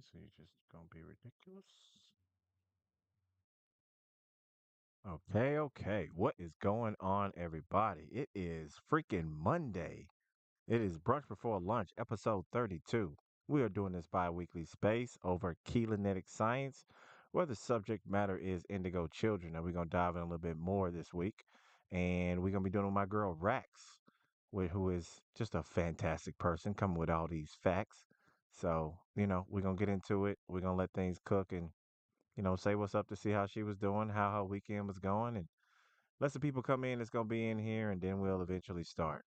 So you're just gonna be ridiculous. Okay, okay. What is going on, everybody? It is freaking Monday. It is Brunch Before Lunch, episode 32. We are doing this bi weekly space over Keylontic Science, where the subject matter is Indigo Children. And we're going to dive in a little bit more this week. And we're going to be doing it with my girl, Rax, who is just a fantastic person, coming with all these facts. So, we're going to get into it. We're going to let things cook and say what's up to see how she was doing, how her weekend was going, and let some people come in that's gonna be in here, and then we'll eventually start.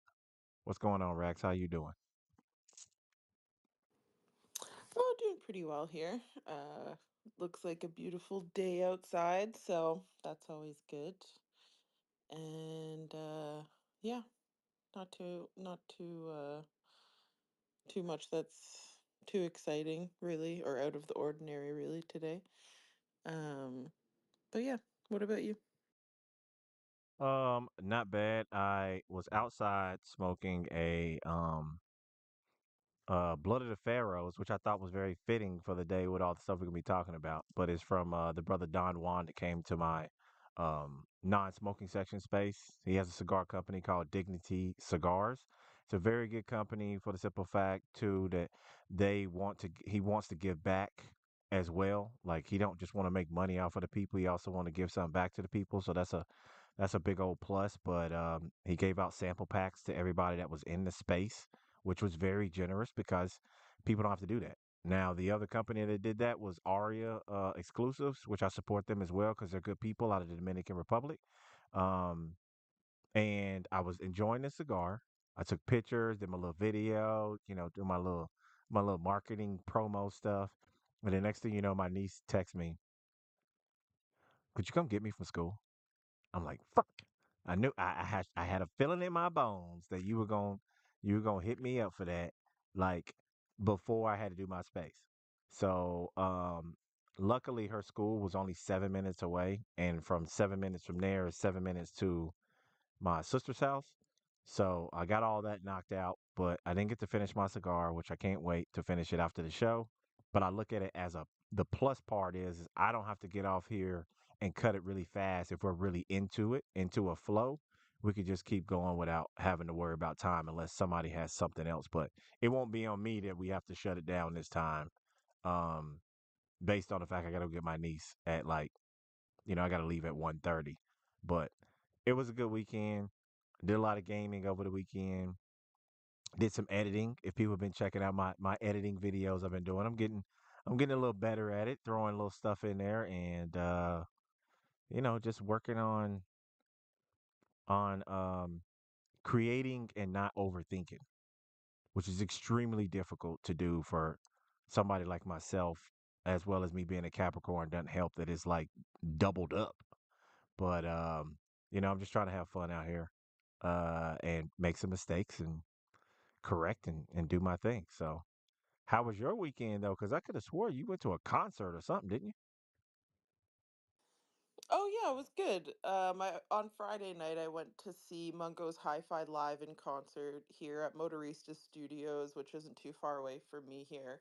What's going on, Rax? How you doing? Oh, doing pretty well here. Looks like a beautiful day outside, so that's always good. And yeah, not too much that's too exciting, really, or out of the ordinary, really, today. Um, but yeah, what about you? Not bad. I was outside smoking a Blood of the Pharaohs, which I thought was very fitting for the day with all the stuff we're gonna be talking about. But it's from the brother Don Juan that came to my non-smoking section space. He has a cigar company called Dignity Cigars. It's a very good company for the simple fact too that he wants to give back as well. Like he don't just want to make money off of the people. He also want to give something back to the people. So that's a big old plus. But he gave out sample packs to everybody that was in the space, which was very generous because people don't have to do that. Now, the other company that did that was Aria Exclusives, which I support them as well because they're good people out of the Dominican Republic. Um, and I was enjoying the cigar. I took pictures, did my little video, do my little marketing promo stuff. And the next thing you know, my niece texts me, "Could you come get me from school?" I'm like, fuck. I knew I had a feeling in my bones that you were gonna hit me up for that, like before I had to do my space. So luckily her school was only 7 minutes away, and from 7 minutes from there is 7 minutes to my sister's house. So I got all that knocked out, but I didn't get to finish my cigar, which I can't wait to finish it after the show. But I look at it as the plus part is I don't have to get off here and cut it really fast if we're really into it, into a flow. We could just keep going without having to worry about time unless somebody has something else. But it won't be on me that we have to shut it down this time. Um, Based on the fact I gotta get my niece at I gotta leave at 1:30. But it was a good weekend. Did a lot of gaming over the weekend. Did some editing. If people have been checking out my editing videos I've been doing, I'm getting a little better at it, throwing a little stuff in there and just working on creating and not overthinking, which is extremely difficult to do for somebody like myself, as well as me being a Capricorn doesn't help that it's like doubled up. But I'm just trying to have fun out here and make some mistakes and correct and do my thing. So, how was your weekend though? Because I could have swore you went to a concert or something, didn't you? Oh yeah, it was good. On Friday night I went to see Mungo's Hi-Fi live in concert here at Motorista Studios, which isn't too far away from me here.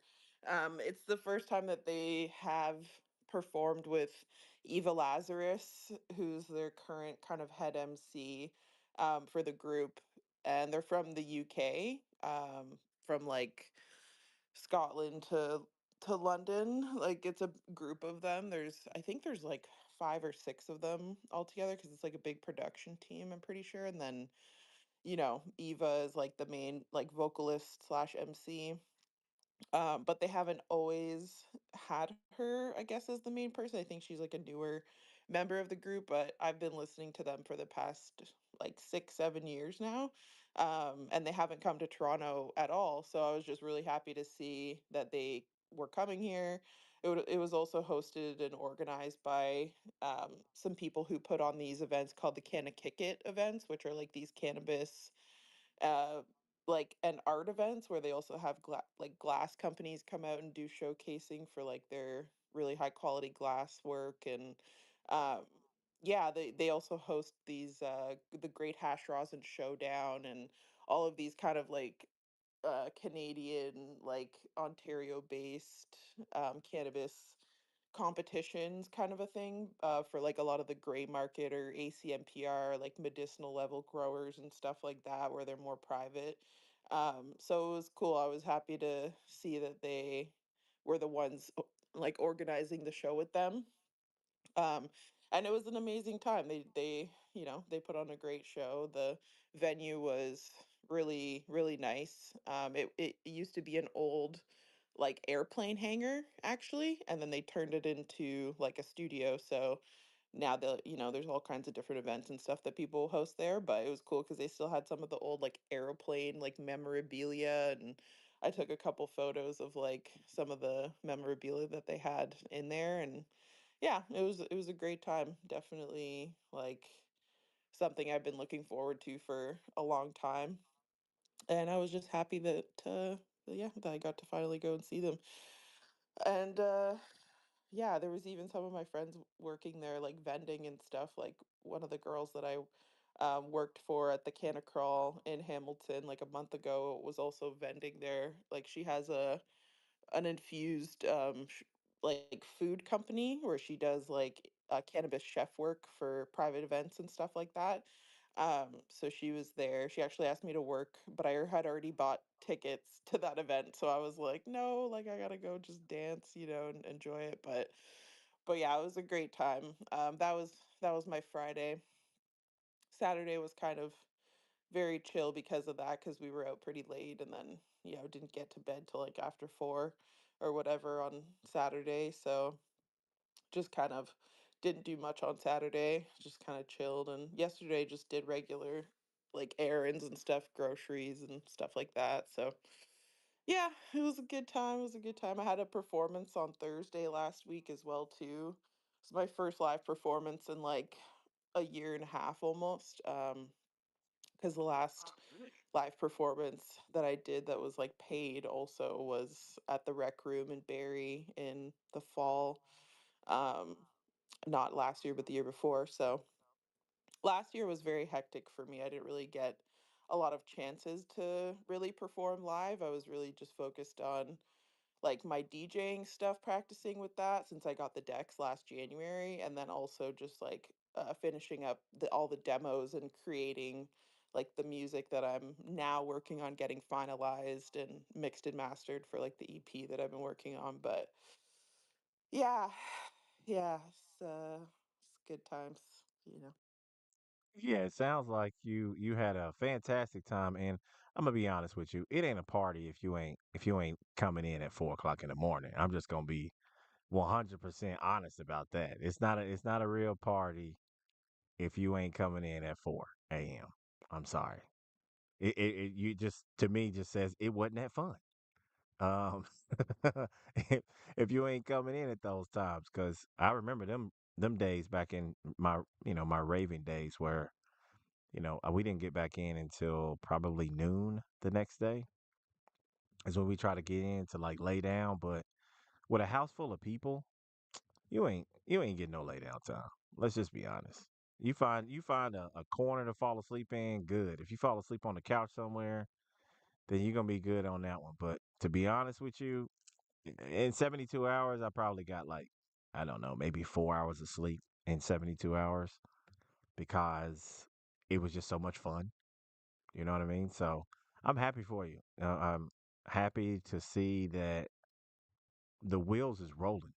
It's the first time that they have performed with Eva Lazarus, who's their current kind of head MC for the group, and they're from the UK, from like Scotland to London. Like it's a group of them. I think there's like 5 or 6 of them altogether because it's like a big production team, I'm pretty sure. And then, Eva is like the main like vocalist slash MC. But they haven't always had her, I guess, as the main person. I think she's like a newer member of the group, but I've been listening to them for the past like 6, 7 years now. And they haven't come to Toronto at all. So I was just really happy to see that they were coming here. It was also hosted and organized by some people who put on these events called the Canna Kick It events, which are like these cannabis uh and art events where they also have like glass companies come out and do showcasing for like their really high quality glass work. And um yeah, they also host these the Great Hash Rosin Showdown and all of these kind of like Canadian, like Ontario based cannabis competitions kind of a thing for like a lot of the gray market or ACMPR, like medicinal level growers and stuff like that, where they're more private. So it was cool. I was happy to see that they were the ones like organizing the show with them. Um, and it was an amazing time. They put on a great show. The venue was really nice. It used to be an old like airplane hangar actually, and then they turned it into like a studio. So now there's all kinds of different events and stuff that people host there, but it was cool because they still had some of the old like airplane like memorabilia, and I took a couple photos of like some of the memorabilia that they had in there. And yeah, it was a great time. Definitely like something I've been looking forward to for a long time. And I was just happy that I got to finally go and see them. And yeah, there was even some of my friends working there, like vending and stuff. Like one of the girls that I worked for at the Canna Crawl in Hamilton like a month ago was also vending there. Like she has an infused like food company where she does like cannabis chef work for private events and stuff like that. So she was there. She actually asked me to work, but I had already bought tickets to that event, so I was like, no, like I gotta go just dance, and enjoy it. But yeah, it was a great time. That was my Friday. Saturday was kind of very chill because of that, because we were out pretty late, and then didn't get to bed till like after 4 or whatever on Saturday. So just kind of didn't do much on Saturday, just kind of chilled. And yesterday just did regular like errands and stuff, groceries and stuff like that. So yeah, it was a good time. It was a good time. I had a performance on Thursday last week as well too. It's my first live performance in like a year and a half almost. Because the last live performance that I did that was like paid also was at the Rec Room in Barrie in the fall. Um, Not last year, but the year before. So last year was very hectic for me. I didn't really get a lot of chances to really perform live. I was really just focused on like my DJing stuff, practicing with that since I got the decks last January, and then also just like finishing up all the demos and creating like the music that I'm now working on getting finalized and mixed and mastered for like the EP that I've been working on. But yeah, yeah, it's good times, you know. Yeah, it sounds like you had a fantastic time, and I'm gonna be honest with you. It ain't a party if you ain't coming in at 4 o'clock in the morning. I'm just gonna be 100% honest about that. It's not a real party if you ain't coming in at 4 a.m. I'm sorry. It you just to me just says it wasn't that fun. Um, if, if you ain't coming in at those times, because I remember them days back in my raving days where we didn't get back in until probably noon the next day is when we try to get in to like lay down. But with a house full of people, you ain't getting no lay down time. Let's just be honest. You find a corner to fall asleep in, good. If you fall asleep on the couch somewhere, then you're gonna be good on that one. But to be honest with you, in 72 hours, I probably got like, I don't know, maybe 4 hours of sleep in 72 hours because it was just so much fun. You know what I mean? So I'm happy for you. I'm happy to see that the wheels is rolling.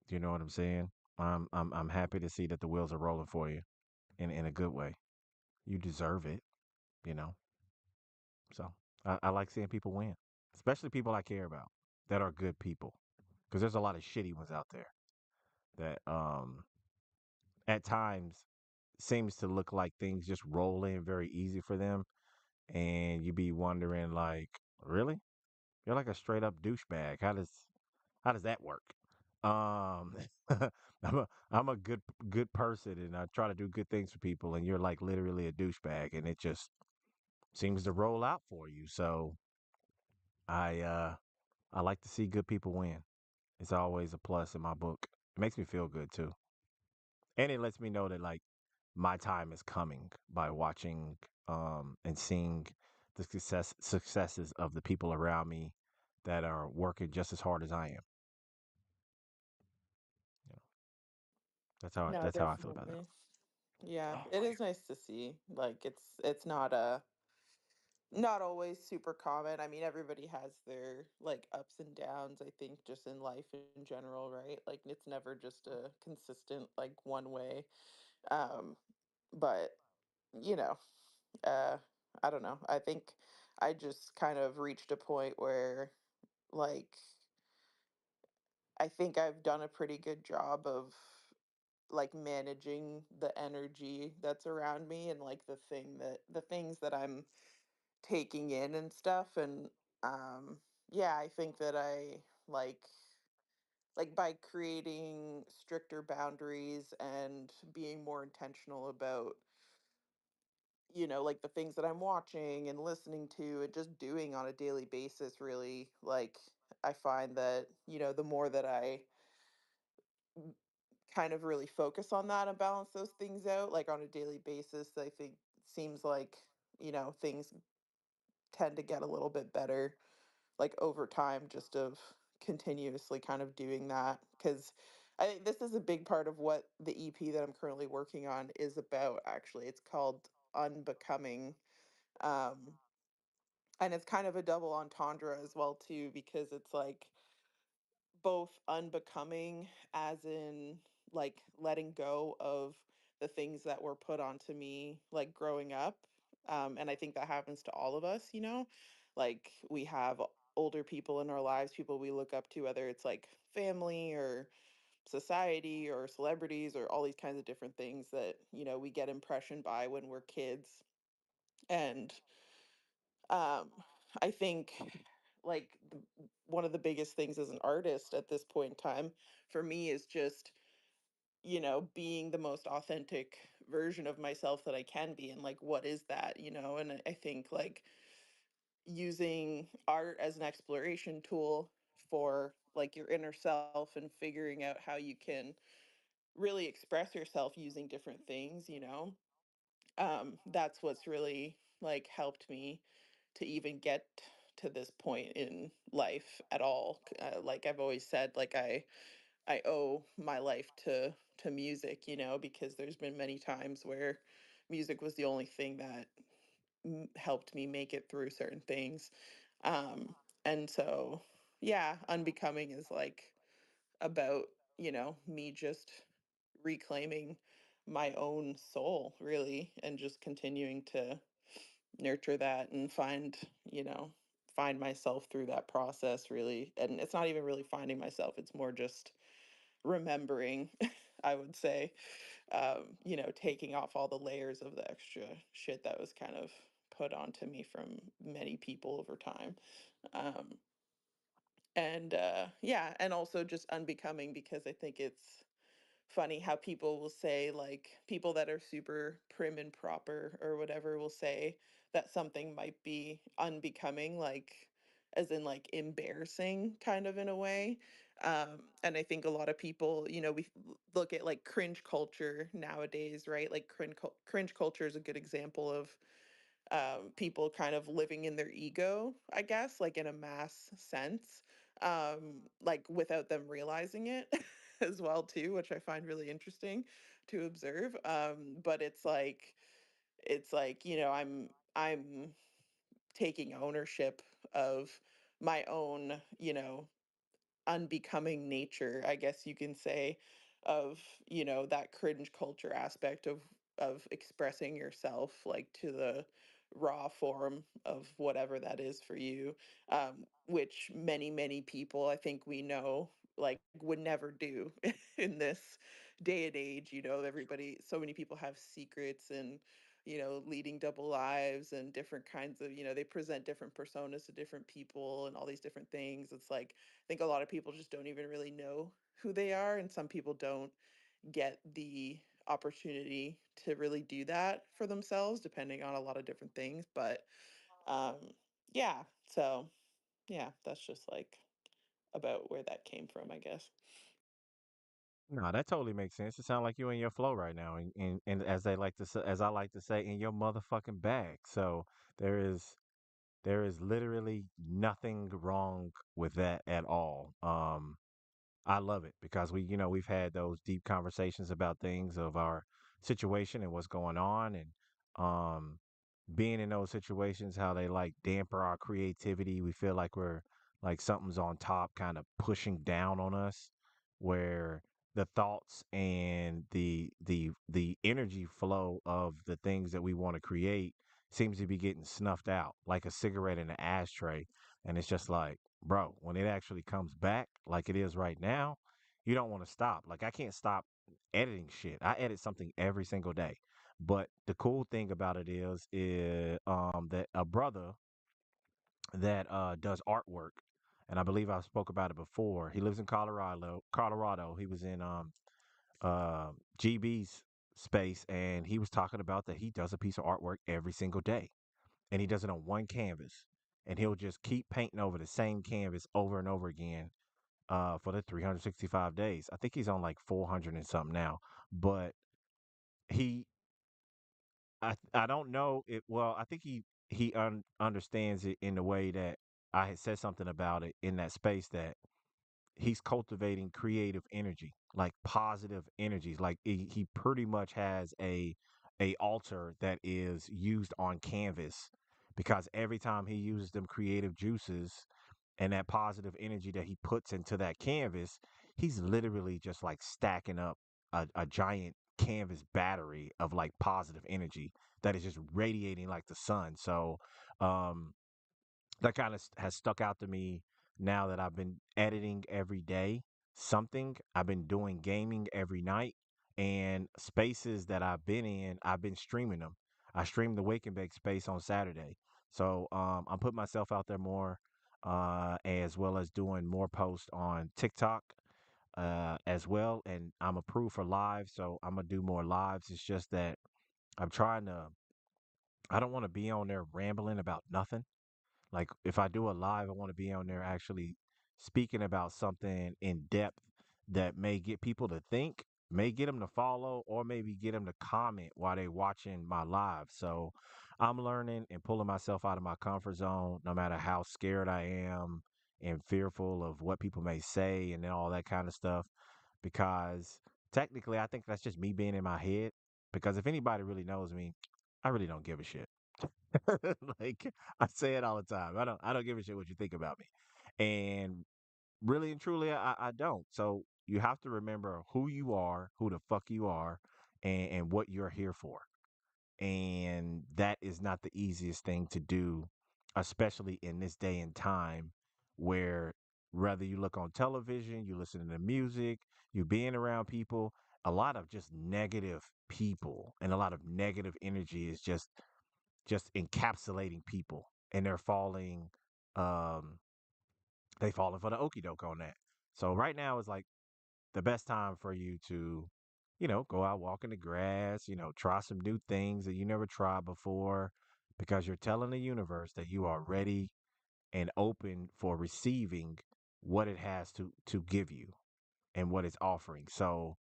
Do you know what I'm saying? I'm happy to see that the wheels are rolling for you in a good way. You deserve it, you know. So I like seeing people win, especially people I care about that are good people, because there's a lot of shitty ones out there that at times seems to look like things just roll in very easy for them, and you be wondering like, really? You're like a straight up douchebag. How does that work? Um, I'm a good person, and I try to do good things for people, and you're like literally a douchebag, and it just seems to roll out for you. So I like to see good people win. It's always a plus in my book. It makes me feel good too, and it lets me know that like my time is coming by watching and seeing the successes of the people around me that are working just as hard as I am. You know, No, that's how I feel about that. definitely. Yeah, it is nice to see. Like it's not not always super common. I mean, everybody has their like ups and downs, I think, just in life in general, right? Like it's never just a consistent like one way. Um, but you know, uh I don't know. I think I just kind of reached a point where like I think I've done a pretty good job of like managing the energy that's around me and like the things that I'm taking in and stuff. And yeah, I think that I like by creating stricter boundaries and being more intentional about, like the things that I'm watching and listening to and just doing on a daily basis, really, like I find that, the more that I kind of really focus on that and balance those things out like on a daily basis, I think it seems like, things tend to get a little bit better like over time just of continuously kind of doing that, because I think this is a big part of what the EP that I'm currently working on is about. Actually, it's called Unbecoming. um and it's kind of a double entendre as well too, because it's like both unbecoming, as in like letting go of the things that were put onto me like growing up. And I think that happens to all of us, like we have older people in our lives, people we look up to, whether it's like family or society or celebrities or all these kinds of different things that, we get impressioned by when we're kids. And um, I think like one of the biggest things as an artist at this point in time for me is just, being the most authentic version of myself that I can be. And like, what is that, And I think like using art as an exploration tool for like your inner self and figuring out how you can really express yourself using different things, that's what's really like helped me to even get to this point in life at all. Like I've always said, like I owe my life to music, because there's been many times where music was the only thing that helped me make it through certain things. And so yeah, Unbecoming is like about, me just reclaiming my own soul really, and just continuing to nurture that and find myself through that process really. And it's not even really finding myself, it's more just remembering, I would say, taking off all the layers of the extra shit that was kind of put onto me from many people over time. um and yeah, and also just unbecoming, because I think it's funny how people will say, like people that are super prim and proper or whatever will say that something might be unbecoming, like as in like embarrassing kind of in a way. And I think a lot of people, we look at like cringe culture nowadays, right? Like cringe culture is a good example of people kind of living in their ego, I guess, like in a mass sense, like without them realizing it as well too, which I find really interesting to observe. But it's like, I'm taking ownership of my own, unbecoming nature, I guess you can say, of, that cringe culture aspect of expressing yourself like to the raw form of whatever that is for you. Which many people I think we know like would never do in this day and age. Everybody, so many people have secrets and leading double lives and different kinds of, they present different personas to different people and all these different things. It's like I think a lot of people just don't even really know who they are, and some people don't get the opportunity to really do that for themselves, depending on a lot of different things. But yeah, so yeah, that's just like about where that came from, I guess. No, that totally makes sense. It sounds like you in your flow right now, and as they like to say, as I like to say, in your motherfucking bag. So there is. There is literally nothing wrong with that at all. I love it because we've had those deep conversations about things of our situation and what's going on, and um, being in those situations, how they like damper our creativity. We feel like we're like something's on top, kind of pushing down on us, where the thoughts and the energy flow of the things that we want to create seems to be getting snuffed out like a cigarette in an ashtray. And it's just like, bro, when it actually comes back like it is right now, you don't want to stop. Like I can't stop editing shit. I edit something every single day. But the cool thing about it is that a brother that does artwork, and I believe I spoke about it before. He lives in Colorado. Colorado. He was in GB's space, and he was talking about that he does a piece of artwork every single day, and he does it on one canvas, and he'll just keep painting over the same canvas over and over again for the 365 days. I think he's on like 400 and something now, but he I don't know it well. I think he understands it in the way that I had said something about it in that space, that he's cultivating creative energy, like positive energies. Like he pretty much has a altar that is used on canvas, because every time he uses them creative juices and that positive energy that he puts into that canvas, he's literally just like stacking up a giant canvas battery of like positive energy that is just radiating like the sun. So um that kind of has stuck out to me now that I've been editing every day. Something I've been doing gaming every night, and spaces that I've been in, I've been streaming them. I streamed the Wake and Bake space on Saturday, so I'm putting myself out there more, as well as doing more posts on TikTok as well. And I'm approved for live, so I'm gonna do more lives. It's just that I'm trying to. I don't want to be on there rambling about nothing. Like if I do a live, I want to be on there actually speaking about something in depth that may get people to think, may get them to follow, or maybe get them to comment while they watching my live. So I'm learning and pulling myself out of my comfort zone, no matter how scared I am and fearful of what people may say and then all that kind of stuff. Because technically, I think that's just me being in my head. Because if anybody really knows me, I really don't give a shit. Like I say it all the time. I don't give a shit what you think about me. And really and truly I don't. So you have to remember who you are, who the fuck you are, and what you're here for. And that is not the easiest thing to do, especially in this day and time where whether you look on television, you listen to music, you being around people, a lot of just negative people and a lot of negative energy is just encapsulating people, and um they falling for the okey doke on that. So right now is like the best time for you to go out, walk in the grass, try some new things that you never tried before, because you're telling the universe that you are ready and open for receiving what it has to give you and what it's offering. So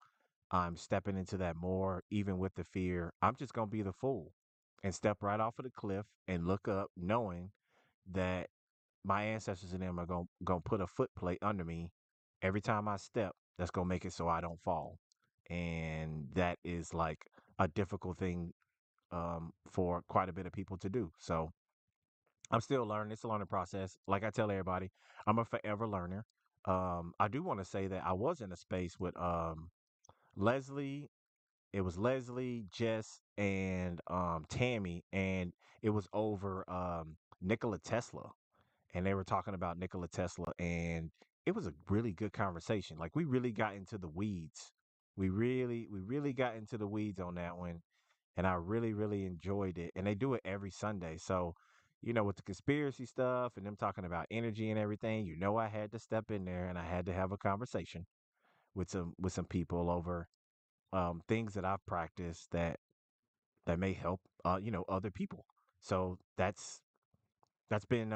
I'm stepping into that more, even with the fear. I'm just going to be the fool and step right off of the cliff and look up, knowing that my ancestors and them are going to put a foot plate under me every time I step. That's going to make it so I don't fall. And that is like a difficult thing for quite a bit of people to do. So I'm still learning. It's a learning process. Like I tell everybody, I'm a forever learner. I do want to say that I was in a space with Leslie. It was Leslie, Jess, and Tammy, and it was over Nikola Tesla, and they were talking about Nikola Tesla, and it was a really good conversation. Like we really got into the weeds. We really got into the weeds on that one, and I really really enjoyed it. And they do it every Sunday, so with the conspiracy stuff and them talking about energy and everything, I had to step in there and I had to have a conversation with some people over things that I've practiced that may help other people. So that's been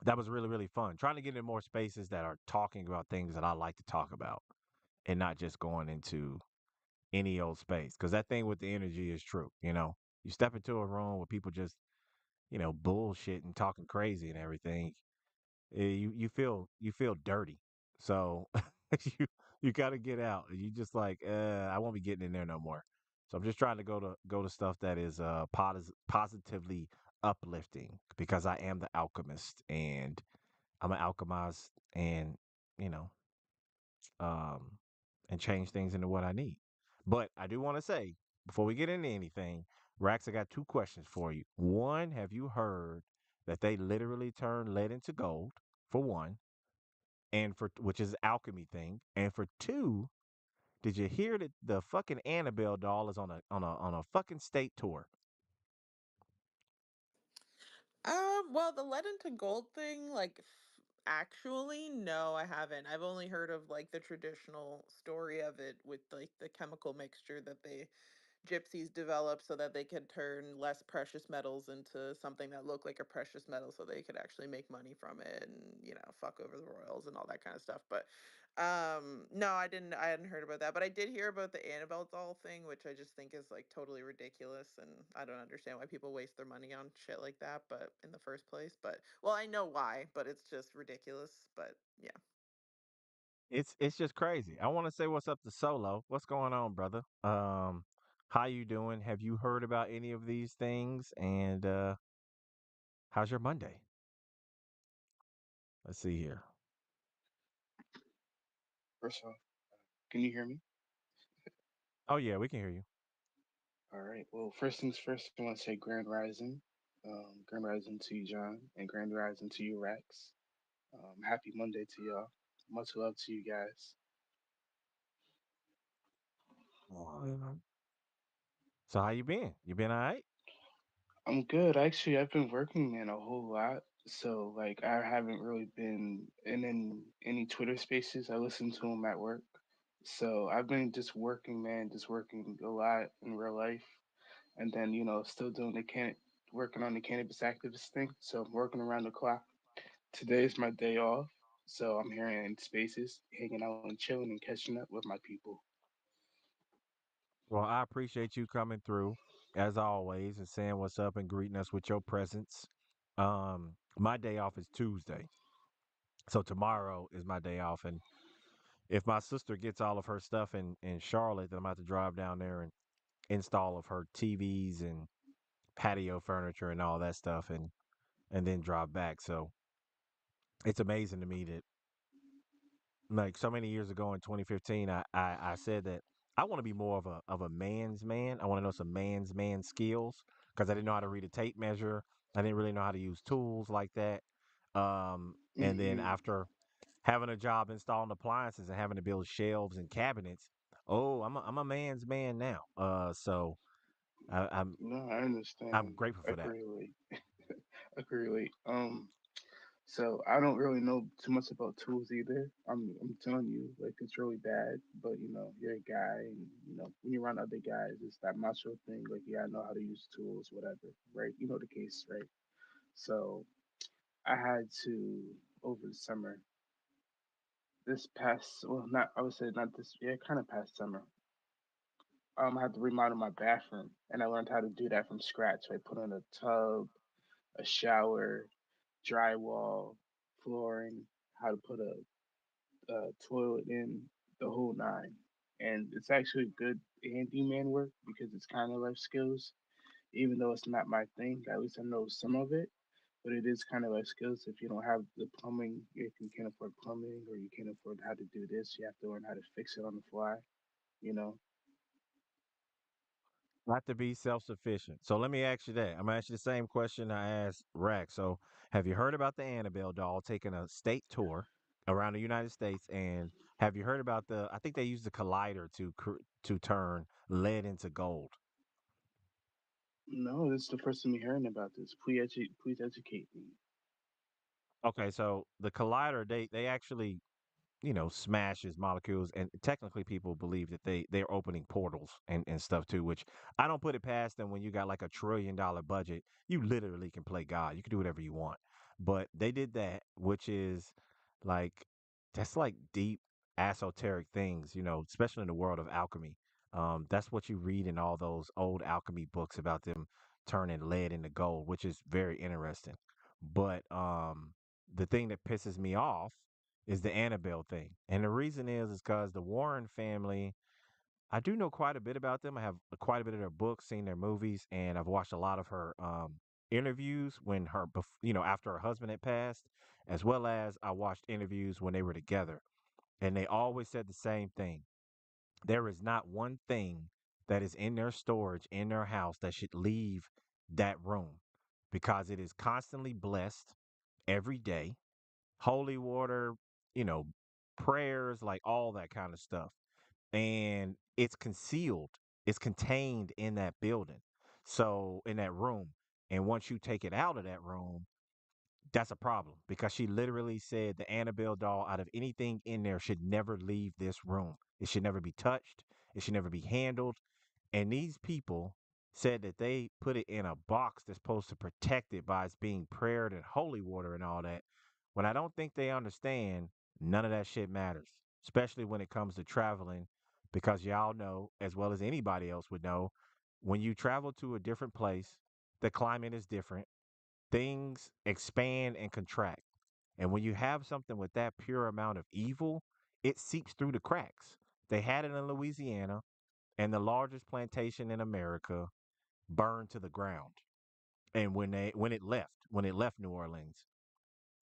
that was really really fun, trying to get in more spaces that are talking about things that I like to talk about, and not just going into any old space, because that thing with the energy is true. You step into a room where people just bullshit and talking crazy and everything, you feel dirty. So you you got to get out. You just like, I won't be getting in there no more. So I'm just trying to go to stuff that is positively uplifting because I am the alchemist and I'm an alchemist and you know um and change things into what I need. But I do want to say before we get into anything, Rax, I got two questions for you. One, have you heard that they literally turn lead into gold? For one, and for which is alchemy thing, and for two, did you hear that the fucking Annabelle doll is on a fucking state tour? Well, the lead into gold thing, like, actually, no, I haven't. I've only heard of like the traditional story of it with like the chemical mixture that they gypsies developed so that they could turn less precious metals into something that looked like a precious metal so they could actually make money from it and fuck over the royals and all that kind of stuff. But no, I hadn't heard about that, but I did hear about the Annabelle doll thing, which I just think is like totally ridiculous, and I don't understand why people waste their money on shit like that, but in the first place. But well, I know why, but it's just ridiculous. But yeah. It's just crazy. I want to say what's up to Solo. What's going on, brother? How you doing? Have you heard about any of these things? And how's your Monday? Let's see here. First off, can you hear me? Oh yeah, we can hear you. All right. Well, first things first, I want to say Grand Rising. Grand Rising to you, John, and Grand Rising to you, Rex. Happy Monday to y'all. Much love to you guys. Oh, so how you been? You been all right? I'm good. Actually, I've been working, man, a whole lot. So, like, I haven't really been in any Twitter spaces. I listen to them at work. So, I've been just working, man, just working a lot in real life. And then, still doing working on the cannabis activist thing. So, I'm working around the clock. Today is my day off, so I'm here in spaces, hanging out and chilling and catching up with my people. Well, I appreciate you coming through as always and saying what's up and greeting us with your presence. My day off is Tuesday. So tomorrow is my day off and if my sister gets all of her stuff in Charlotte, then I'm about to drive down there and install of her TVs and patio furniture and all that stuff and then drive back. So it's amazing to me that like so many years ago in 2015, I said that I want to be more of a man's man. I want to know some man's man skills because I didn't know how to read a tape measure. I didn't really know how to use tools like that. And then Mm-hmm. after having a job installing appliances and having to build shelves and cabinets, oh, I'm a man's man now. So I, I'm No, I I'm understand. grateful I for that. can relate. I can relate. So I don't really know too much about tools either. I'm telling you, like it's really bad. But you're a guy, and when you're around other guys, it's that macho thing. Like, yeah, I know how to use tools, whatever, right? You know the case, right? So I had to over the summer. This past, well, not I would say not this, yeah, kind of past summer. I had to remodel my bathroom, and I learned how to do that from scratch. I put in a tub, a shower, drywall, flooring, how to put a toilet in, the whole nine. And it's actually good handyman work because it's kind of life skills. Even though it's not my thing, at least I know some of it. But it is kind of life skills. If you don't have the plumbing, if you can't afford plumbing or you can't afford how to do this, you have to learn how to fix it on the fly. You know, Not to be self sufficient. So let me ask you that. I'm gonna ask you the same question I asked Rack. So have you heard about the Annabelle doll taking a state tour around the United States? And have you heard about the? I think they use the collider to turn lead into gold. no, this is the first time you're hearing about this. Please educate me. Okay, so the collider they actually smashes molecules and technically people believe that they're opening portals and stuff too, which I don't put it past them. When you got like $1 trillion budget, you literally can play God, you can do whatever you want. But they did that, which is like that's like deep esoteric things, especially in the world of alchemy. That's what you read in all those old alchemy books about them turning lead into gold, which is very interesting. But the thing that pisses me off is the Annabelle thing. And the reason is because the Warren family, I do know quite a bit about them. I have quite a bit of their books, seen their movies, and I've watched a lot of her interviews when after her husband had passed, as well as I watched interviews when they were together. And they always said the same thing. There is not one thing that is in their storage in their house that should leave that room because it is constantly blessed every day. Holy water, you know, prayers, like all that kind of stuff. And it's concealed, it's contained in that building. So, in that room. And once you take it out of that room, that's a problem because she literally said the Annabelle doll, out of anything in there, should never leave this room. It should never be touched. It should never be handled. And these people said that they put it in a box that's supposed to protect it by its being prayed in holy water and all that. When I don't think they understand, none of that shit matters, especially when it comes to traveling, because y'all know, as well as anybody else would know, when you travel to a different place, the climate is different, things expand and contract. And when you have something with that pure amount of evil, it seeps through the cracks. They had it in Louisiana, and the largest plantation in America burned to the ground. And when it left New Orleans,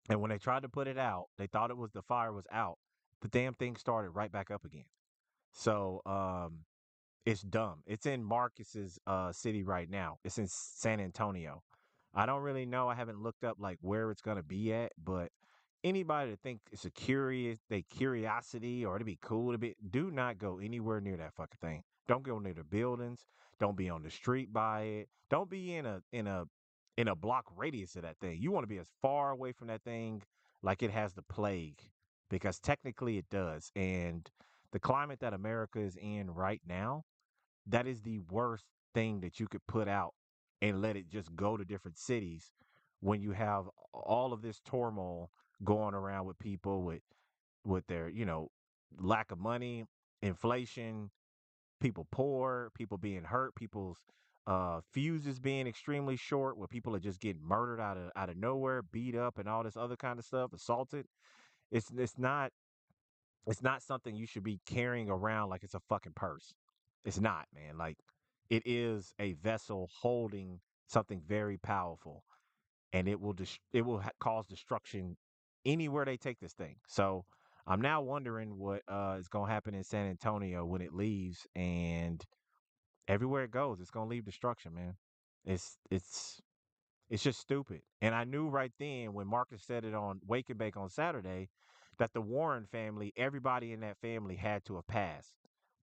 and when they tried to put it out, they thought it was the fire was out. The damn thing started right back up again. So it's dumb. It's in Marcus's city right now. It's in San Antonio. I don't really know. I haven't looked up like where it's gonna be at, but anybody to think it's a curiosity or to be cool to be, do not go anywhere near that fucking thing. Don't go near the buildings. Don't be on the street by it. Don't be in a block radius of that thing. You want to be as far away from that thing like it has the plague, because technically it does. And the climate that America is in right now, that is the worst thing that you could put out and let it just go to different cities when you have all of this turmoil going around with people with their, lack of money, inflation, people poor, people being hurt, people's fuses being extremely short, where people are just getting murdered out of nowhere, beat up and all this other kind of stuff, assaulted. It's not something you should be carrying around like it's a fucking purse. It's not, man. Like, it is a vessel holding something very powerful, and cause destruction anywhere they take this thing. So I'm now wondering what is going to happen in San Antonio when it leaves, and everywhere it goes, it's going to leave destruction, man. It's just stupid. And I knew right then when Marcus said it on Wake and Bake on Saturday that the Warren family, everybody in that family had to have passed.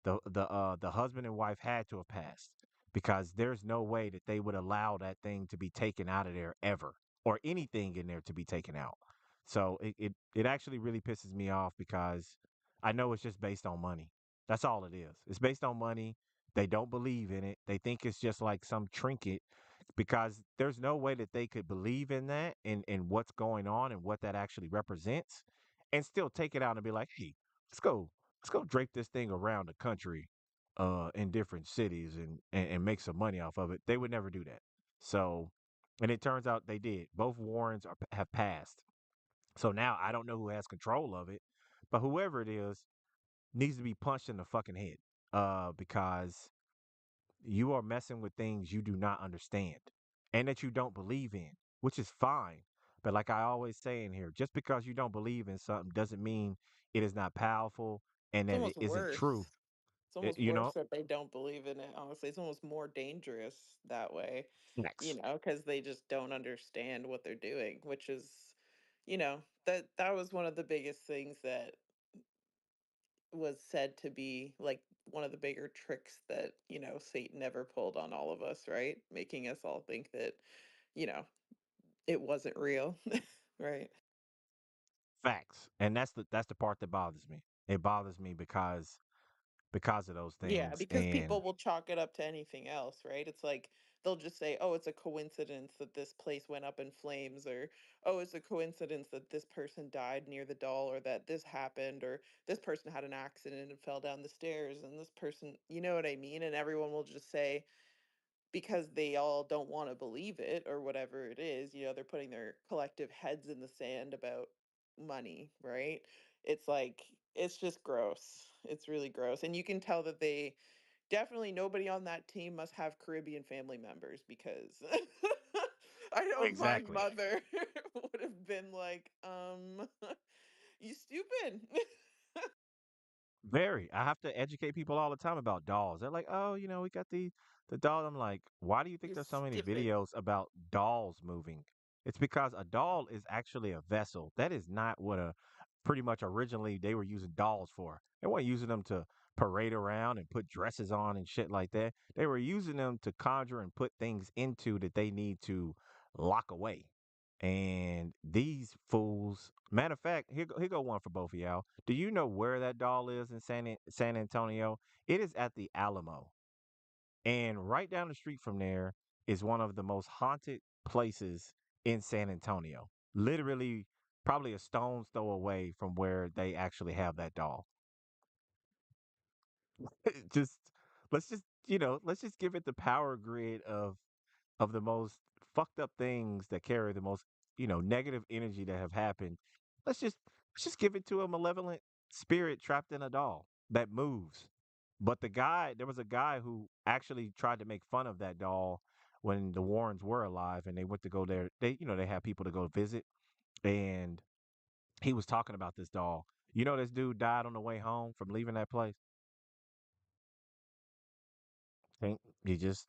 The husband and wife had to have passed, because there's no way that they would allow that thing to be taken out of there ever, or anything in there to be taken out. So it actually really pisses me off because I know it's just based on money. That's all it is. It's based on money. They don't believe in it. They think it's just like some trinket, because there's no way that they could believe in that and what's going on and what that actually represents, and still take it out and be like, hey, let's go drape this thing around the country in different cities and make some money off of it. They would never do that. So, and it turns out they did. Both Warrens have passed. So now I don't know who has control of it, but whoever it is needs to be punched in the fucking head, because you are messing with things you do not understand and that you don't believe in, which is fine. But like I always say in here, just because you don't believe in something doesn't mean it is not powerful and It's that it almost isn't true. worse. It's almost You worse know, that they don't believe in it, honestly. It's almost more dangerous that way, Next. because they just don't understand what they're doing, which is, that was one of the biggest things that was said to be like one of the bigger tricks that, Satan ever pulled on all of us, right? Making us all think that, you know, it wasn't real, right? Facts. And that's the part that bothers me. It bothers me because of those Yeah, things. because And people will chalk it up to anything else, right? It's like they'll just say, "Oh, it's a coincidence that this place went up in flames," or "Oh, it's a coincidence that this person died near the doll, or that this happened, or this person had an accident and fell down the stairs, and this person," you know what I mean? And everyone will just say, because they all don't want to believe it or whatever it is. They're putting their collective heads in the sand about money, right? It's like, it's just gross. It's really gross. And you can tell that they definitely, nobody on that team must have Caribbean family members, because I know my Exactly. mother would have been like, you stupid. Very. I have to educate people all the time about dolls. They're like, "Oh, we got the doll." I'm like, "Why do you think You're there's so many stupid. videos about dolls moving?" It's because a doll is actually a vessel. That is not what a pretty much originally they were using dolls for. They weren't using them to parade around and put dresses on and shit like that. They were using them to conjure and put things into that they need to lock away. And these fools, matter of fact, here go one for both of y'all. Do you know where that doll is in San Antonio? It is at the Alamo. And right down the street from there is one of the most haunted places in San Antonio. Literally, probably a stone's throw away from where they actually have that doll. just let's just give it the power grid of the most fucked up things that carry the most, negative energy that have happened. Let's just give it to a malevolent spirit trapped in a doll that moves. But there was a guy who actually tried to make fun of that doll when the Warrens were alive and they went to go there. They had people to go visit, and he was talking about this doll. This dude died on the way home from leaving that place. And you just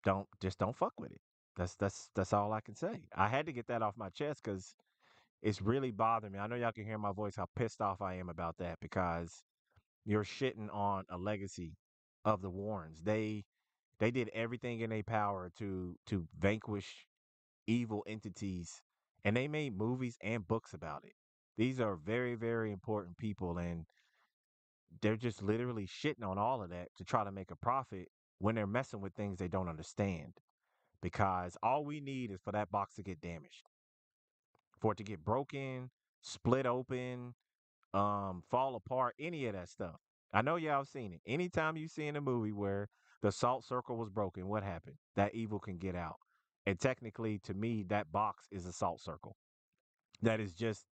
don't fuck with it. That's all I can say. I had to get that off my chest because it's really bothering me. I know y'all can hear my voice how pissed off I am about that because you're shitting on a legacy of the Warrens. They did everything in their power to vanquish evil entities, and they made movies and books about it. These are very, very important people, and they're just literally shitting on all of that to try to make a profit when they're messing with things they don't understand. Because all we need is for that box to get damaged, for it to get broken, split open, fall apart, any of that stuff. I know y'all seen it. Anytime you see in a movie where the salt circle was broken, what happened? That evil can get out. And technically, to me, that box is a salt circle. That is just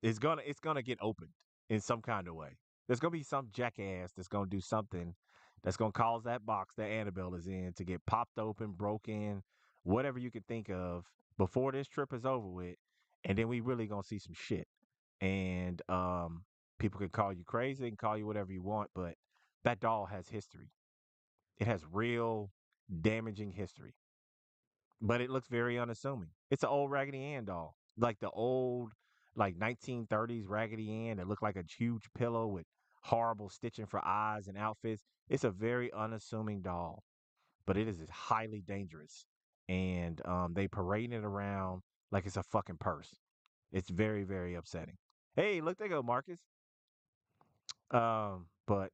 it's gonna get opened in some kind of way. There's gonna be some jackass that's gonna do something that's gonna cause that box that Annabelle is in to get popped open, broken, whatever you can think of before this trip is over with, and then we really gonna see some shit. And people can call you crazy, and call you whatever you want, but that doll has history. It has real damaging history, but it looks very unassuming. It's an old Raggedy Ann doll, like the old, like 1930s Raggedy Ann that looked like a huge pillow with horrible stitching for eyes and outfits. It's a very unassuming doll, but it is highly dangerous, and they parade it around like it's a fucking purse. It's very, very upsetting. Hey, look, there go Marcus. But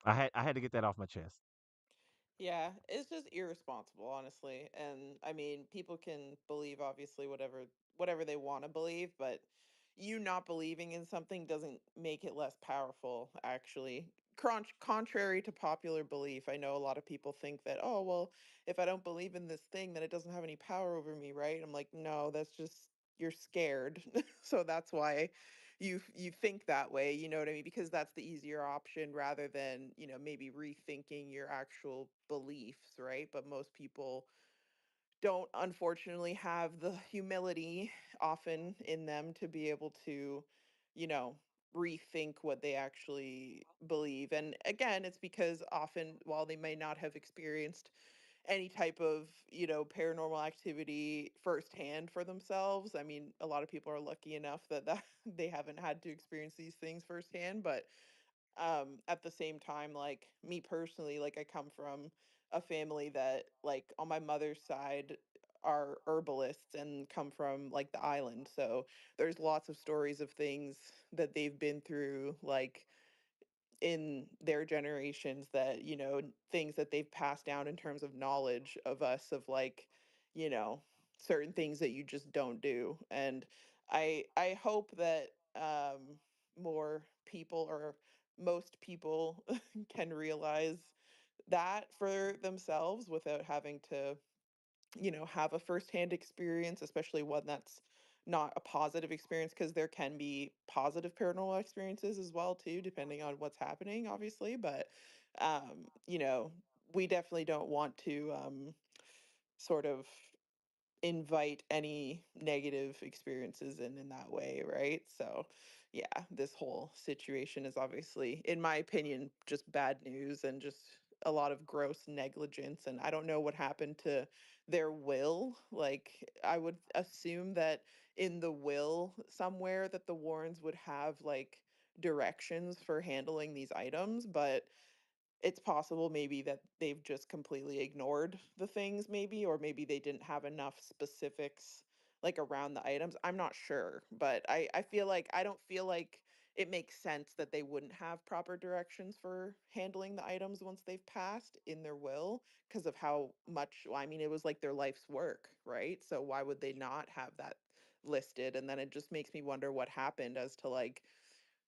I had to get that off my chest. Yeah, it's just irresponsible, honestly. And I mean, people can believe obviously whatever they want to believe, but you not believing in something doesn't make it less powerful, actually. Contrary to popular belief, I know a lot of people think that, oh, well, if I don't believe in this thing, then it doesn't have any power over me, right? I'm like, no, that's just you're scared. So that's why you think that way, you know what I mean? Because that's the easier option rather than, maybe rethinking your actual beliefs, right? But most people don't unfortunately have the humility often in them to be able to, you know, rethink what they actually believe. And again, it's because often while they may not have experienced any type of, paranormal activity firsthand for themselves. I mean, a lot of people are lucky enough that they haven't had to experience these things firsthand, but at the same time, like me personally, like I come from a family that, like, on my mother's side are herbalists and come from like the island. So there's lots of stories of things that they've been through, like in their generations, that things that they've passed down in terms of knowledge of us, of like, you know certain things that you just don't do. And I hope that more people, or most people, can realize that for themselves without having to, have a firsthand experience, especially one that's not a positive experience, because there can be positive paranormal experiences as well too, depending on what's happening, obviously. But um, you know, we definitely don't want to sort of invite any negative experiences in that way, right? So yeah, this whole situation is obviously, in my opinion, just bad news and just a lot of gross negligence. And I don't know what happened to their will. Like, I would assume that in the will somewhere that the Warrens would have like directions for handling these items, but it's possible maybe that they've just completely ignored the things, maybe, or maybe they didn't have enough specifics like around the items. I'm not sure, but I feel like I don't feel like it makes sense that they wouldn't have proper directions for handling the items once they've passed in their will, because of how much, well, I mean, it was like their life's work, right? So why would they not have that listed? And then it just makes me wonder what happened as to like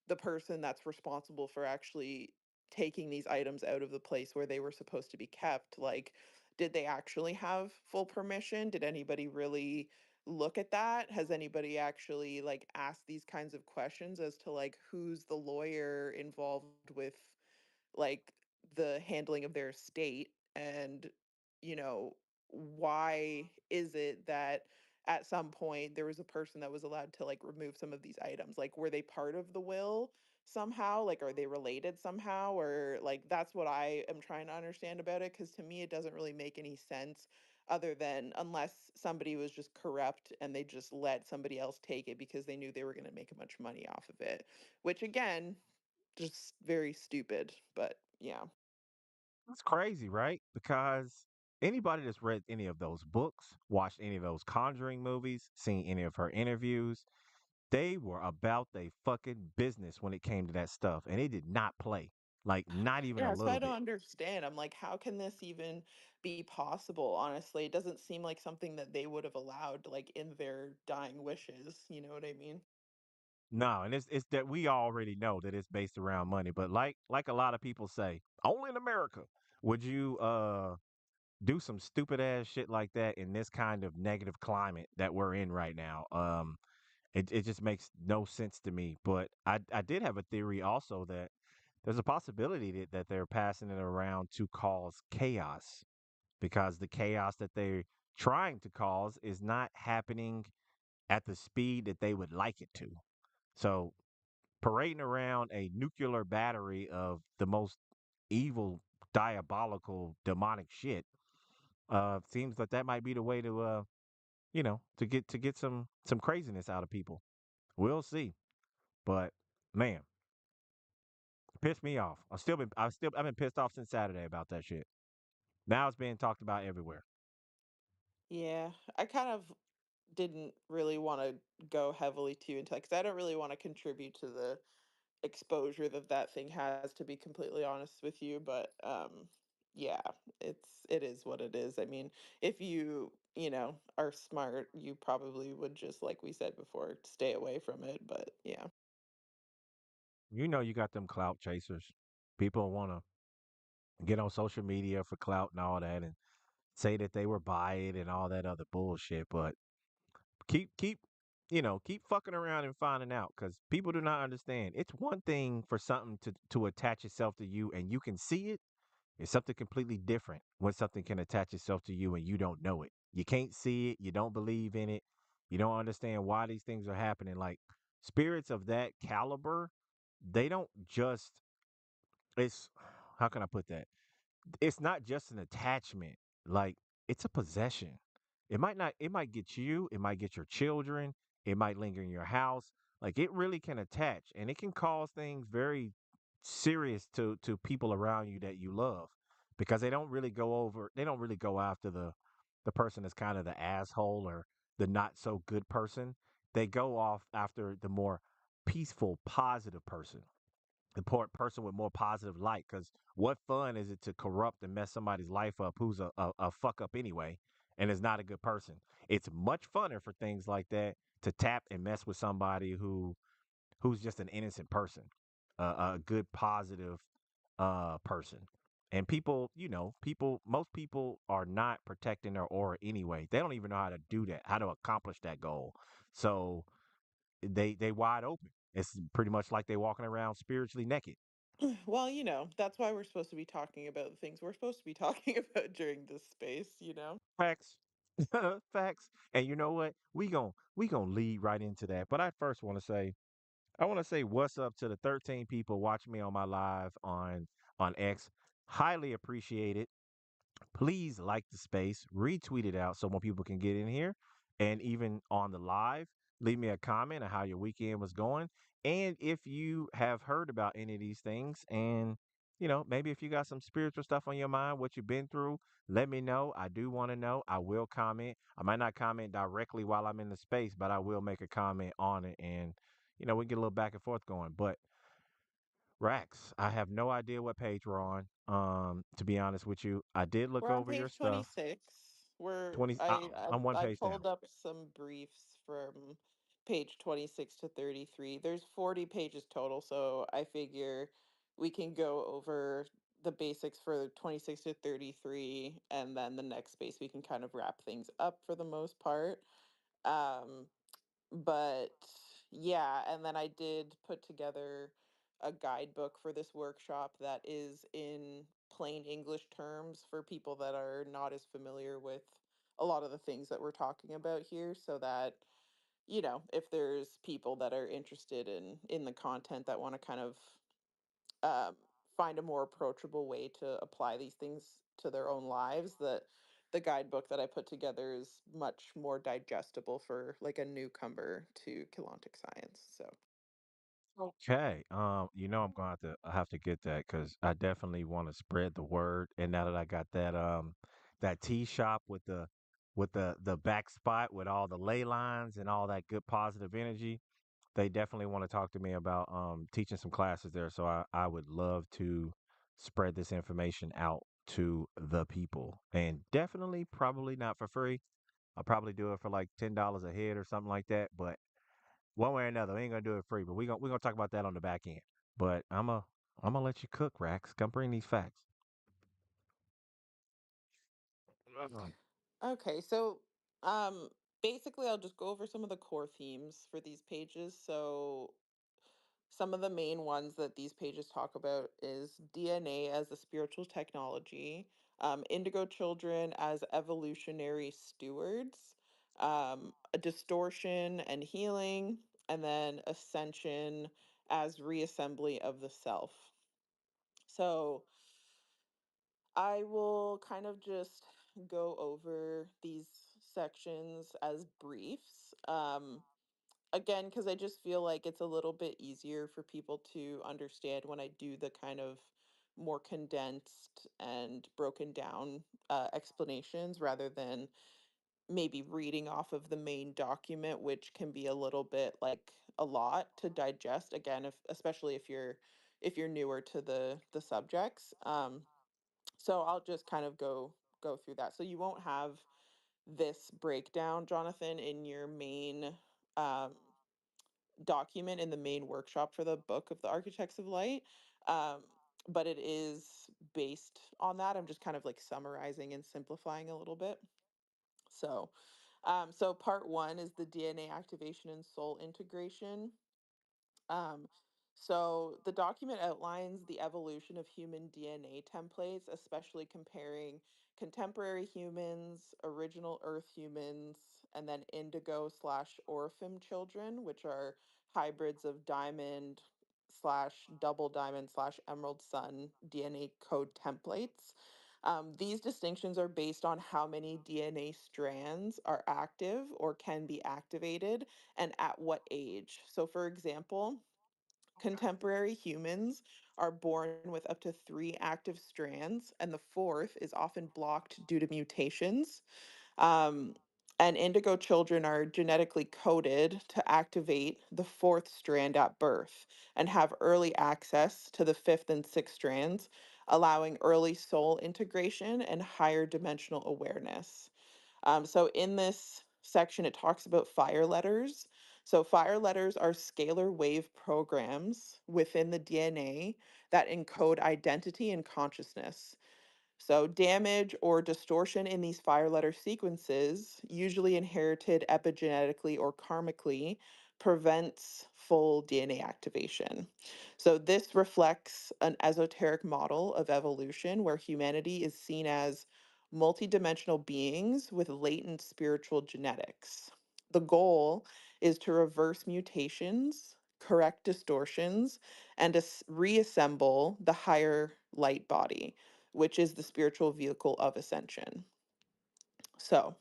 the person that's responsible for actually taking these items out of the place where they were supposed to be kept. Like, did they actually have full permission? Did anybody really look at that? Has anybody actually like asked these kinds of questions as to like who's the lawyer involved with like the handling of their estate? And you know why is it that at some point there was a person that was allowed to like remove some of these items? Like, were they part of the will somehow? Like, are they related somehow? Or like, that's what I am trying to understand about it, because to me it doesn't really make any sense, other than unless somebody was just corrupt and they just let somebody else take it because they knew they were going to make a bunch of money off of it, which again, just very stupid. But yeah. That's crazy, right? Because anybody that's read any of those books, watched any of those Conjuring movies, seen any of her interviews, they were about their fucking business when it came to that stuff. And it did not play. Like, not even a Yeah, so I little don't bit. understand. I'm like, how can this even be possible? Honestly, it doesn't seem like something that they would have allowed like in their dying wishes. You know what I mean? No, and it's that we already know that it's based around money. But like a lot of people say, only in America would you do some stupid ass shit like that in this kind of negative climate that we're in right now. It just makes no sense to me. But I did have a theory also that there's a possibility that they're passing it around to cause chaos, because the chaos that they're trying to cause is not happening at the speed that they would like it to. So parading around a nuclear battery of the most evil, diabolical, demonic shit, seems like that might be the way to to get some craziness out of people. We'll see. But man, pissed me off. I've been pissed off since Saturday about that shit. Now it's being talked about everywhere. Yeah, I kind of didn't really want to go heavily too into, because I don't really want to contribute to the exposure that that thing has, to be completely honest with you. But yeah, it is what it is. I mean, if you are smart, you probably would just, like we said before, stay away from it. But yeah. You know, you got them clout chasers. People want to get on social media for clout and all that, and say that they were by it and all that other bullshit. But keep keep fucking around and finding out, because people do not understand. It's one thing for something to attach itself to you and you can see it. It's something completely different when something can attach itself to you and you don't know it. You can't see it, you don't believe in it, you don't understand why these things are happening. Like, spirits of that caliber, they don't just, it's, how can I put that, it's not just an attachment. Like, it's a possession. It might get you, it might get your children, it might linger in your house. Like, it really can attach, and it can cause things very serious to people around you that you love, because they don't really go after the person that's kind of the asshole or the not so good person. They go off after the more peaceful, positive person, the person with more positive light. Because what fun is it to corrupt and mess somebody's life up who's a fuck up anyway and is not a good person? It's much funner for things like that to tap and mess with somebody who's just an innocent person, a good positive person. And people, most people are not protecting their aura anyway. They don't even know how to do that, how to accomplish that goal. So they wide open. It's pretty much like they walking around spiritually naked. Well, that's why we're supposed to be talking about the things we're supposed to be talking about during this space. Facts. Facts. And you know what? We gonna lead right into that. But I first want to say what's up to the 13 people watching me on my live on X. Highly appreciate it. Please like the space, retweet it out so more people can get in here. And even on the live, leave me a comment on how your weekend was going. And if you have heard about any of these things, and maybe if you got some spiritual stuff on your mind, what you've been through, let me know. I do want to know. I will comment. I might not comment directly while I'm in the space, but I will make a comment on it. And, we get a little back and forth going. But Rax, I have no idea what page we're on. To be honest with you, I did look We're on over your page stuff. 26. Where 20. I'm one I page down. pulled up some briefs from page 26 to 33. There's 40 pages total, so I figure we can go over the basics for 26 to 33, and then the next space we can kind of wrap things up for the most part. Um, but yeah, and then I did put together a guidebook for this workshop that is in plain English terms for people that are not as familiar with a lot of the things that we're talking about here, so that if there's people that are interested in the content that want to kind of um, find a more approachable way to apply these things to their own lives, that the guidebook that I put together is much more digestible for like a newcomer to Keylontic Science. So Okay. I'm going I have to get that because I definitely want to spread the word. And now that I got that tea shop with the back spot with all the ley lines and all that good positive energy, they definitely want to talk to me about teaching some classes there. So I would love to spread this information out to the people. And definitely probably not for free. I'll probably do it for like $10 a head or something like that. But one way or another, we ain't gonna do it free. But we gonna talk about that on the back end. But I'm gonna let you cook, Rax. Come bring these facts. Ugh. okay, so um basically I'll just go over some of the core themes for these pages. So some of the main ones that these pages talk about is DNA as a spiritual technology, indigo children as evolutionary stewards, a distortion and healing, and then ascension as reassembly of the self. So I will kind of just go over these sections as briefs. Again, because I just feel like it's a little bit easier for people to understand when I do the kind of more condensed and broken down explanations rather than maybe reading off of the main document, which can be a little bit like a lot to digest. Again, if especially if you're newer to the subjects. So I'll just kind of go through that. So you won't have this breakdown, Jonathan, in your main um, document in the main workshop for the book of the Architects of Light. Um, but it is based on that. I'm just kind of like summarizing and simplifying a little bit. So part one is the DNA activation and soul integration. Um, so the document outlines the evolution of human DNA templates, especially comparing contemporary humans, original Earth humans, and then indigo slash orphan children, which are hybrids of diamond slash double diamond slash emerald sun DNA code templates. These distinctions are based on how many DNA strands are active or can be activated and at what age. So, for example, contemporary humans are born with up to three active strands, and the fourth is often blocked due to mutations. Um, and indigo children are genetically coded to activate the fourth strand at birth and have early access to the fifth and sixth strands, allowing early soul integration and higher dimensional awareness. So in this section, it talks about fire letters. So, fire letters are scalar wave programs within the DNA that encode identity and consciousness. So, damage or distortion in these fire letter sequences, usually inherited epigenetically or karmically, prevents full DNA activation. So, this reflects an esoteric model of evolution where humanity is seen as multidimensional beings with latent spiritual genetics. The goal is to reverse mutations, correct distortions, and reassemble the higher light body, which is the spiritual vehicle of ascension. So,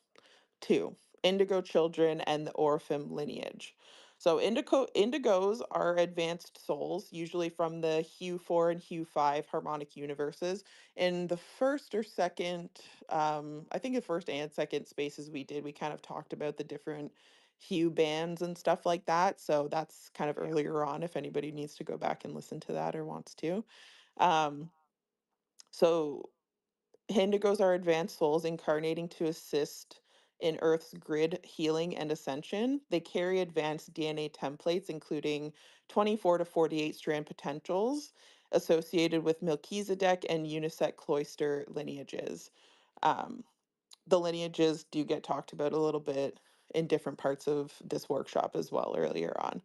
two, Indigo Children and the Orphan lineage. So, indigos are advanced souls, usually from the Hue 4 and Hue 5 harmonic universes. In the first or second, I think the first and second spaces we did, we kind of talked about the different hue bands and stuff like that. So, that's kind of Yeah. earlier on if anybody needs to go back and listen to that or wants to. Um, so, Indigos are advanced souls incarnating to assist in Earth's grid healing and ascension. They carry advanced DNA templates, including 24 to 48 strand potentials associated with Melchizedek and Uniset cloister lineages. Um, the lineages do get talked about a little bit in different parts of this workshop as well earlier on.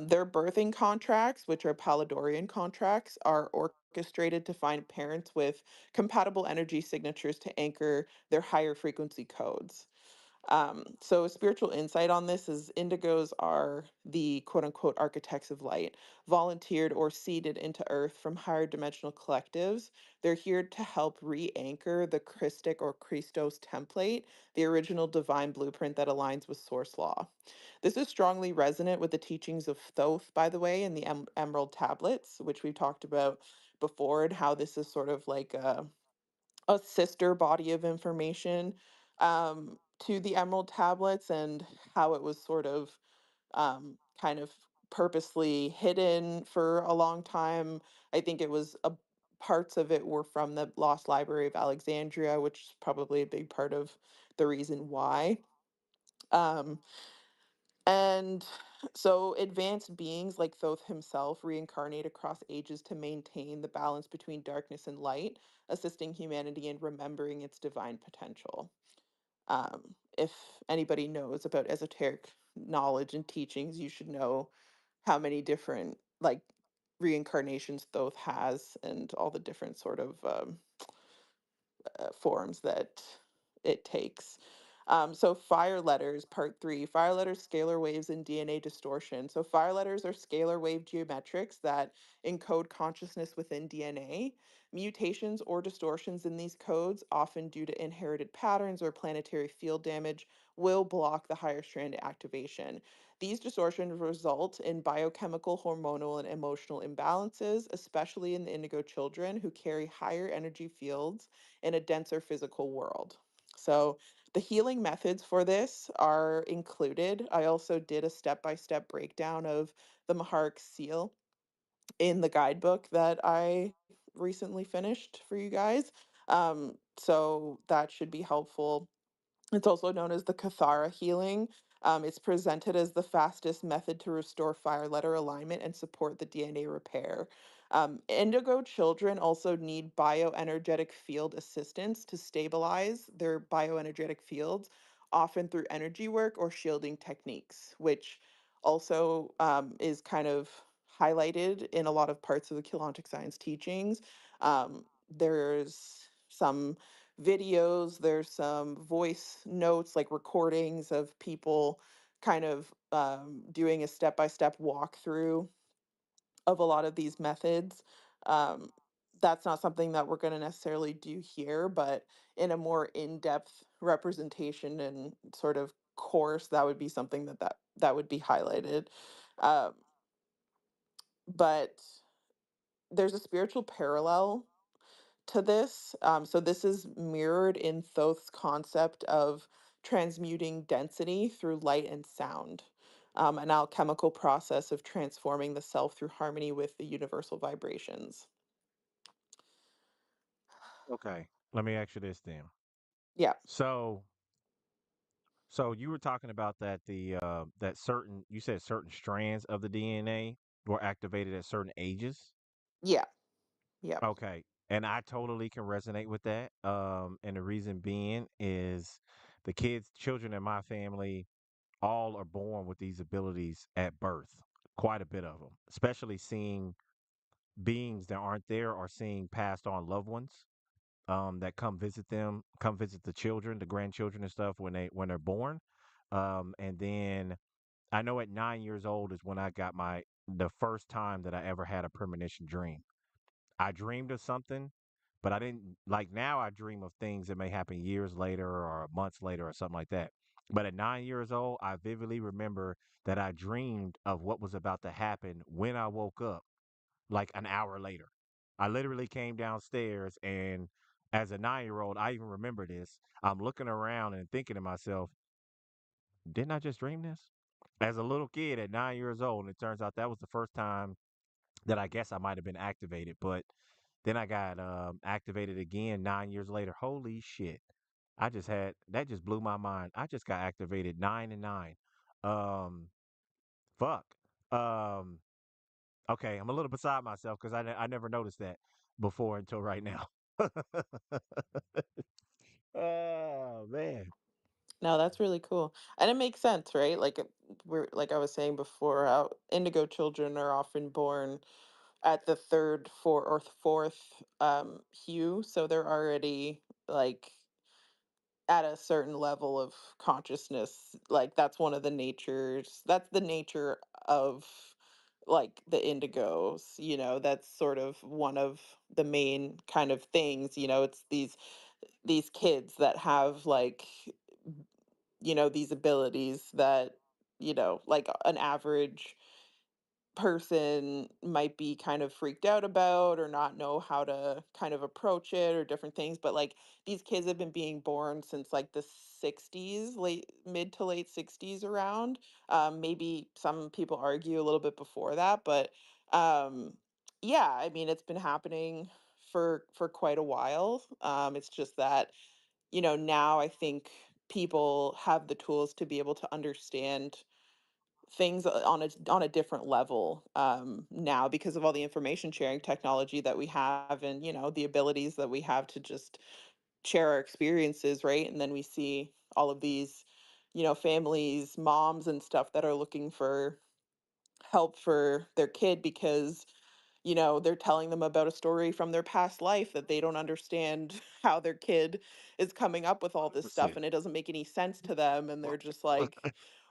Their birthing contracts, which are Palladorian contracts, are orchestrated to find parents with compatible energy signatures to anchor their higher frequency codes. So, spiritual insight on this is indigos are the quote unquote architects of light, volunteered or seeded into Earth from higher dimensional collectives. They're here to help re anchor the Christic or Christos template, the original divine blueprint that aligns with source law. This is strongly resonant with the teachings of Thoth, by the way, in the Emerald Tablets, which we've talked about before, and how this is sort of like a sister body of information to the Emerald Tablets, and how it was sort of kind of purposely hidden for a long time. I think it was a parts of it were from the Lost Library of Alexandria, which is probably a big part of the reason why. Um, and so advanced beings like Thoth himself reincarnate across ages to maintain the balance between darkness and light, assisting humanity in remembering its divine potential. If anybody knows about esoteric knowledge and teachings, you should know how many different like reincarnations Thoth has and all the different sort of forms that it takes. So, fire letters, part three, fire letters, scalar waves, and DNA distortion. So, fire letters are scalar wave geometrics that encode consciousness within DNA. Mutations or distortions in these codes, often due to inherited patterns or planetary field damage, will block the higher strand activation. These distortions result in biochemical, hormonal, and emotional imbalances, especially in the indigo children who carry higher energy fields in a denser physical world. So, the healing methods for this are included. I also did a step by step breakdown of the Maharic seal in the guidebook that I recently finished for you guys. So, that should be helpful. It's also known as the Kathara healing. It's presented as the fastest method to restore fire letter alignment and support the DNA repair. Indigo children also need bioenergetic field assistance to stabilize their bioenergetic fields, often through energy work or shielding techniques, which also is kind of highlighted in a lot of parts of the Keylontic Science teachings. There's some videos, there's some voice notes, like recordings of people kind of doing a step by step walkthrough of a lot of these methods. Um, that's not something that we're going to necessarily do here, but in a more in-depth representation and sort of course, that would be something that would be highlighted. Um, but there's a spiritual parallel to this. So this is mirrored in Thoth's concept of transmuting density through light and sound, an alchemical process of transforming the self through harmony with the universal vibrations. Okay. Let me ask you this then. Yeah. So So you were talking about that that certain you said certain strands of the DNA were activated at certain ages. Yeah. Yeah. Okay. And I totally can resonate with that. And the reason being is the children in my family, all are born with these abilities at birth. Quite a bit of them, especially seeing beings that aren't there or seeing passed on loved ones that come visit them, come visit the children, the grandchildren and stuff when they're born. And then I know at 9 years old is when I got the first time that I ever had a premonition dream. I dreamed of something, but I didn't like now I dream of things that may happen years later or months later or something like that. But at 9 years old, I vividly remember that I dreamed of what was about to happen when I woke up, like an hour later. I literally came downstairs and as a 9 year old, I even remember this. I'm looking around and thinking to myself, didn't I just dream this? As a little kid at 9 years old, and it turns out that was the first time that I guess I might have been activated. But then I got activated again 9 years later. Holy shit. I just had that just blew my mind. I just got activated 9 and 9. Um, fuck. Um, okay, I'm a little beside myself because I never noticed that before until right now. Oh man. No, that's really cool. And it makes sense, right? Like we're like I was saying before, how indigo children are often born at the third, fourth hue, so they're already like at a certain level of consciousness. Like that's the nature of like the indigos, that's sort of one of the main kind of things, it's these kids that have like these abilities that like an average person might be kind of freaked out about or not know how to kind of approach it or different things, but like these kids have been being born since like the 60s, late mid to late 60s around. Maybe some people argue a little bit before that, but yeah, I mean it's been happening for quite a while. It's just that now I think people have the tools to be able to understand things on a different level now because of all the information sharing technology that we have, and the abilities that we have to just share our experiences, right? And then we see all of these families, moms and stuff that are looking for help for their kid because they're telling them about a story from their past life that they don't understand how their kid is coming up with all this stuff, 100%. and it doesn't make any sense to them, and they're just like,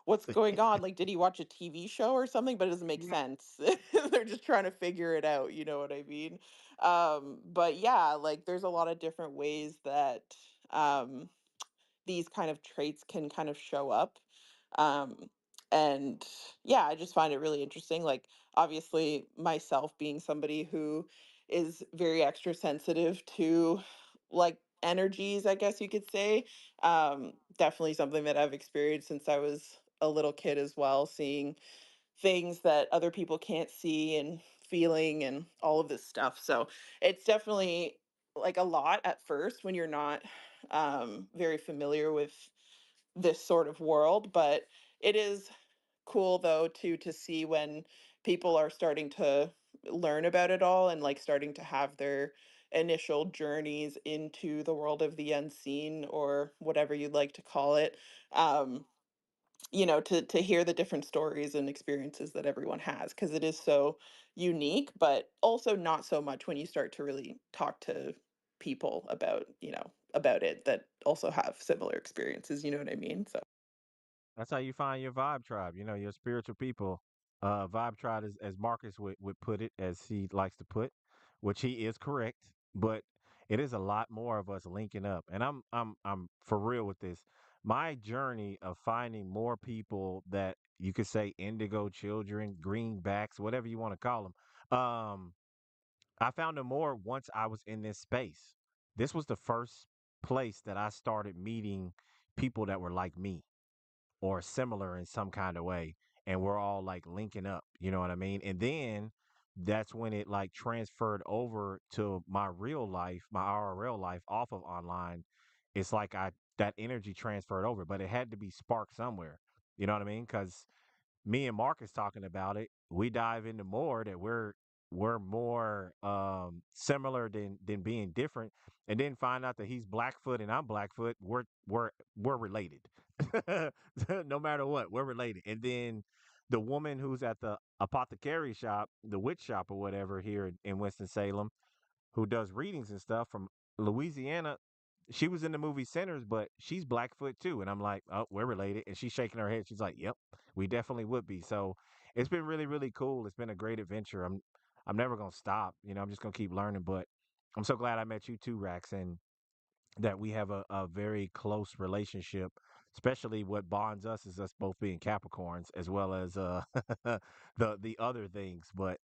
what's going on? Like, did he watch a TV show or something? But it doesn't make sense. They're just trying to figure it out, you know what I mean? But yeah, like there's a lot of different ways that um these kind of traits can kind of show up. Um, and yeah, I just find it really interesting. Like, obviously, myself being somebody who is very extra sensitive to like energies, I guess you could say. Definitely something that I've experienced since I was a little kid as well, seeing things that other people can't see and feeling and all of this stuff. So it's definitely like a lot at first when you're not very familiar with this sort of world, but it is cool though to see when people are starting to learn about it all and like starting to have their initial journeys into the world of the unseen or whatever you'd like to call it. um to hear the different stories and experiences that everyone has, because it is so unique, but also not so much when you start to really talk to people about about it that also have similar experiences, you know what I mean? So That's how you find your vibe tribe, your spiritual people. Vibe tribe, as Marcus would put it, as he likes to put, which he is correct, but it is a lot more of us linking up. And I'm for real with this. My journey of finding more people that you could say indigo children, greenbacks, whatever you want to call them. I found them more once I was in this space. This was the first place that I started meeting people that were like me or similar in some kind of way, and we're all like linking up, you know what I mean? And then that's when it like transferred over to my real life, my RRL life off of online. it's like I that energy transferred over, but it had to be sparked somewhere. You know what I mean? Because me and Marcus talking about it, we dive into more that we're more similar than being different, and then find out that he's Blackfoot and I'm Blackfoot. We're related, no matter what. We're related. And then the woman who's at the apothecary shop, the witch shop or whatever here in Winston Salem, who does readings and stuff from Louisiana. She was in the movie Sinners, but she's Blackfoot too. And I'm like, oh, we're related. And she's shaking her head. She's like, yep, we definitely would be. So it's been really, really cool. It's been a great adventure. I'm never gonna stop. You know, I'm just gonna keep learning. But I'm so glad I met you too, Rax, and that we have a very close relationship. Especially what bonds us is us both being Capricorns, as well as the other things. But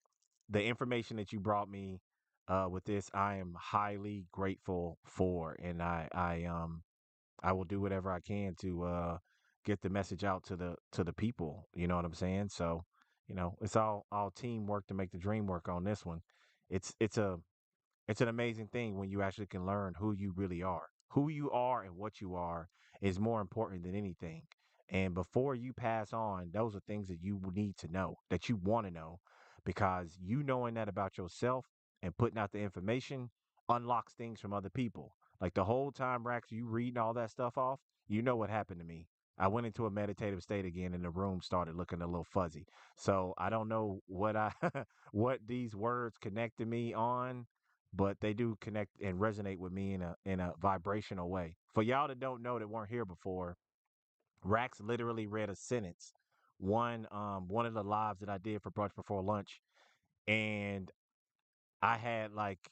the information that you brought me with this, I am highly grateful for, and I will do whatever I can to get the message out to the people. You know what I'm saying? So, it's all teamwork to make the dream work on this one. It's it's an amazing thing when you actually can learn who you really are. Who you are and what you are is more important than anything. And before you pass on, those are things that you need to know, that you want to know, because you knowing that about yourself and putting out the information unlocks things from other people. Like the whole time, Rax, you reading all that stuff off, you know what happened to me. I went into a meditative state again and the room started looking a little fuzzy. So I don't know what I what these words connected me on, but they do connect and resonate with me in a vibrational way. For y'all that don't know that weren't here before, Rax literally read a sentence one of the lives that I did for brunch before lunch, and I had like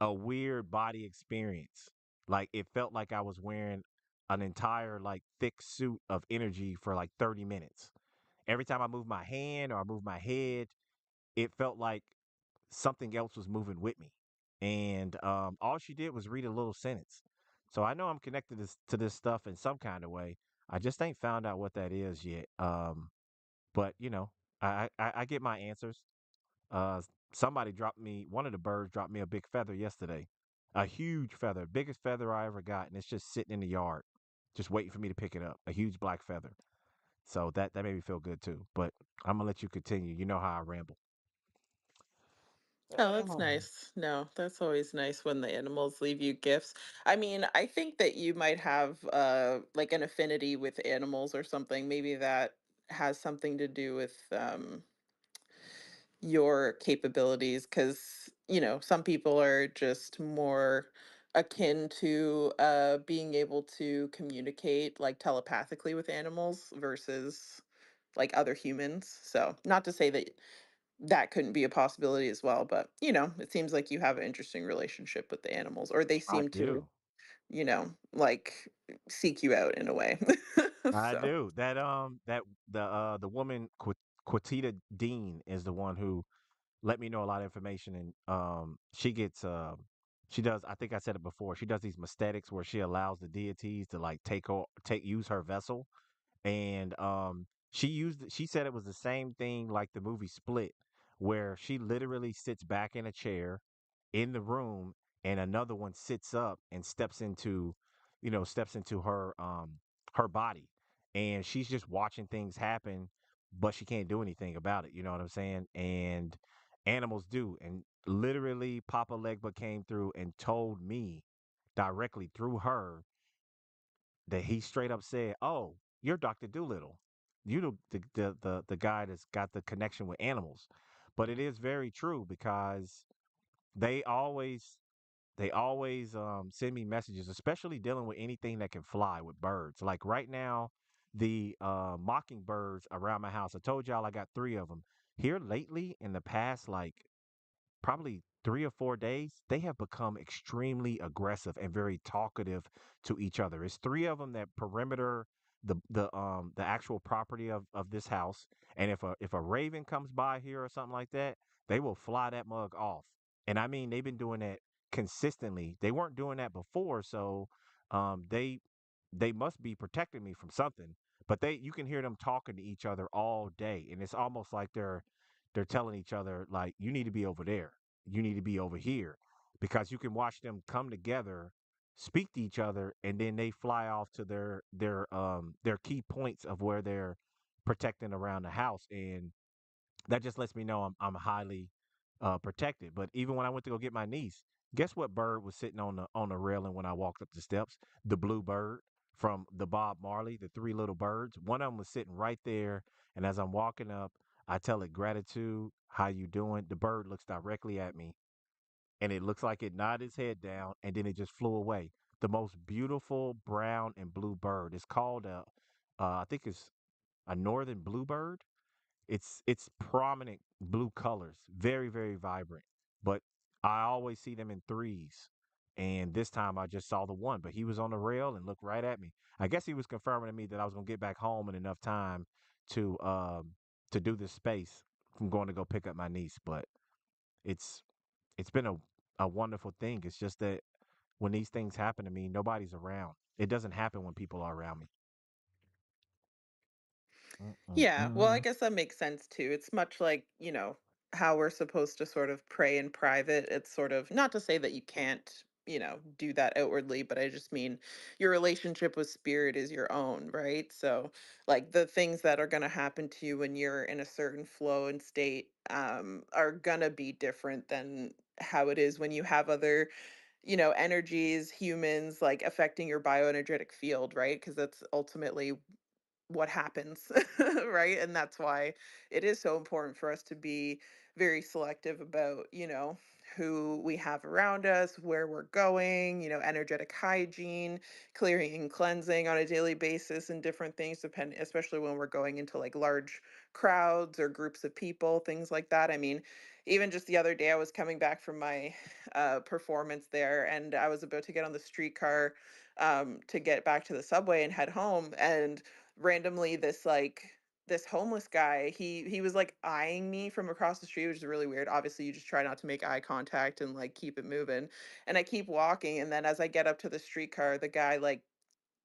a weird body experience. Like it felt like I was wearing an entire like thick suit of energy for like 30 minutes. Every time I moved my hand or I moved my head, it felt like something else was moving with me. And all she did was read a little sentence. So I know I'm connected to this stuff in some kind of way. I just ain't found out what that is yet. But I get my answers. Somebody dropped me. One of the birds dropped me a big feather yesterday, a huge feather, biggest feather I ever got, and it's just sitting in the yard, just waiting for me to pick it up. A huge black feather. So that made me feel good too. But I'm gonna let you continue. You know how I ramble. Oh, that's nice. No, that's always nice when the animals leave you gifts. I mean, I think that you might have like an affinity with animals or something. Maybe that has something to do with your capabilities, because, some people are just more akin to being able to communicate like telepathically with animals versus like other humans. So, not to say that that couldn't be a possibility as well, but it seems like you have an interesting relationship with the animals, or they I seem to, do. like seek you out in a way. I So, do. That the woman Quatita Dean is the one who let me know a lot of information, and she gets she does, I think I said it before, she does these mystetics where she allows the deities to like take use her vessel. And she said it was the same thing like the movie Split, where she literally sits back in a chair in the room and another one sits up and steps into her body, and she's just watching things happen, but she can't do anything about it. You know what I'm saying? And animals do. And literally Papa Legba came through and told me directly through her that he straight up said, "Oh, you're Dr. Doolittle. You the guy that's got the connection with animals." But it is very true because they always they always send me messages, especially dealing with anything that can fly with birds. Like right now, the mockingbirds around my house. I told y'all I got three of them. Here lately, in the past, like probably 3 or 4 days, they have become extremely aggressive and very talkative to each other. It's three of them that perimeter the actual property of this house. And if a raven comes by here or something like that, they will fly that mug off. And I mean, they've been doing that consistently. They weren't doing that before, so they must be protecting me from something. But you can hear them talking to each other all day, and it's almost like they're telling each other like, you need to be over there, you need to be over here, because you can watch them come together speak to each other, and then they fly off to their key points of where they're protecting around the house, and that just lets me know I'm highly protected. But even when I went to go get my niece, guess what bird was sitting on the railing when I walked up the steps? The blue bird from the Bob Marley, the three little birds. One of them was sitting right there, and as I'm walking up, I tell it gratitude, how you doing? The bird looks directly at me, and it looks like it nodded its head down, and then it just flew away. The most beautiful brown and blue bird. It's called I think it's a northern bluebird. It's prominent blue colors, very, very vibrant. But I always see them in threes. And this time I just saw the one, but he was on the rail and looked right at me. I guess he was confirming to me that I was gonna get back home in enough time to um to do this space from going to go pick up my niece. But it's it's been a wonderful thing. It's just that when these things happen to me, nobody's around. It doesn't happen when people are around me. Yeah, well, I Mm-mm-mm. guess that makes sense too. It's much like, how we're supposed to sort of pray in private. It's sort of not to say that you can't, do that outwardly, but I just mean your relationship with spirit is your own, right? So, like the things that are going to happen to you when you're in a certain flow and state are going to be different than how it is when you have other energies, humans like affecting your bioenergetic field, right? Because that's ultimately what happens, right? And that's why it is so important for us to be very selective about, who we have around us, where we're going, energetic hygiene, clearing and cleansing on a daily basis, and different things depend, especially when we're going into like large crowds or groups of people, things like that. I mean, even just the other day, I was coming back from my performance there, and I was about to get on the streetcar to get back to the subway and head home, and randomly this homeless guy, he was like eyeing me from across the street, which is really weird. Obviously you just try not to make eye contact and like keep it moving, and I keep walking, and then as I get up to the streetcar, the guy like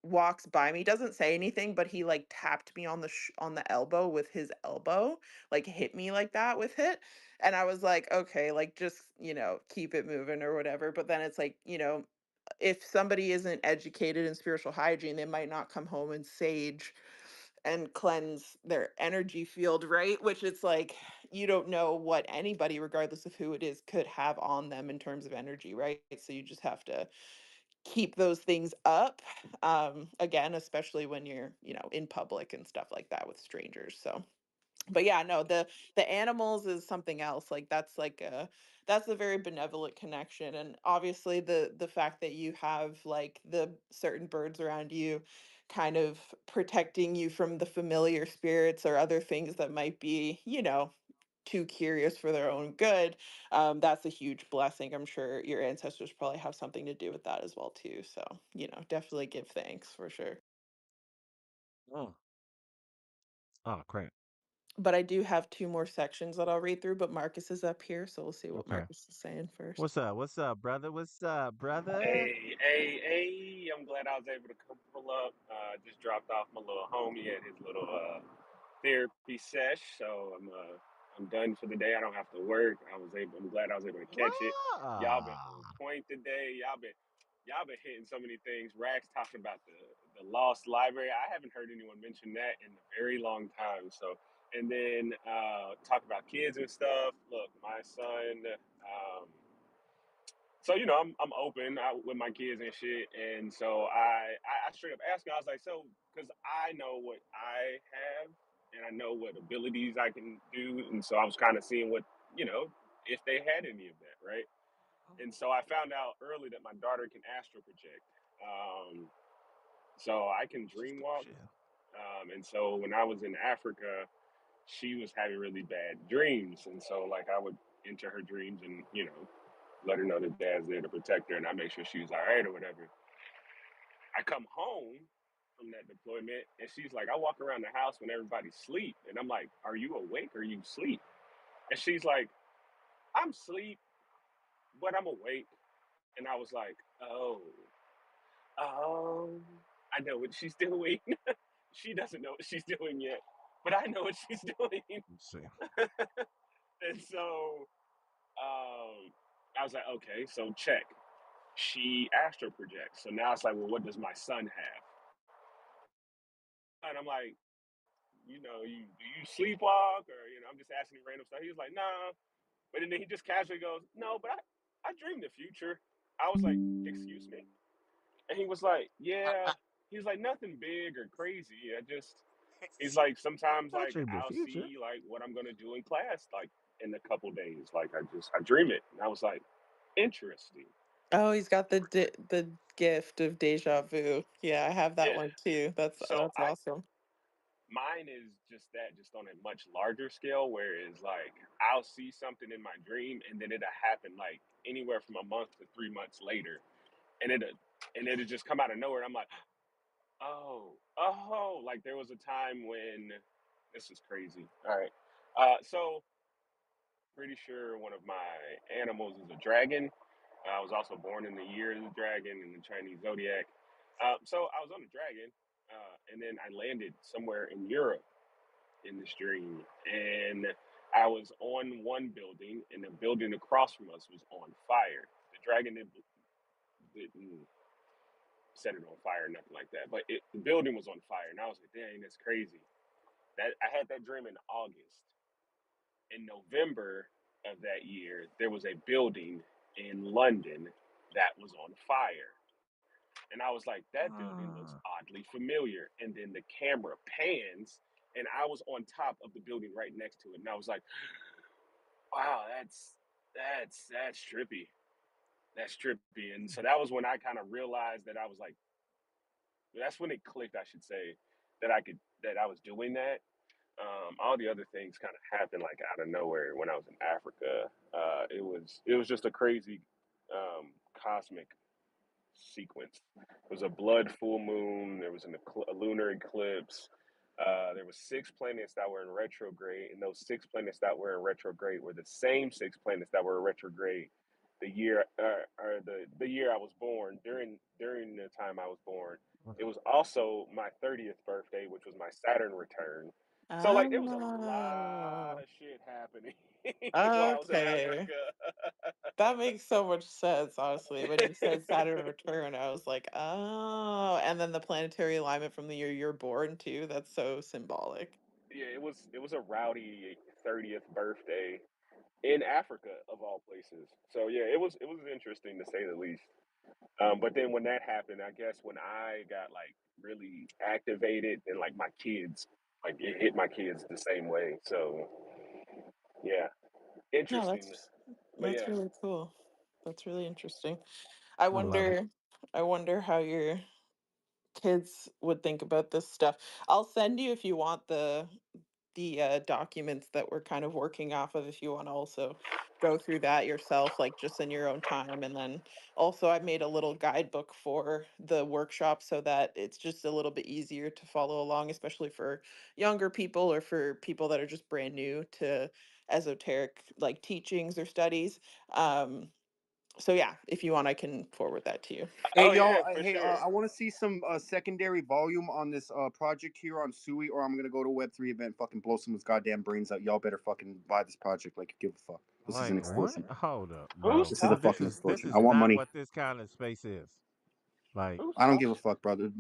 walks by me, doesn't say anything, but he like tapped me on on the elbow with his elbow, like hit me like that with it. And I was like, okay, like just keep it moving or whatever. But then it's like, if somebody isn't educated in spiritual hygiene, they might not come home and sage and cleanse their energy field, right? Which it's like you don't know what anybody, regardless of who it is, could have on them in terms of energy, right? So you just have to keep those things up. Again, especially when you're, in public and stuff like that with strangers. So but yeah, no, the animals is something else. Like that's a very benevolent connection. And obviously the fact that you have like the certain birds around you kind of protecting you from the familiar spirits or other things that might be, too curious for their own good. That's a huge blessing. I'm sure your ancestors probably have something to do with that as well too. So, definitely give thanks for sure. Oh, oh, crap. But I do have two more sections that I'll read through, but Marcus is up here, so we'll see what Okay. Marcus is saying first. What's up? What's up, brother? What's up, brother? Hey, I'm glad I was able to come pull up. Just dropped off my little homie at his little therapy sesh, so I'm done for the day. I don't have to work. I'm glad I was able to catch it. Y'all been on Ah, point today. Y'all been hitting so many things. Rags talking about the lost library. I haven't heard anyone mention that in a very long time. So, and then talk about kids and stuff. Look, my son. So I'm open with my kids and shit, and so I straight up asked him. I was like, so because I know what I have, and I know what abilities I can do, and so I was kind of seeing what if they had any of that, right? And so I found out early that my daughter can astral project, so I can this is dream dope walk, shit. and so when I was in Africa, she was having really bad dreams, and so like I would enter her dreams and let her know that dad's there to protect her and I make sure she's all right or whatever. I come home from that deployment and she's like, I walk around the house when everybody's asleep. And I'm like, are you awake or are you asleep? And she's like, I'm asleep, but I'm awake. And I was like, oh, I know what she's doing. She doesn't know what she's doing yet, but I know what she's doing. Let's see. And so I was like, okay, so check. she astro projects. So now it's like, well, what does my son have? And I'm like, you do you sleepwalk or I'm just asking him random stuff. He was like, nah. But then he just casually goes, no, but I dream the future. I was like, excuse me? And he was like, yeah. He was like, nothing big or crazy. He's like, sometimes I like dream the I'll future. see like what I'm gonna do in class like in a couple days. Like I dream it. And I was like, interesting. Oh, he's got the gift of deja vu. Yeah, I have that Yeah. one too. So That's awesome. mine is just on a much larger scale, whereas like I'll see something in my dream and then it'll happen like anywhere from a month to 3 months later. And it'll just come out of nowhere. I'm like, oh, like there was a time when this is crazy. All right. So pretty sure one of my animals is a dragon. I was also born in the year of the dragon in the Chinese zodiac. So I was on a dragon, and then I landed somewhere in Europe in this dream, and I was on one building, and the building across from us was on fire. The dragon didn't set it on fire, nothing like that, but the building was on fire, and I was like, "Dang, that's crazy." That I had that dream in August. In November of that year, there was a building in London that was on fire. And I was like, that building looks Ah, oddly familiar. And then the camera pans, and I was on top of the building right next to it. And I was like, wow, that's trippy. That's trippy. And so that was when I kind of realized that I was like, that's when it clicked, I should say, that I was doing that. All the other things kind of happened like out of nowhere when I was in Africa. It was just a crazy cosmic sequence. It was a blood full moon. There was a lunar eclipse. There were 6 planets that were in retrograde, and those 6 planets that were in retrograde were the same 6 planets that were in retrograde the year or the year I was born. During the time I was born, it was also my 30th birthday, which was my Saturn return. So like there was a lot Oh, of shit happening while I was in okay. Africa. That makes so much sense, honestly. When you said Saturn return, I was like, oh, and then the planetary alignment from the year you're born too. That's so symbolic. Yeah, it was a rowdy 30th birthday in Africa of all places. So yeah, it was interesting to say the least. But then when that happened, I guess when I got like really activated and like my kids, like it hit my kids the same way. So yeah, No, interesting. But that's yeah. really cool. That's really interesting. I I love it. wonder I wonder how your kids would think about this stuff. I'll send you if you want the documents that we're kind of working off of if you want to also go through that yourself, like just in your own time. And then also I made a little guidebook for the workshop so that it's just a little bit easier to follow along, especially for younger people or for people that are just brand new to esoteric like teachings or studies. So yeah, if you want, I can forward that to you. Hey Oh y'all, yeah, for hey, sure. I want to see some secondary volume on this project here on Sui, or I'm gonna go to a Web3 event, fucking blow someone's goddamn brains out. Y'all better fucking buy this project, like give a fuck. This is an Like what? extortion. Hold up, Who's bro. This is a talking? This fucking is this extortion. is I want not money. what this kind of space is. Like, Who's I don't give a talking? fuck, brother.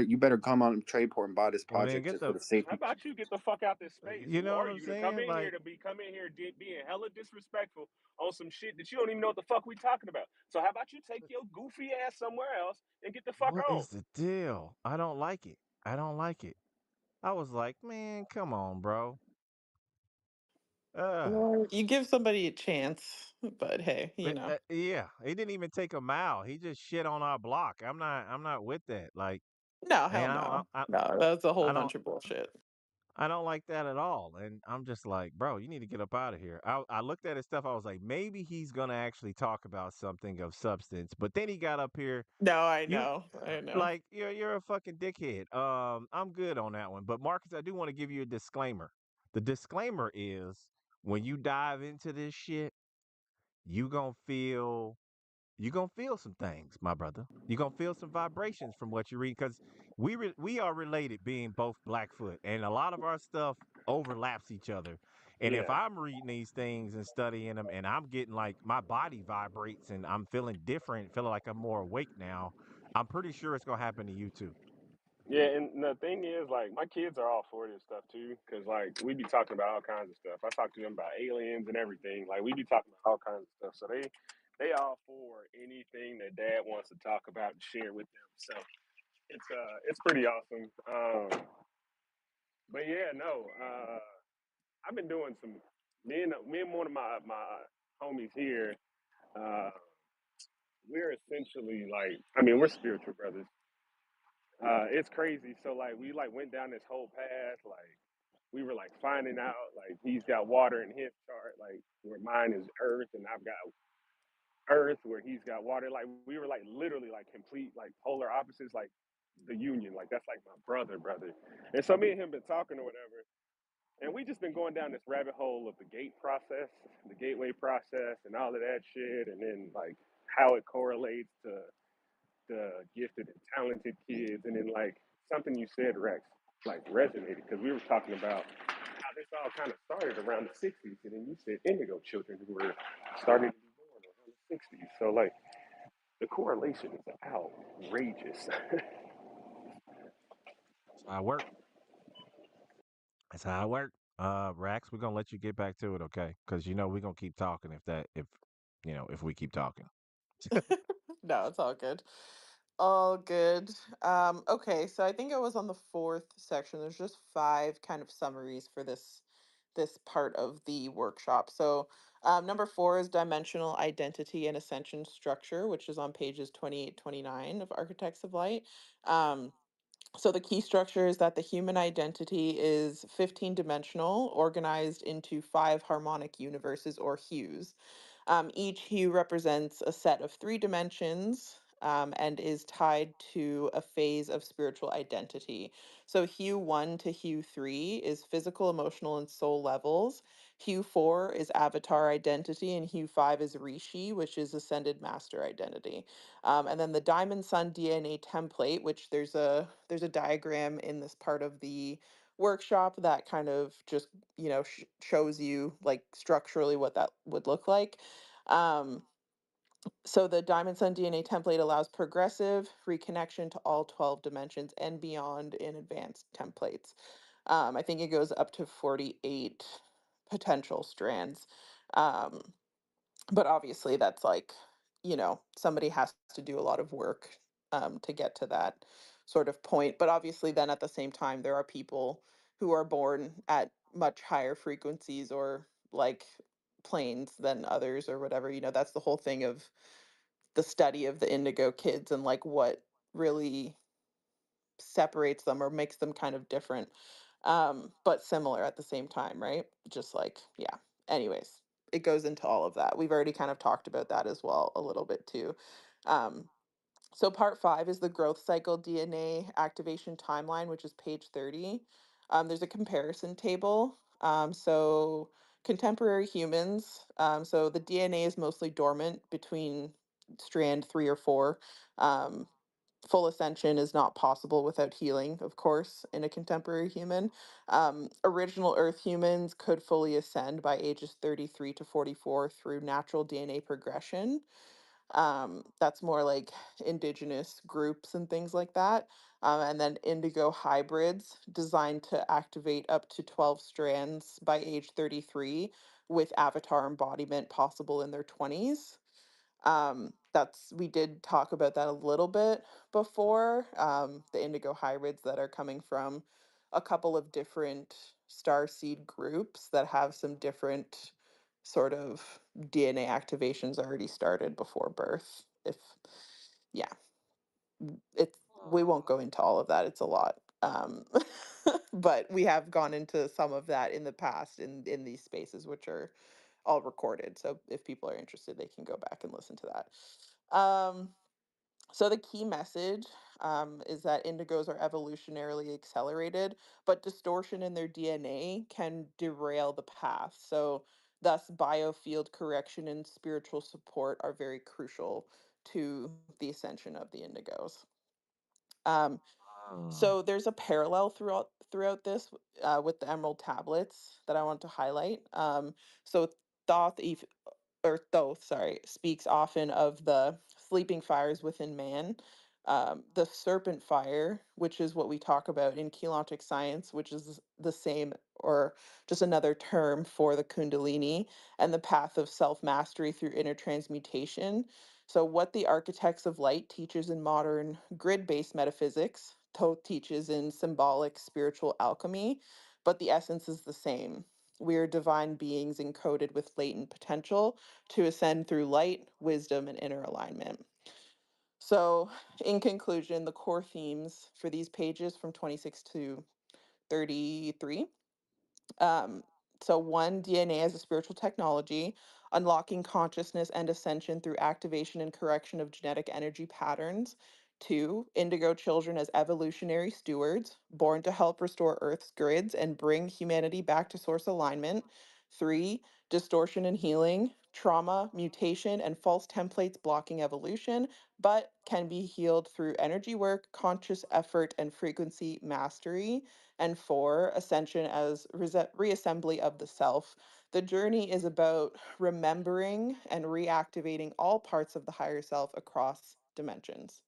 You better come on Tradeport and buy this well, then project get just for the. the How safety. about you get the fuck out this space? You Who know what are I'm you to come saying? in here Like, being hella disrespectful on some shit that you don't even know what the fuck we talking about? So how about you take your goofy ass somewhere else and get the fuck what on? is the deal? I don't like it. I don't like it. I was like, man, come on, bro. Uh, Well, you give somebody a chance, but hey, you but know. yeah, he didn't even take a mile. He just shit on our block. I'm not with that. Like, No, hell man, no. No, that's a whole I don't bunch of bullshit. I don't like that at all. And I'm just like, bro, you need to get up out of here. I looked at his stuff. I was like, maybe he's gonna actually talk about something of substance. But then he got up here. No, I You know. I know. like you're a fucking dickhead. I'm good on that one. But Marcus, I do want to give you a disclaimer. The disclaimer is when you dive into this shit, you gonna feel you're gonna feel some things, my brother. You're gonna feel some vibrations from what you read because we are related, being both Blackfoot, and a lot of our stuff overlaps each other. And if Yeah. I'm reading these things and studying them and I'm getting like my body vibrates and I'm feeling different, feeling like I'm more awake now, I'm pretty sure it's going to happen to you too. Yeah, and the thing is, like, my kids are all for this stuff too, because like we be talking about all kinds of stuff. I talk to them about aliens and everything. Like we be talking about all kinds of stuff. So they all for anything that Dad wants to talk about and share with them. So it's pretty awesome. But yeah, no, I've been doing some. Me and one of my homies here. Uh, we're essentially like, I mean, we're spiritual brothers. It's crazy. So like we like went down this whole path. Like we were like finding out like he's got water in his chart, like where mine is earth and I've got earth where he's got water. Like we were like literally like complete like polar opposites, like the union. Like that's like my brother. And so me and him been talking or whatever. And we just been going down this rabbit hole of the gate process, the gateway process and all of that shit, and then like how it correlates to the gifted and talented kids. And then like something you said, Rex, like resonated because we were talking about how this all kind of started around the 60s. And then you said Indigo Children who were starting to be born around the 60s. So like the correlation is outrageous. That's how I work. That's how I work. Rax, we're gonna let you get back to it, okay? Because you know we're gonna keep talking if we keep talking. No, it's all good. All good. Okay, so I think I was on the fourth section. There's just five kind of summaries for this part of the workshop. So number four is dimensional identity and ascension structure, which is on pages 28, 29 of Architects of Light. Um, so the key structure is that the human identity is 15 dimensional, organized into five harmonic universes or hues. Each hue represents a set of three dimensions and is tied to a phase of spiritual identity. So, hue one to hue three is physical, emotional, and soul levels. Hue four is avatar identity, and hue five is rishi, which is ascended master identity. And then the diamond sun DNA template, which there's a diagram in this part of the workshop that kind of just shows you like structurally what that would look like. um, so the Diamond Sun DNA template allows progressive reconnection to all 12 dimensions and beyond in advanced templates. I think it goes up to 48 potential strands. Um, but obviously that's like, somebody has to do a lot of work to get to that sort of point. But obviously then at the same time, there are people who are born at much higher frequencies or like planes than others or whatever. That's the whole thing of the study of the indigo kids and like what really separates them or makes them kind of different, but similar at the same time, right? Just like, yeah. Anyways, it goes into all of that. We've already kind of talked about that as well a little bit too. Um, so part five is the growth cycle DNA activation timeline, which is page 30. There's a comparison table. So contemporary humans, so the DNA is mostly dormant between strand three or four. Um, Full ascension is not possible without healing, of course, in a contemporary human. Original Earth humans could fully ascend by ages 33 to 44 through natural DNA progression. That's more like indigenous groups and things like that. And then indigo hybrids designed to activate up to 12 strands by age 33 with avatar embodiment possible in their 20s. That's We did talk about that a little bit before. The indigo hybrids that are coming from a couple of different star seed groups that have some different sort of DNA activations already started before birth. If Yeah, it's we won't go into all of that. It's a lot. But we have gone into some of that in the past in these spaces, which are all recorded. So if people are interested, they can go back and listen to that. So the key message is that indigos are evolutionarily accelerated, but distortion in their DNA can derail the path. So thus biofield correction and spiritual support are very crucial to the ascension of the indigos. Um, Mm. so there's a parallel throughout this with the emerald tablets that I want to highlight. So Thoth or Thoth, sorry, speaks often of the sleeping fires within man. The serpent fire, which is what we talk about in Keylontic Science, which is the same or just another term for the Kundalini and the path of self mastery through inner transmutation. So, what the architects of light teaches in modern grid based metaphysics, Thoth teaches in symbolic spiritual alchemy, but the essence is the same. We are divine beings encoded with latent potential to ascend through light, wisdom, and inner alignment. So, in conclusion, the core themes for these pages from 26 to 33. Um, so, one, DNA as a spiritual technology, unlocking consciousness and ascension through activation and correction of genetic energy patterns. Two, indigo children as evolutionary stewards, born to help restore Earth's grids and bring humanity back to source alignment. Three, distortion and healing, trauma, mutation, and false templates blocking evolution, but can be healed through energy work, conscious effort, and frequency mastery. And four, ascension as reassembly of the self. The journey is about remembering and reactivating all parts of the higher self across dimensions.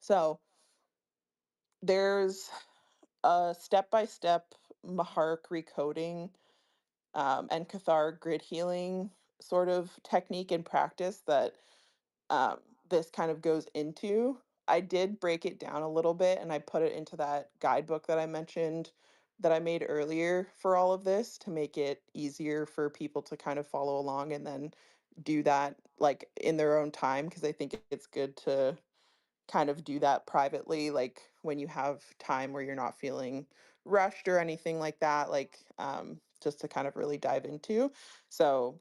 So there's a step by step Mahark recoding and Cathar grid healing sort of technique and practice that um, this kind of goes into. I did break it down a little bit and I put it into that guidebook that I mentioned that I made earlier for all of this to make it easier for people to kind of follow along and then do that like in their own time because I think it's good to kind of do that privately like when you have time where you're not feeling rushed or anything like that like just to kind of really dive into. So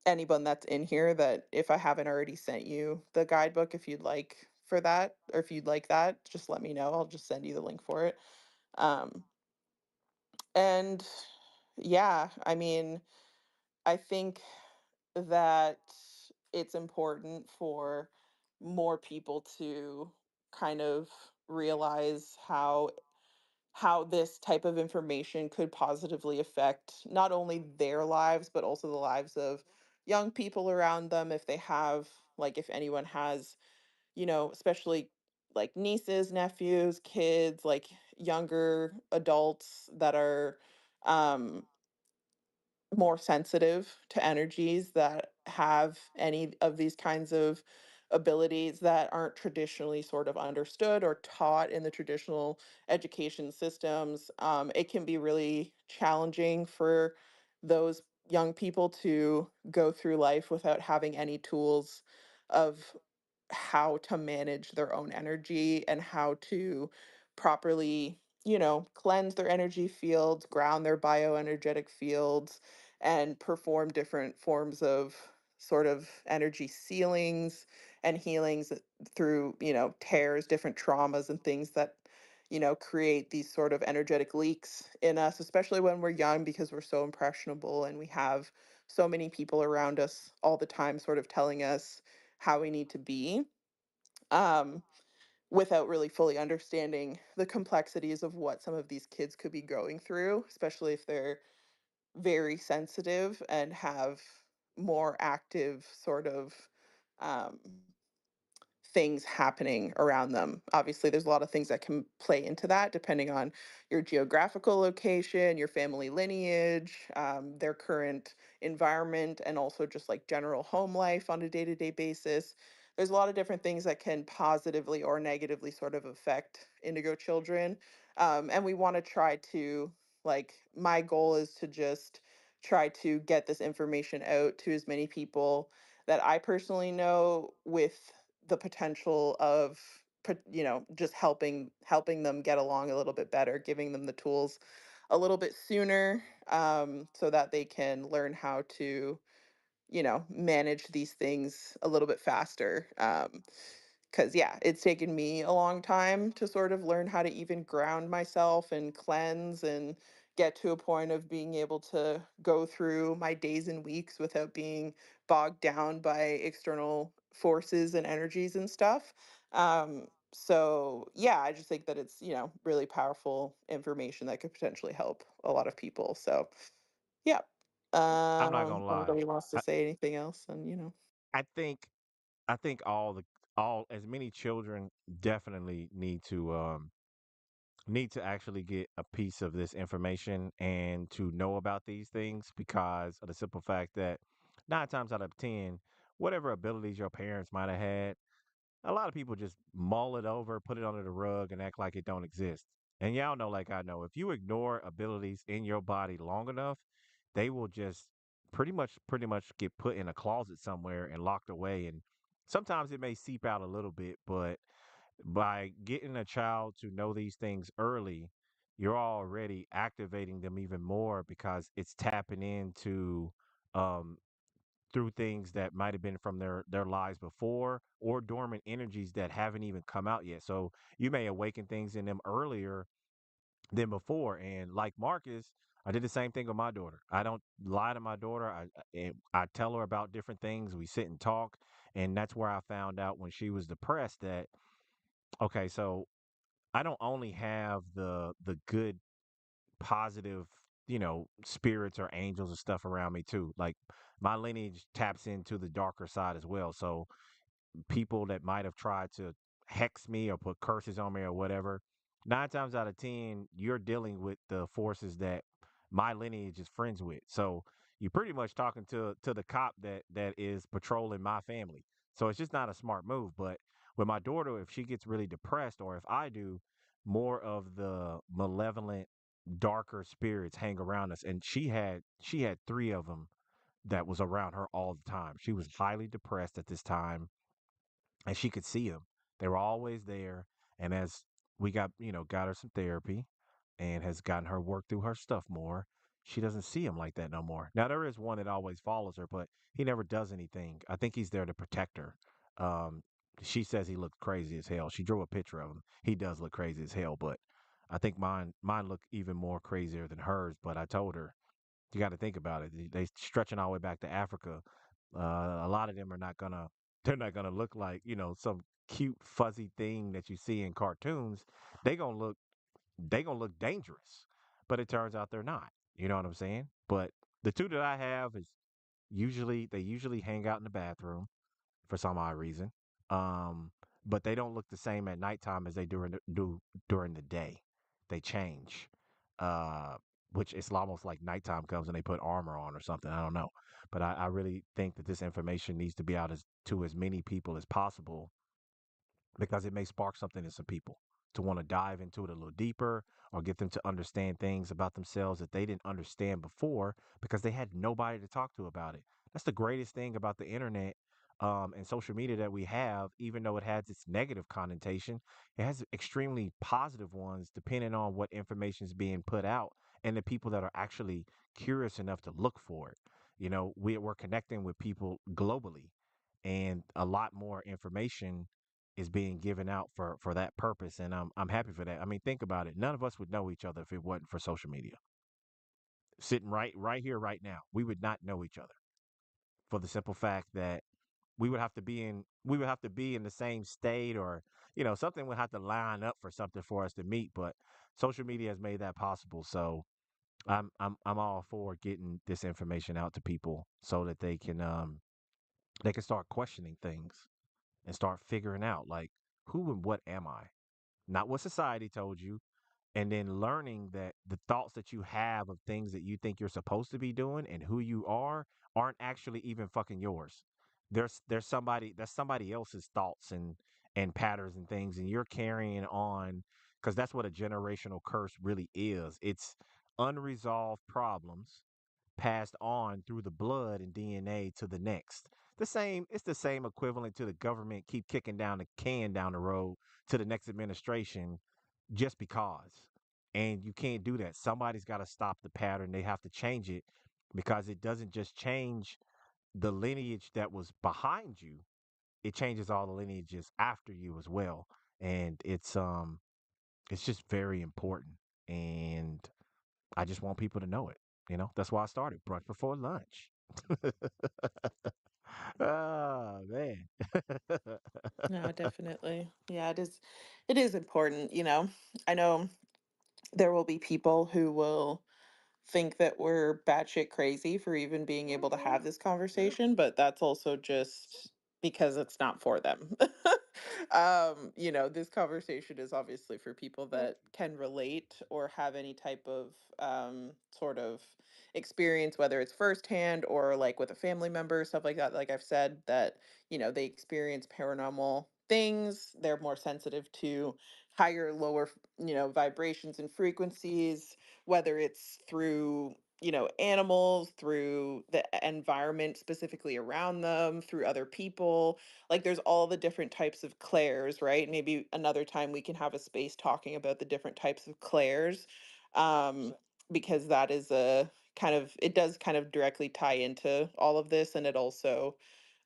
anyone that's in here that if I haven't already sent you the guidebook, if you'd like for that, or if you'd like that, just let me know. I'll just send you the link for it. Um, and yeah, I mean, I think that it's important for more people to kind of realize how this type of information could positively affect not only their lives but also the lives of young people around them if they have like if anyone has especially like nieces, nephews, kids, like younger adults that are um more sensitive to energies that have any of these kinds of abilities that aren't traditionally sort of understood or taught in the traditional education systems. It can be really challenging for those young people to go through life without having any tools of how to manage their own energy and how to properly, cleanse their energy fields, ground their bioenergetic fields, and perform different forms of sort of energy sealings and healings through, tears, different traumas and things that, create these sort of energetic leaks in us, especially when we're young because we're so impressionable and we have so many people around us all the time sort of telling us how we need to be um, without really fully understanding the complexities of what some of these kids could be going through, especially if they're very sensitive and have more active sort of um, things happening around them. Obviously, there's a lot of things that can play into that depending on your geographical location, your family lineage, their current environment, and also just like general home life on a day to day basis. There's a lot of different things that can positively or negatively sort of affect indigo children. And we want to try to, like, my goal is to just try to get this information out to as many people that I personally know with the potential of just helping them get along a little bit better, giving them the tools a little bit sooner so that they can learn how to manage these things a little bit faster. Because, yeah, it's taken me a long time to sort of learn how to even ground myself and cleanse and get to a point of being able to go through my days and weeks without being bogged down by external forces and energies and stuff. So yeah, I just think that it's, really powerful information that could potentially help a lot of people. So yeah. I'm not gonna lie. Anybody wants to I, say anything else, and I think I think all as many children definitely need to actually get a piece of this information and to know about these things because of the simple fact that 9 times out of 10, whatever abilities your parents might have had, a lot of people just mull it over, put it under the rug, and act like it don't exist. And y'all know, like I know, if you ignore abilities in your body long enough, they will just pretty much get put in a closet somewhere and locked away. And sometimes it may seep out a little bit, but by getting a child to know these things early, you're already activating them even more because it's tapping into um, through things that might have been from their lives before or dormant energies that haven't even come out yet. So you may awaken things in them earlier than before. And like Marcus, I did the same thing with my daughter. I don't lie to my daughter. I tell her about different things. We sit and talk, and that's where I found out when she was depressed that okay, so I don't only have the good positive, spirits or angels and stuff around me too. Like my lineage taps into the darker side as well. So people that might have tried to hex me or put curses on me or whatever, 9 times out of 10, you're dealing with the forces that my lineage is friends with. So you're pretty much talking to the cop that is patrolling my family. So it's just not a smart move. But with my daughter, if she gets really depressed or if I do, more of the malevolent, darker spirits hang around us. And she had three of them that was around her all the time. She was highly depressed at this time and she could see them. They were always there. And as we got her some therapy and has gotten her work through her stuff more, she doesn't see him like that no more. Now there is one that always follows her, but he never does anything. I think he's there to protect her. Um, she says he looks crazy as hell. She drew a picture of him. He does look crazy as hell, but I think mine look even more crazier than hers. But I told her you got to think about it. They stretching all the way back to Africa. A lot of them are not gonna. They're not gonna look like some cute fuzzy thing that you see in cartoons. They gonna look. They gonna look dangerous. But it turns out they're not. You know what I'm saying? But the two that I have is usually hang out in the bathroom for some odd reason. Um, but they don't look the same at nighttime as they do during the day. They change. Uh, which it's almost like nighttime comes and they put armor on or something. I don't know. But I really think that this information needs to be out to as many people as possible because it may spark something in some people to want to dive into it a little deeper or get them to understand things about themselves that they didn't understand before because they had nobody to talk to about it. That's the greatest thing about the internet and social media that we have, even though it has its negative connotation, it has extremely positive ones depending on what information is being put out and the people that are actually curious enough to look for it. We're connecting with people globally and a lot more information is being given out for that purpose, and I'm happy for that. I mean, think about it. None of us would know each other if it wasn't for social media. Sitting right here, right now, we would not know each other for the simple fact that we would have to be in the same state, or something would have to line up for something for us to meet. But social media has made that possible. So I'm all for getting this information out to people so that they can start questioning things and start figuring out like who and what am I? Not what society told you, and then learning that the thoughts that you have of things that you think you're supposed to be doing and who you are aren't actually even fucking yours. There's somebody that's somebody else's thoughts and patterns and things, and you're carrying on because that's what a generational curse really is. It's unresolved problems passed on through the blood and DNA to the next. It's the same equivalent to the government keep kicking down the can down the road to the next administration just because. And you can't do that. Somebody's got to stop the pattern. They have to change it because it doesn't just change the lineage that was behind you. It changes all the lineages after you as well. And it's just very important. And I just want people to know it. That's why I started brunch before lunch. Oh man. No, definitely. Yeah, it is important, you know. I know there will be people who will think that we're batshit crazy for even being able to have this conversation, but that's also just because it's not for them. You know, this conversation is obviously for people that can relate or have any type of sort of experience, whether it's firsthand or like with a family member, stuff like that. Like I've said, that, you know, they experience paranormal things, they're more sensitive to higher, lower, you know, vibrations and frequencies, whether it's through, you know, animals, through the environment specifically around them, through other people. Like there's all the different types of clairs, right? Maybe another time we can have a space talking about the different types of clairs. Because that is a kind of, it does kind of directly tie into all of this, and it also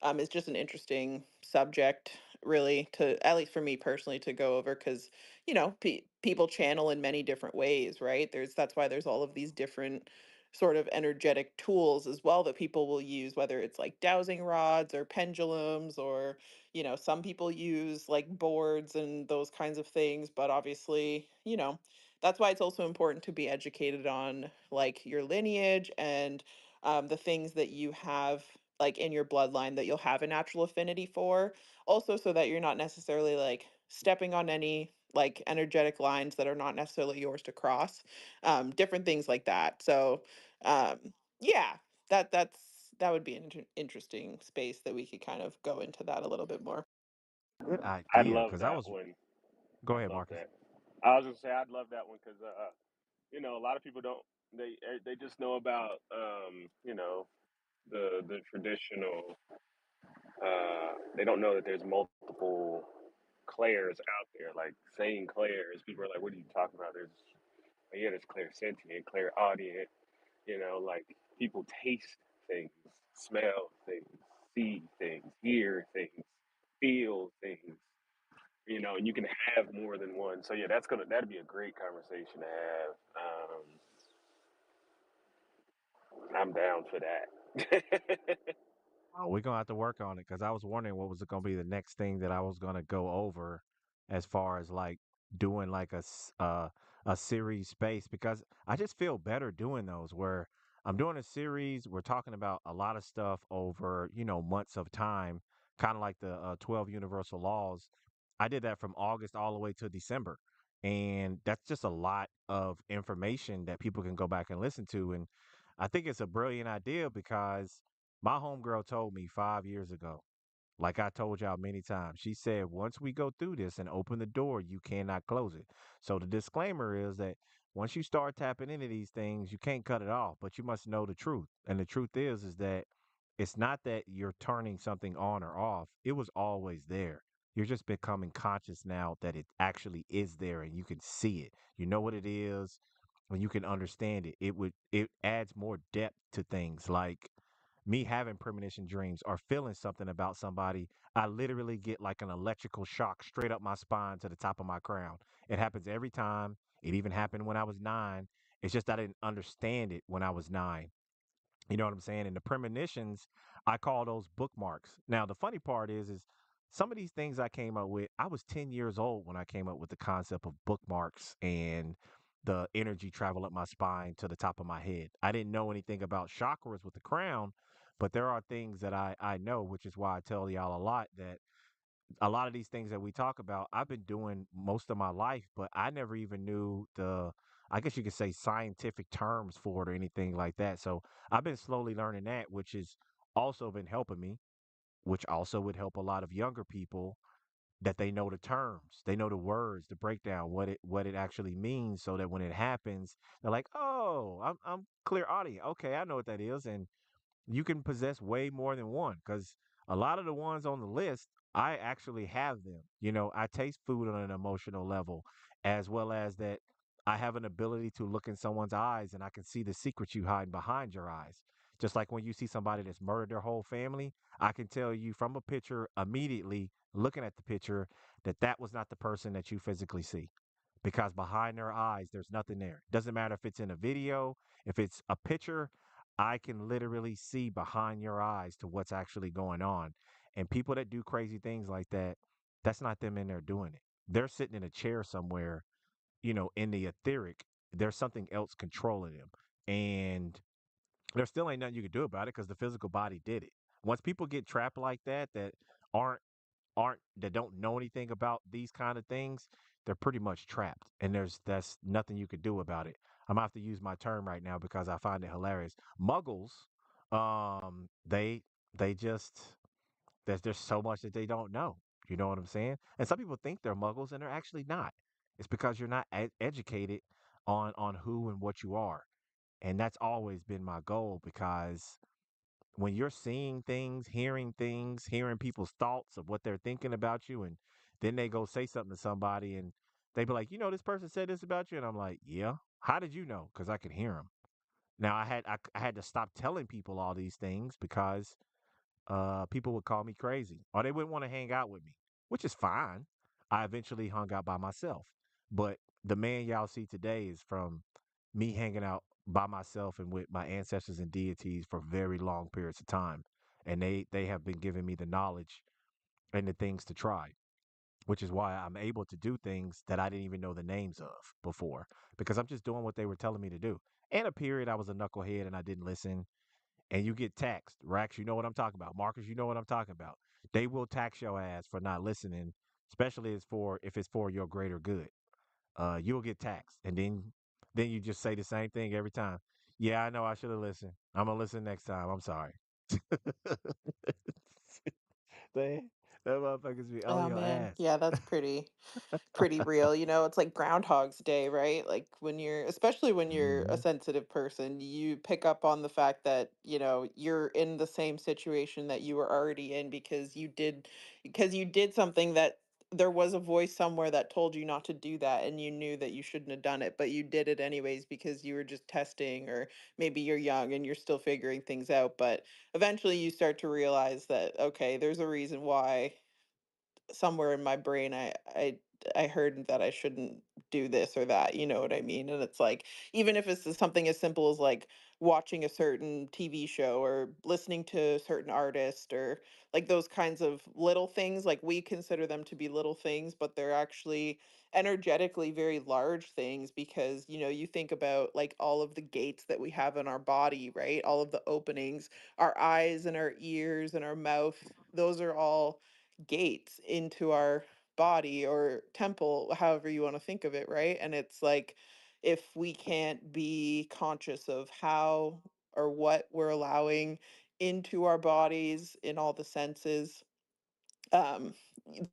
is just an interesting subject, really, to, at least for me personally, to go over, because, you know, people channel in many different ways, right? That's why there's all of these different sort of energetic tools as well that people will use, whether it's like dowsing rods or pendulums, or, you know, some people use like boards and those kinds of things. But obviously, you know, that's why it's also important to be educated on like your lineage and the things that you have like in your bloodline that you'll have a natural affinity for, also, so that you're not necessarily like stepping on any like energetic lines that are not necessarily yours to cross, different things like that. So yeah, that would be an interesting space that we could kind of go into that a little bit more. Good I'd idea. love Because I that was. one. Go I'd ahead, love Marcus. that. I was gonna say I'd love that one because you know, a lot of people don't, they just know about you know, the traditional, they don't know that there's multiple clairs out there, like saying clairs. People are like, what are you talking about? There's, yeah, there's clairsentient, clairaudient, you know, like people taste things, smell things, see things, hear things, feel things, you know, and you can have more than one. So yeah, that'd be a great conversation to have. I'm down for that. Oh, we're gonna have to work on it because I was wondering what was gonna be the next thing that I was gonna go over, as far as like doing like a series space, because I just feel better doing those where I'm doing a series. We're talking about a lot of stuff over, you know, months of time, kind of like the 12 universal laws. I did that from August all the way to December, and that's just a lot of information that people can go back and listen to. And I think it's a brilliant idea because my homegirl told me 5 years ago, like I told y'all many times, she said, once we go through this and open the door, you cannot close it. So the disclaimer is that once you start tapping into these things, you can't cut it off, but you must know the truth. And the truth is that it's not that you're turning something on or off. It was always there. You're just becoming conscious now that it actually is there and you can see it. You know what it is and you can understand it. It adds more depth to things, like me having premonition dreams or feeling something about somebody. I literally get like an electrical shock straight up my spine to the top of my crown. It happens every time. It even happened when I was 9. It's just I didn't understand it when I was 9. You know what I'm saying? And the premonitions, I call those bookmarks. Now, the funny part is some of these things I came up with, I was 10 years old when I came up with the concept of bookmarks and the energy travel up my spine to the top of my head. I didn't know anything about chakras with the crown, but there are things that I know, which is why I tell y'all a lot that a lot of these things that we talk about, I've been doing most of my life, but I never even knew I guess you could say, scientific terms for it or anything like that. So I've been slowly learning that, which has also been helping me, which also would help a lot of younger people, that they know the terms, they know the words, the breakdown, what it actually means, so that when it happens, they're like, oh, I'm clear audio. Okay, I know what that is. And you can possess way more than one, because a lot of the ones on the list, I actually have them. You know, I taste food on an emotional level, as well as that I have an ability to look in someone's eyes and I can see the secrets you hide behind your eyes. Just like when you see somebody that's murdered their whole family, I can tell you from a picture immediately, looking at the picture, that that was not the person that you physically see, because behind their eyes there's nothing there. Doesn't matter if it's in a video, if it's a picture. I can literally see behind your eyes to what's actually going on. And people that do crazy things like that, that's not them in there doing it. They're sitting in a chair somewhere, in the etheric. There's something else controlling them. And there still ain't nothing you can do about it because the physical body did it. Once people get trapped like that, that aren't that don't know anything about these kind of things, they're pretty much trapped. And that's nothing you could do about it. I'm gonna have to use my term right now because I find it hilarious. Muggles, they just there's just so much that they don't know. You know what I'm saying? And some people think they're muggles and they're actually not. It's because you're not educated on who and what you are. And that's always been my goal because when you're seeing things, hearing people's thoughts of what they're thinking about you, and then they go say something to somebody and they be like, this person said this about you. And I'm like, yeah. How did you know? Because I could hear them. Now I had to stop telling people all these things because people would call me crazy or they wouldn't want to hang out with me, which is fine. I eventually hung out by myself. But the man y'all see today is from me hanging out by myself and with my ancestors and deities for very long periods of time. And they have been giving me the knowledge and the things to try, which is why I'm able to do things that I didn't even know the names of before because I'm just doing what they were telling me to do. And a period I was a knucklehead and I didn't listen and you get taxed. Rax, you know what I'm talking about. Marcus, you know what I'm talking about. They will tax your ass for not listening, especially if it's for your greater good. You'll get taxed, and then you just say the same thing every time. Yeah, I know I should have listened. I'm gonna listen next time. I'm sorry. they that motherfuckers be on Oh your man, ass. yeah, that's pretty real. It's like Groundhog's Day, right? Like especially when you're a Hmm. sensitive person, you pick up on the fact that, you're in the same situation that you were already in because you did something that there was a voice somewhere that told you not to do that and you knew that you shouldn't have done it, but you did it anyways because you were just testing, or maybe you're young and you're still figuring things out, but eventually you start to realize that, okay, there's a reason why somewhere in my brain I heard that I shouldn't do this or that, you know what I mean? And it's like, even if it's something as simple as like watching a certain TV show or listening to a certain artist, or like those kinds of little things, like we consider them to be little things, but they're actually energetically very large things, because you think about like all of the gates that we have in our body, right? All of the openings, our eyes and our ears and our mouth, those are all gates into our body or temple, however you want to think of it, right? And it's like, if we can't be conscious of how or what we're allowing into our bodies in all the senses, um,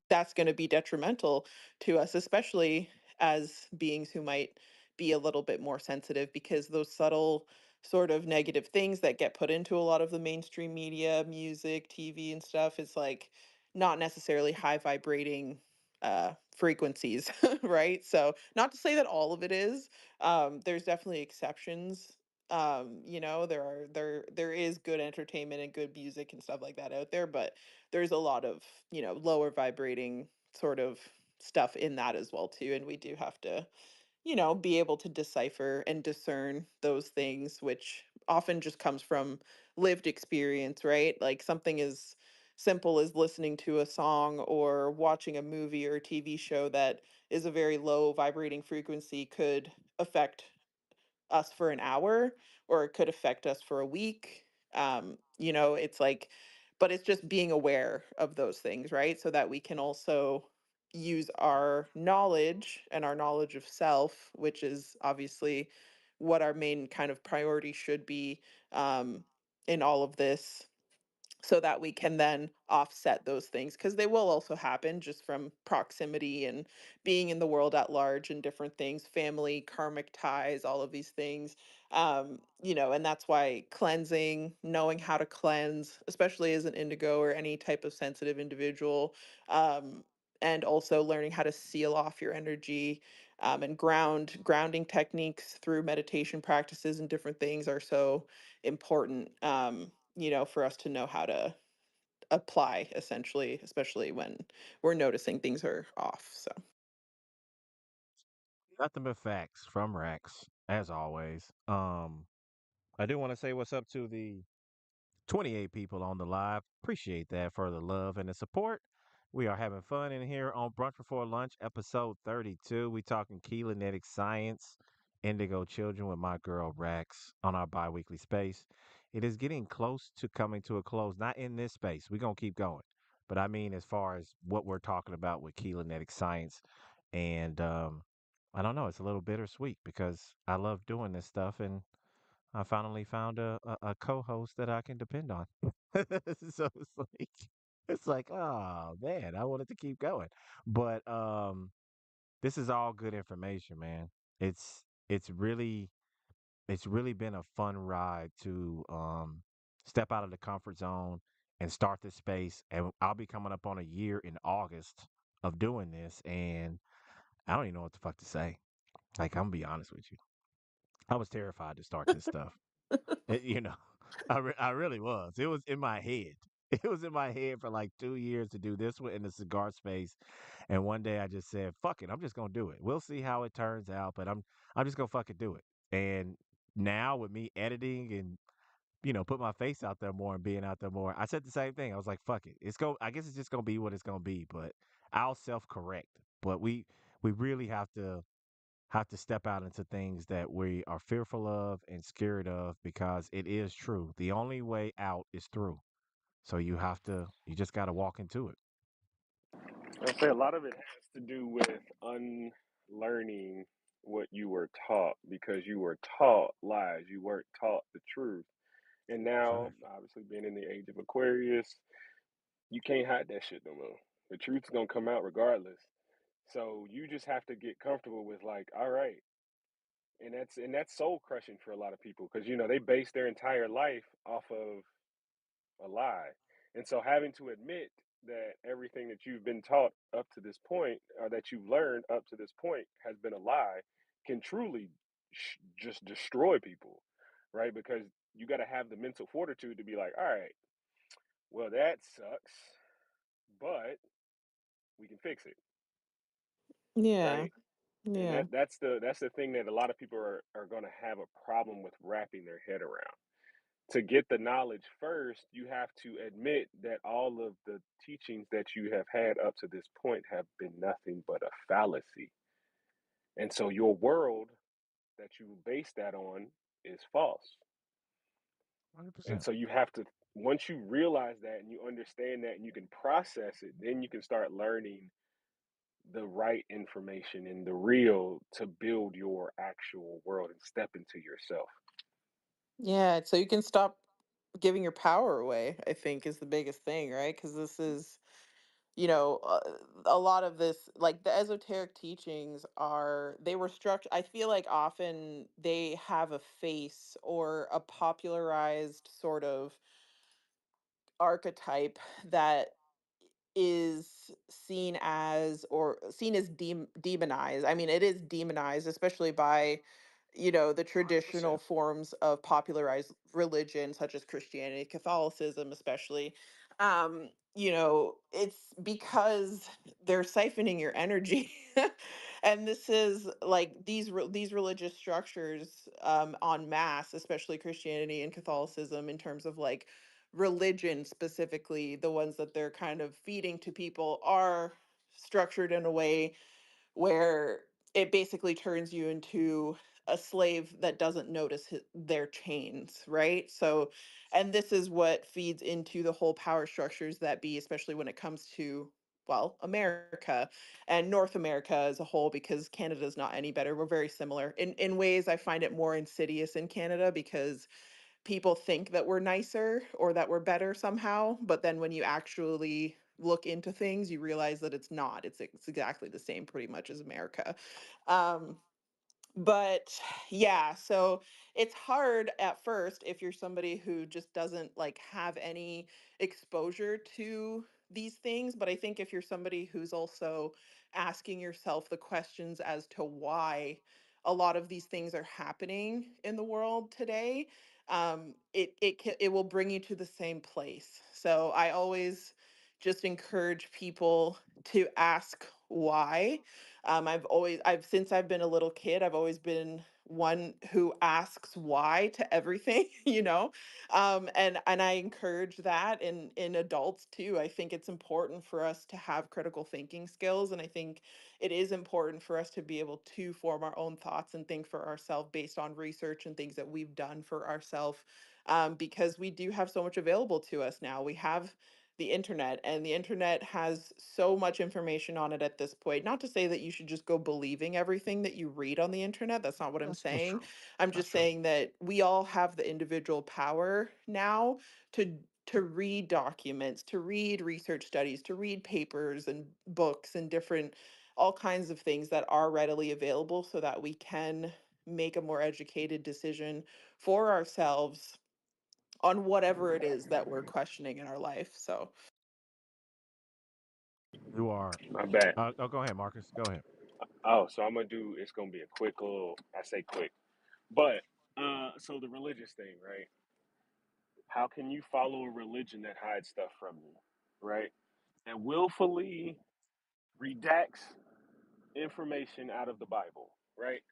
that's going to be detrimental to us, especially as beings who might be a little bit more sensitive, because those subtle sort of negative things that get put into a lot of the mainstream media, music, TV, and stuff is like not necessarily high vibrating frequencies, right? So, not to say that all of it is. There's definitely exceptions. There is good entertainment and good music and stuff like that out there, but there's a lot of, lower vibrating sort of stuff in that as well too, and we do have to, be able to decipher and discern those things, which often just comes from lived experience, right? Like something as simple as listening to a song or watching a movie or a TV show that is a very low vibrating frequency could affect us for an hour, or it could affect us for a week. It's like, but it's just being aware of those things, right? So that we can also use our knowledge and our knowledge of self, which is obviously what our main kind of priority should be, um, in all of this, so that we can then offset those things, because they will also happen just from proximity and being in the world at large, and different things, family, karmic ties, all of these things. And that's why cleansing, knowing how to cleanse, especially as an indigo or any type of sensitive individual, um, and also learning how to seal off your energy, and grounding techniques through meditation practices and different things are so important, for us to know how to apply, essentially, especially when we're noticing things are off. So, Nothing but facts from Rax, as always. I do want to say what's up to the 28 people on the live. Appreciate that for the love and the support. We are having fun in here on Brunch Before Lunch, episode 32. We talking Keylontic Science, Indigo Children with my girl Rex on our bi-weekly space. It is getting close to coming to a close. Not in this space. We're going to keep going. But I mean, as far as what we're talking about with Keylontic Science. And I don't know. It's a little bittersweet because I love doing this stuff. And I finally found a co-host that I can depend on. So it's like, oh man, I wanted to keep going. But this is all good information, man. It's it's really it's really been a fun ride to step out of the comfort zone and start this space. And I'll be coming up on a year in August of doing this, and I don't even know what the fuck to say. Like, I'm gonna be honest with you. I was terrified to start this stuff. You know, I really was. It was in my head. It was in my head for like 2 years to do this one in the cigar space. And one day I just said, "Fuck it, I'm just gonna do it. We'll see how it turns out, but I'm just gonna fucking do it." And now with me editing and put my face out there more and being out there more, I said the same thing. I was like, "Fuck it, it's go. I guess it's just gonna be what it's gonna be." But I'll self correct. But we really have to step out into things that we are fearful of and scared of because it is true. The only way out is through. So you just got to walk into it. I say a lot of it has to do with unlearning what you were taught because you were taught lies. You weren't taught the truth. And That's now, right. obviously, being in the age of Aquarius, you can't hide that shit no more. The truth's gonna come out regardless. So you just have to get comfortable with like, all right, and that's soul crushing for a lot of people because they base their entire life off of a lie. And so having to admit that everything that you've been taught up to this point or that you've learned up to this point has been a lie can truly just destroy people, right? Because you got to have the mental fortitude to be like, all right, well, that sucks, but we can fix it, Yeah. right? And Yeah. that's the thing that a lot of people are going to have a problem with wrapping their head around. To get the knowledge first, you have to admit that all of the teachings that you have had up to this point have been nothing but a fallacy. And so your world that you base that on is false. And 100%. so you have to, once you realize that and you understand that and you can process it, then you can start learning the right information and the real to build your actual world and step into yourself. Yeah. So you can stop giving your power away, I think is the biggest thing, right? Because this is, a lot of this, like the esoteric teachings they were structured. I feel like often they have a face or a popularized sort of archetype that is seen as demonized. I mean, it is demonized, especially by, the traditional 100%. forms of popularized religion, such as Christianity, Catholicism, especially. It's because they're siphoning your energy. And this is like these religious structures, en masse, especially Christianity and Catholicism, in terms of like religion specifically, the ones that they're kind of feeding to people are structured in a way where it basically turns you into a slave that doesn't notice their chains, right? So, and this is what feeds into the whole power structures that be, especially when it comes to, well, America and North America as a whole, because Canada is not any better. We're very similar. In ways, I find it more insidious in Canada because people think that we're nicer or that we're better somehow, but then when you actually look into things, you realize that it's not. It's exactly the same pretty much as America. Um, but yeah, so it's hard at first if you're somebody who just doesn't like have any exposure to these things. But I think if you're somebody who's also asking yourself the questions as to why a lot of these things are happening in the world today, it will bring you to the same place. So I always just encourage people to ask why. Since I've been a little kid, I've always been one who asks why to everything, and I encourage that in adults too. I think it's important for us to have critical thinking skills, and I think it is important for us to be able to form our own thoughts and think for ourselves based on research and things that we've done for ourselves, because we do have so much available to us now. We have the internet, and the internet has so much information on it at this point. Not to say that you should just go believing everything that you read on the internet. That's not what I'm That's saying. true. I'm That's just true. saying that we all have the individual power now to read documents, to read research studies, to read papers and books and different all kinds of things that are readily available so that we can make a more educated decision for ourselves on whatever it is that we're questioning in our life. So, You are. My bad. Oh, go ahead, Marcus. Go ahead. Oh, so I'm gonna do. It's gonna be a quick little. I say quick, but so the religious thing, right? How can you follow a religion that hides stuff from you, right? And willfully redacts information out of the Bible, right?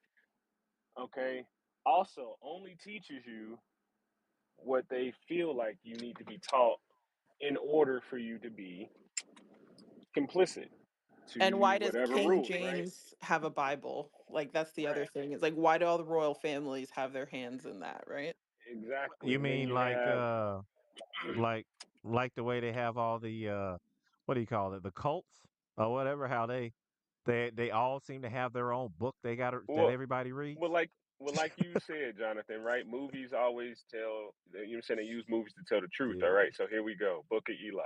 Okay. Also, only teaches you what they feel like you need to be taught in order for you to be complicit and to why does whatever King rule, right? James have a Bible? Like, that's the other Right. thing. It's like, why do all the royal families have their hands in that, right? Exactly. You And then mean you have like like the way they have all the what do you call it, the cults or whatever, how they all seem to have their own book they got that well, everybody well, reads. like like you said, Jonathan, right? Movies always tell. You know, saying they use movies to tell the truth. All Yeah. right, so here we go. Book of Eli.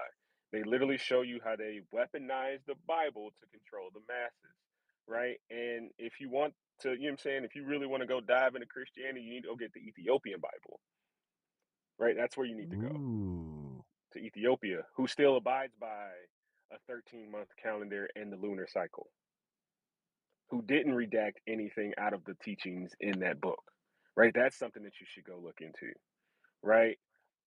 They literally show you how they weaponize the Bible to control the masses, right? And if you want to, you know what I'm saying, if you really want to go dive into Christianity, you need to go get the Ethiopian Bible, right? That's where you need to go, Ooh. to Ethiopia, who still abides by a 13-month calendar and the lunar cycle, who didn't redact anything out of the teachings in that book, right? That's something that you should go look into, right?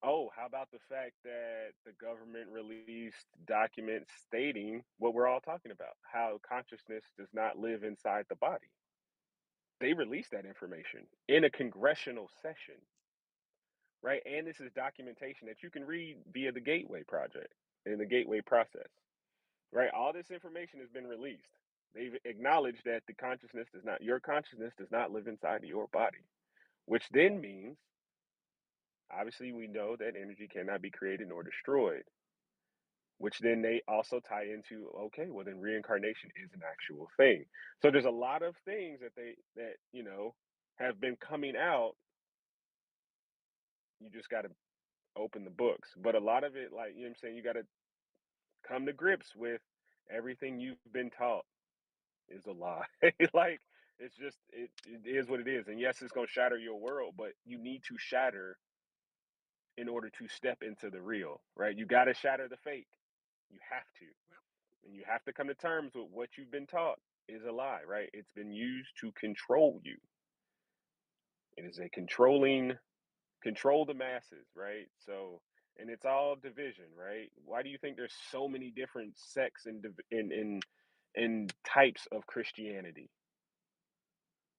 Oh, how about the fact that the government released documents stating what we're all talking about, how consciousness does not live inside the body? They released that information in a congressional session, right? And this is documentation that you can read via the Gateway Project and the Gateway process, right? All this information has been released. They've acknowledged that the consciousness does not, your consciousness does not live inside of your body, which then means, obviously, we know that energy cannot be created nor destroyed, which then they also tie into, okay, well, then reincarnation is an actual thing. So there's a lot of things that have been coming out. You just got to open the books. But a lot of it, like, you know what I'm saying, you got to come to grips with everything you've been taught is a lie. Like it is what it is. And yes, it's gonna shatter your world, but you need to shatter in order to step into the real, right? You gotta shatter the fake. You have to. And you have to come to terms with what you've been taught is a lie, right? It's been used to control you. It is a control the masses, right? So and it's all division, right? Why do you think there's so many different sects and in types of Christianity?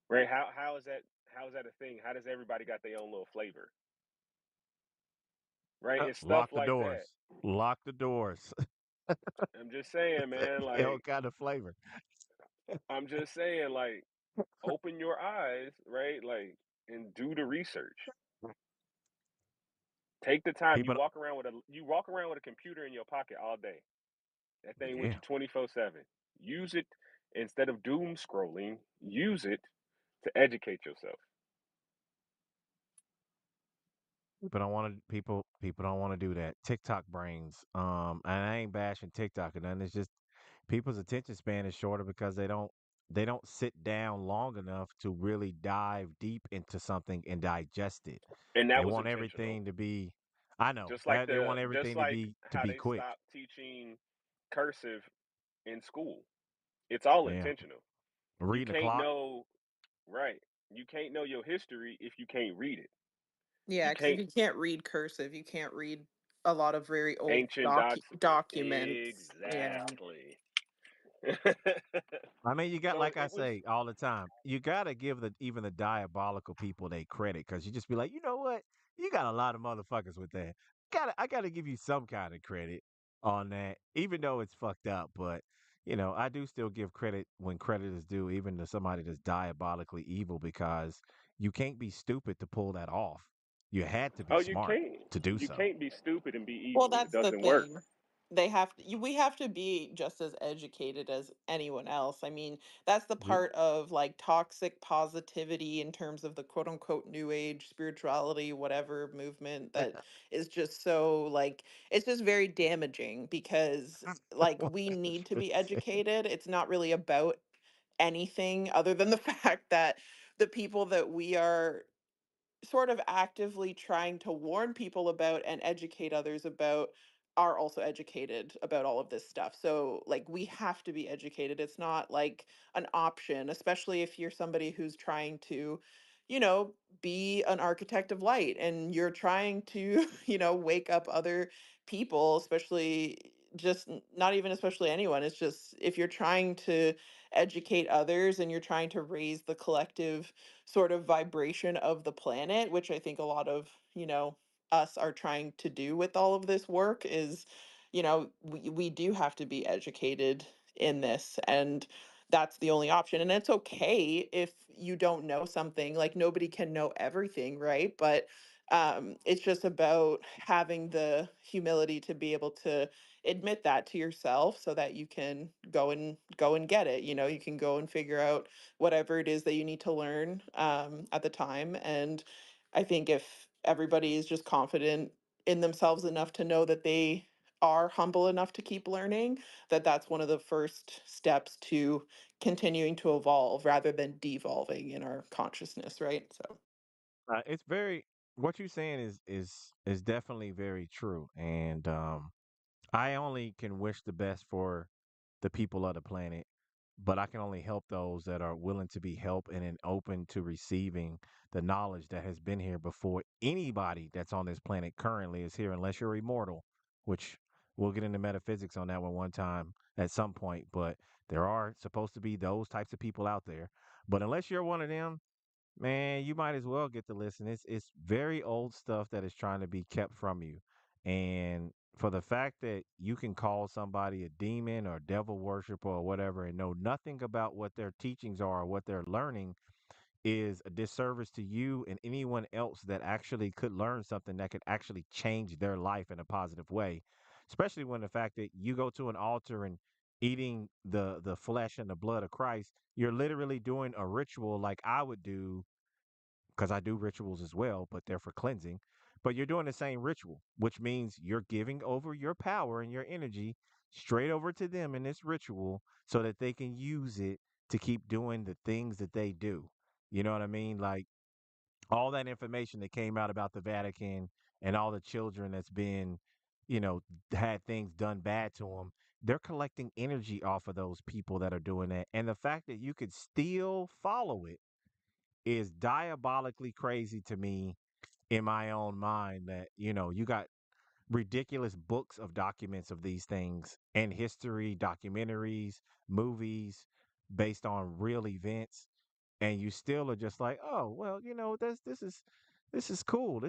Right? How is that a thing? How does everybody got their own little flavor? Right? It's Lock stuff the like that. doors. Lock the doors. I'm just saying, man, They all like kind of flavor. I'm just saying, like, open your eyes, right? Like, and do the research. Take the time. People, You walk around with a computer in your pocket all day. That thing with yeah. you 24/7. Use it instead of doom scrolling, use it to educate yourself. People don't want to do that. TikTok brains. And I ain't bashing TikTok and then it's just people's attention span is shorter because they don't sit down long enough to really dive deep into something and digest it. And that They was want intentional. everything to be I know. Just like They want everything to how they quick. stopped teaching cursive in school. It's all Yeah. intentional. You Reading the can't clock. know right. You can't know your history if you can't read it. You Yeah, because if can't you can't read cursive, you can't read a lot of very old ancient docs documents. Yeah. exactly. I mean, you got, So like I it was. say all the time, you got to give the even the diabolical people they credit because you just be like, you know what? You got a lot of motherfuckers with that. I gotta give you some kind of credit on that, even though it's fucked up. But I do still give credit when credit is due, even to somebody that's diabolically evil, because you can't be stupid to pull that off. You had to be Oh, you smart can't. to do You so. can't be stupid and be Well, evil. It that's the doesn't work. thing. They have to, we have to be just as educated as anyone else. I mean, that's the You- part of like toxic positivity in terms of the quote unquote new age spirituality, whatever movement that is just so like, it's just very damaging because like we What need to you be say? educated. It's not really about anything other than the fact that the people that we are sort of actively trying to warn people about and educate others about are also educated about all of this stuff. So like we have to be educated. It's not like an option, especially if you're somebody who's trying to, you know, be an architect of light and you're trying to, wake up other people, especially just not even especially anyone. It's just if you're trying to educate others and you're trying to raise the collective sort of vibration of the planet, which I think a lot of, us are trying to do with all of this work is, we do have to be educated in this. And that's the only option. And it's okay if you don't know something, like nobody can know everything, right? But it's just about having the humility to be able to admit that to yourself so that you can go and get it. You can go and figure out whatever it is that you need to learn at the time. And I think if everybody is just confident in themselves enough to know that they are humble enough to keep learning, that's one of the first steps to continuing to evolve rather than devolving in our consciousness, right? So. It's very what you're saying is definitely very true, and I only can wish the best for the people of the planet, but I can only help those that are willing to be helped and open to receiving the knowledge that has been here before anybody that's on this planet currently is here, unless you're immortal, which we'll get into metaphysics on that one time at some point. But there are supposed to be those types of people out there. But unless you're one of them, man, you might as well get to listen. It's very old stuff that is trying to be kept from you. And for the fact that you can call somebody a demon or devil worshiper or whatever and know nothing about what their teachings are or what they're learning is a disservice to you and anyone else that actually could learn something that could actually change their life in a positive way. Especially when the fact that you go to an altar and eating the flesh and the blood of Christ, you're literally doing a ritual like I would do because I do rituals as well, but they're for cleansing. But you're doing the same ritual, which means you're giving over your power and your energy straight over to them in this ritual so that they can use it to keep doing the things that they do. You know what I mean? Like all that information that came out about the Vatican and all the children that's been, you know, had things done bad to them. They're collecting energy off of those people that are doing that. And the fact that you could still follow it is diabolically crazy to me in my own mind that you got ridiculous books of documents of these things and history documentaries movies based on real events, and you still are just like, oh well, this is cool,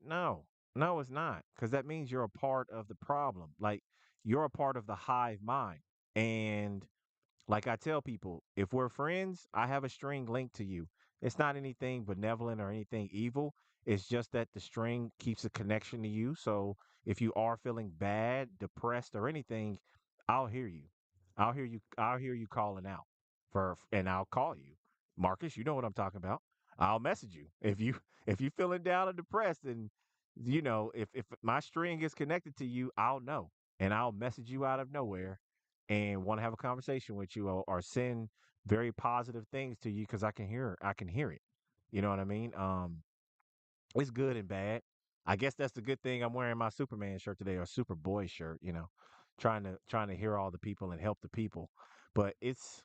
no, it's not, because that means you're a part of the problem. Like, you're a part of the hive mind. And like I tell people, if we're friends, I have a string linked to you. It's not anything benevolent or anything evil. It's just that the string keeps a connection to you. So if you are feeling bad, depressed, or anything, I'll hear you. I'll hear you calling out and I'll call you. Marcus, you know what I'm talking about. I'll message you. If you feeling down or depressed, and if my string is connected to you, I'll know. And I'll message you out of nowhere and want to have a conversation with you, or send very positive things to you because I can hear it. You know what I mean? It's good and bad. I guess that's the good thing. I'm wearing my Superman shirt today, or Superboy shirt. Trying to hear all the people and help the people. But it's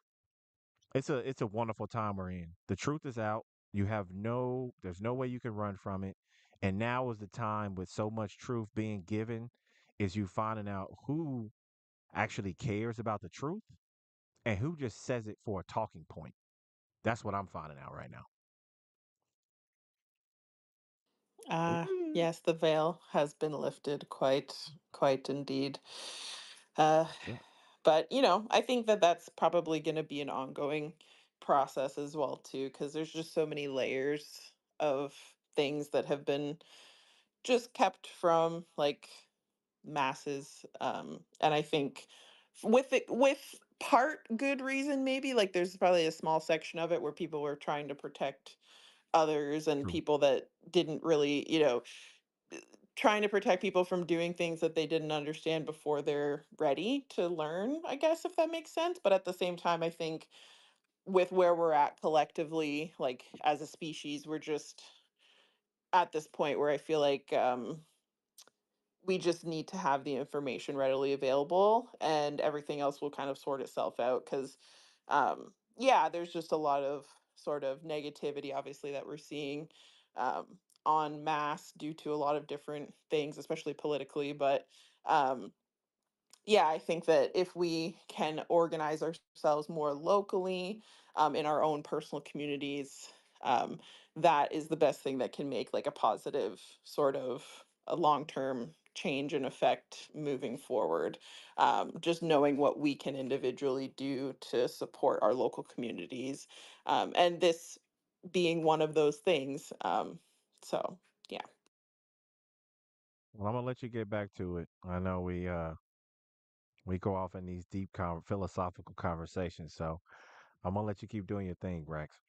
a wonderful time we're in. The truth is out. There's no way you can run from it. And now is the time, with so much truth being given, is you finding out who actually cares about the truth and who just says it for a talking point. That's what I'm finding out right now. Mm. Yes, the veil has been lifted quite indeed. Uh, Yeah. but I think that that's probably going to be an ongoing process as well too, because there's just so many layers of things that have been just kept from like masses. And I think with part good reason, maybe like there's probably a small section of it where people were trying to protect others and True. people that didn't really, trying to protect people from doing things that they didn't understand before they're ready to learn, I guess, if that makes sense. But at the same time, I think with where we're at collectively, like as a species, we're just at this point where I feel like we just need to have the information readily available and everything else will kind of sort itself out because yeah, there's just a lot of sort of negativity obviously that we're seeing on mass due to a lot of different things, especially politically. But um, yeah, I think that if we can organize ourselves more locally in our own personal communities, um, that is the best thing that can make like a positive sort of a long-term change and effect moving forward. Just knowing what we can individually do to support our local communities, and this being one of those things. So yeah. Well, I'm gonna let you get back to it. I know we go off in these deep philosophical conversations, so I'm gonna let you keep doing your thing, Rex.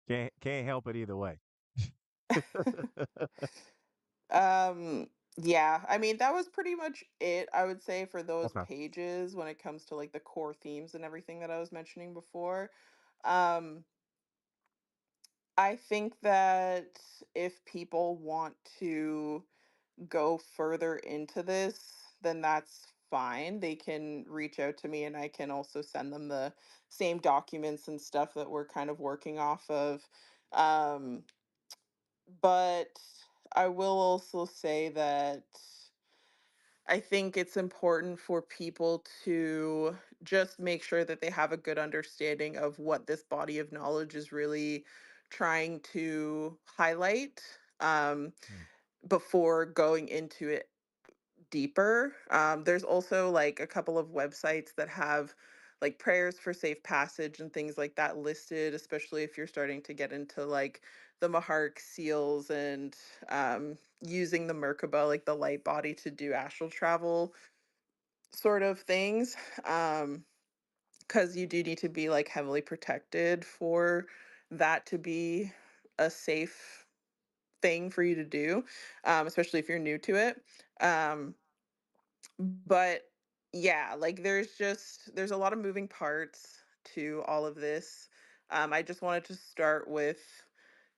Can't help it either way. Um, yeah, I mean, that was pretty much it, I would say, for those Okay. pages when it comes to like the core themes and everything that I was mentioning before. Um, I think that if people want to go further into this, then that's fine. They can reach out to me and I can also send them the same documents and stuff that we're kind of working off of. Um, but I will also say that I think it's important for people to just make sure that they have a good understanding of what this body of knowledge is really trying to highlight Mm. before going into it deeper. There's also like a couple of websites that have like prayers for safe passage and things like that listed, especially if you're starting to get into like the Maharic seals and using the Merkaba, like the light body, to do astral travel sort of things. Because you do need to be like heavily protected for that to be a safe thing for you to do, especially if you're new to it. Um, but yeah, like there's a lot of moving parts to all of this. I just wanted to start with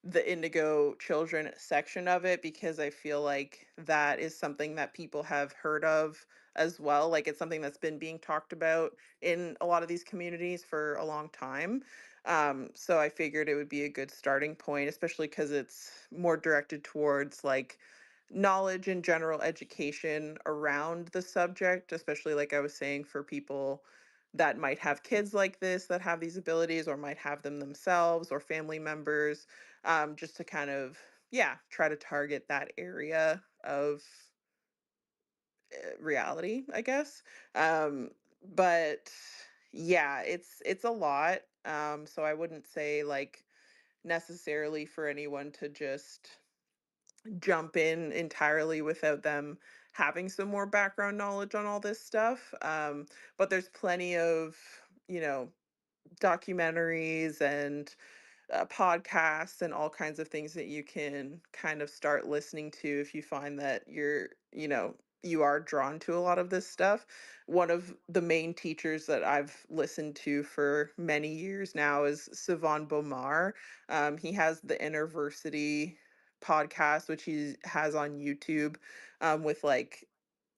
the Indigo Children section of it because I feel like that is something that people have heard of as well. Like it's something that's been being talked about in a lot of these communities for a long time. So I figured it would be a good starting point, especially because it's more directed towards like knowledge and general education around the subject, especially like I was saying, for people that might have kids like this that have these abilities or might have them themselves or family members, just to kind of, yeah, try to target that area of reality, I guess. But yeah, it's a lot. So I wouldn't say like necessarily for anyone to just jump in entirely without them having some more background knowledge on all this stuff. But there's plenty of, you know, documentaries and podcasts and all kinds of things that you can kind of start listening to if you find that you are drawn to a lot of this stuff. One of the main teachers that I've listened to for many years now is Sivan Bomar. He has the Interversity podcast, which he has on YouTube, with like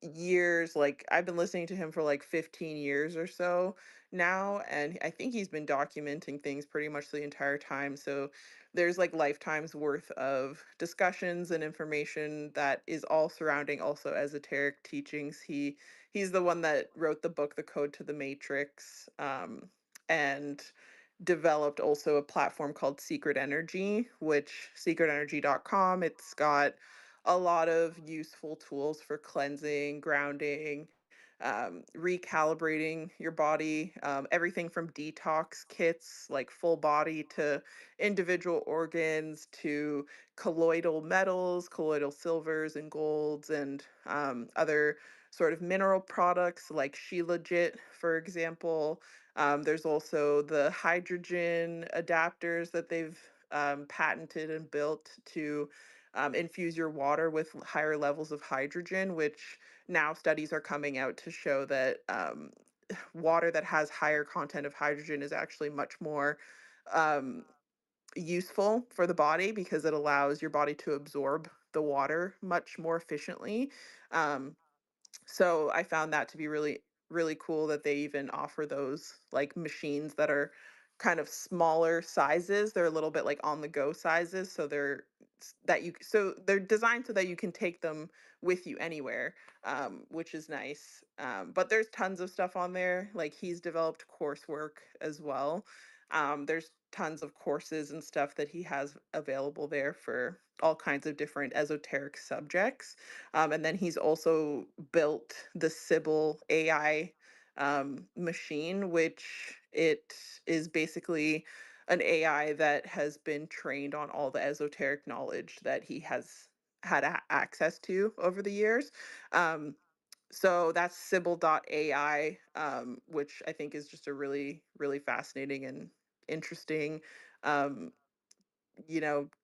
years, like I've been listening to him for like 15 years or so now, and I think he's been documenting things pretty much the entire time. So there's like lifetimes worth of discussions and information that is all surrounding also esoteric teachings. He he's the one that wrote the book The Code to the Matrix, and developed also a platform called Secret Energy, which secretenergy.com. It's got a lot of useful tools for cleansing, grounding, recalibrating your body, everything from detox kits, like full body, to individual organs, to colloidal metals, colloidal silvers and golds, and other sort of mineral products like Shilajit, for example. There's also the hydrogen adapters that they've patented and built to infuse your water with higher levels of hydrogen, which now studies are coming out to show that water that has higher content of hydrogen is actually much more um, useful for the body because it allows your body to absorb the water much more efficiently. Um, so I found that to be really, really cool that they even offer those like machines that are kind of smaller sizes. They're a little bit like on the go sizes. So they're designed so that you can take them with you anywhere, which is nice. But there's tons of stuff on there. Like he's developed coursework as well. There's tons of courses and stuff that he has available there for all kinds of different esoteric subjects. And then he's also built the Sybil AI machine, which it is basically an AI that has been trained on all the esoteric knowledge that he has had access to over the years. Um, so that's Sybil.ai, which I think is just a really, really fascinating and interesting um,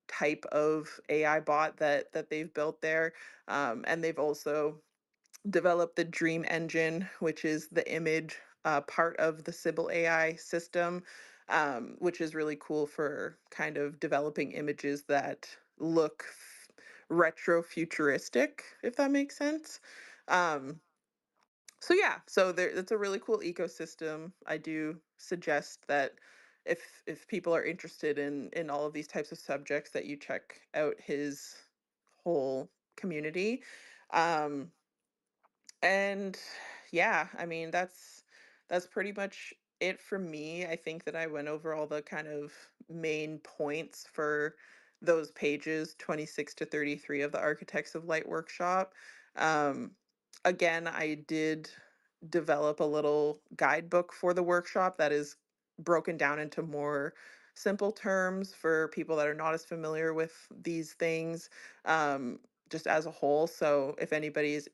type of AI bot that they've built there. And they've also developed the Dream Engine, which is the image part of the Sybil AI system, which is really cool for kind of developing images that look retro futuristic, if that makes sense. Um, so yeah, so there it's a really cool ecosystem. I do suggest that if people are interested in all of these types of subjects, that you check out his whole community. Um, and yeah, I mean that's pretty much it for me. I think that I went over all the kind of main points for those pages 26 to 33 of the Architects of Light workshop. Um, Again, I did develop a little guidebook for the workshop that is broken down into more simple terms for people that are not as familiar with these things, um, just as a whole. So if anybody's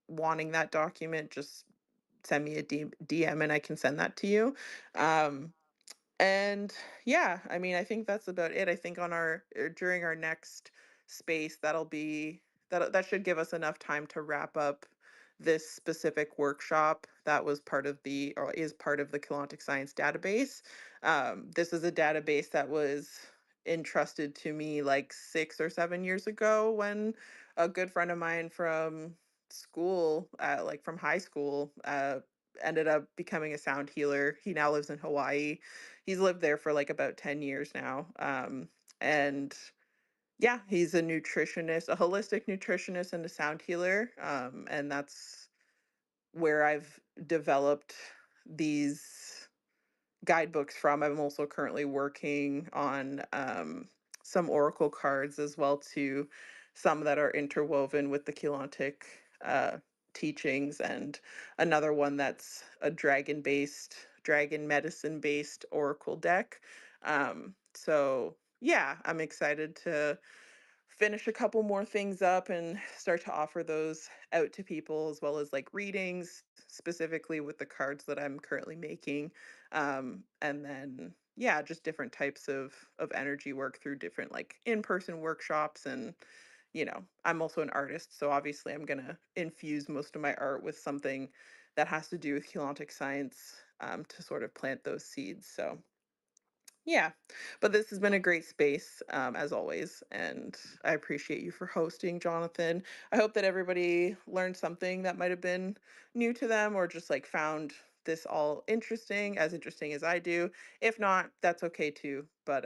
wanting that document, just send me a DM and I can send that to you. Um, and yeah, I mean, I think that's about it. I think on our during our next space, that should give us enough time to wrap up this specific workshop that was part of the or is part of the Keylontic Science database. This is a database that was entrusted to me like 6 or 7 years ago when a good friend of mine from school, like from high school, ended up becoming a sound healer. He now lives in Hawaii. He's lived there for like about 10 years now. And yeah, he's a nutritionist, a holistic nutritionist and a sound healer. And that's where I've developed these guidebooks from. I'm also currently working on some oracle cards as well too, some that are interwoven with the Keylontic teachings, and another one that's a dragon medicine based oracle deck. So yeah, I'm excited to finish a couple more things up and start to offer those out to people, as well as like readings specifically with the cards that I'm currently making. And then yeah, just different types of energy work through different like in-person workshops. And I'm also an artist, so obviously I'm gonna infuse most of my art with something that has to do with Keylontic Science, to sort of plant those seeds. So yeah, but this has been a great space, as always, and I appreciate you for hosting, Jonathan. I hope that everybody learned something that might have been new to them, or just like found this all interesting as I do. If not, that's okay too. But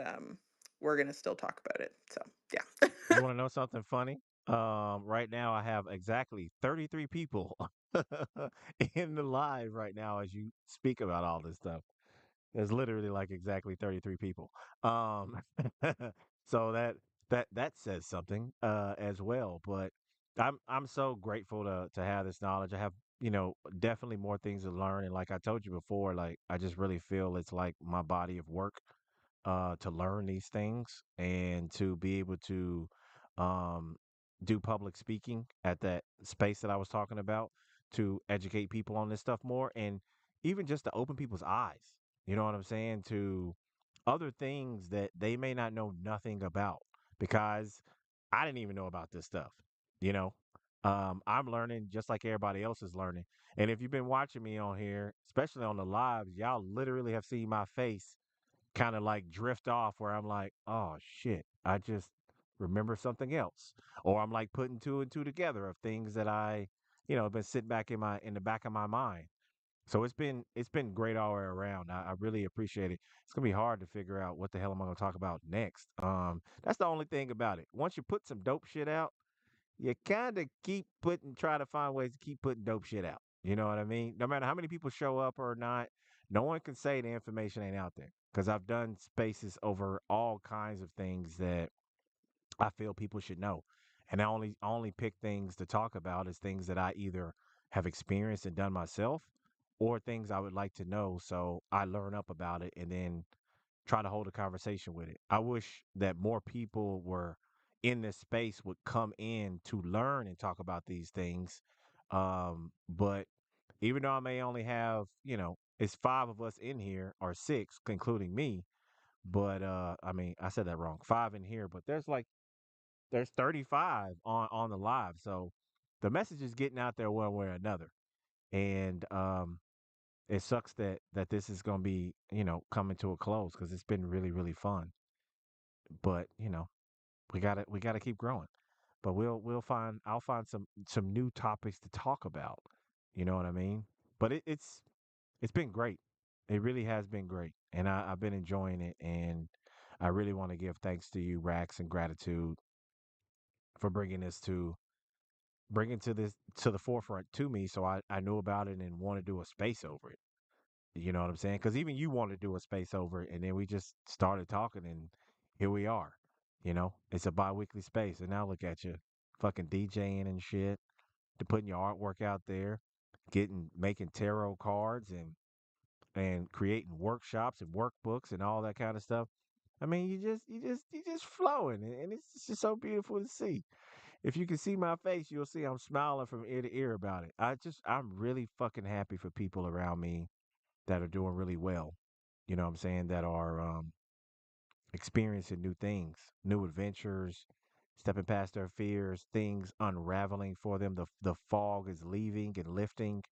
we're gonna still talk about it. So yeah. You want to know something funny? Right now I have exactly 33 people in the live right now as you speak about all this stuff. There's literally like exactly 33 people. Um, so that says something as well. But I'm so grateful to have this knowledge. I have, definitely more things to learn. And like I told you before, like I just really feel it's like my body of work to learn these things and to be able to um, do public speaking at that space that I was talking about to educate people on this stuff more and even just to open people's eyes. You know what I'm saying? To other things that they may not know nothing about because I didn't even know about this stuff. You know, I'm learning just like everybody else is learning. And if you've been watching me on here, especially on the lives, y'all literally have seen my face kind of like drift off where I'm like, oh shit, I just remember something else. Or I'm like putting two and two together of things that I, been sitting back in the back of my mind. So it's been great all the way around. I really appreciate it. It's gonna be hard to figure out what the hell am I gonna talk about next. That's the only thing about it. Once you put some dope shit out, you kind of keep putting, try to find ways to keep putting dope shit out. You know what I mean? No matter how many people show up or not, no one can say the information ain't out there because I've done spaces over all kinds of things that I feel people should know. And I only pick things to talk about as things that I either have experienced and done myself or things I would like to know. So I learn up about it and then try to hold a conversation with it. I wish that more people were in this space would come in to learn and talk about these things. But even though I may only have, it's five of us in here or six, including me. But I mean, I said that wrong. Five in here, but there's 35 on the live. So the message is getting out there one way or another. And it sucks that this is going to be, coming to a close because it's been really really fun. But, we got to keep growing. But I'll find some new topics to talk about. You know what I mean? But it's been great. It really has been great. And I've been enjoying it and I really want to give thanks to you, Rax, and gratitude for bringing to this to the forefront to me so I knew about it and want to do a space over it. You know what I'm saying? Because even you want to do a space over it, and then we just started talking, and here we are. It's a bi-weekly space, and now look at you, fucking DJing and shit, to putting your artwork out there, making tarot cards and creating workshops and workbooks and all that kind of stuff. I mean, you just flowing, and it's just so beautiful to see. If you can see my face, you'll see I'm smiling from ear to ear about it. I'm really fucking happy for people around me that are doing really well. You know what I'm saying? That are experiencing new things, new adventures, stepping past their fears, things unraveling for them. The fog is leaving and lifting,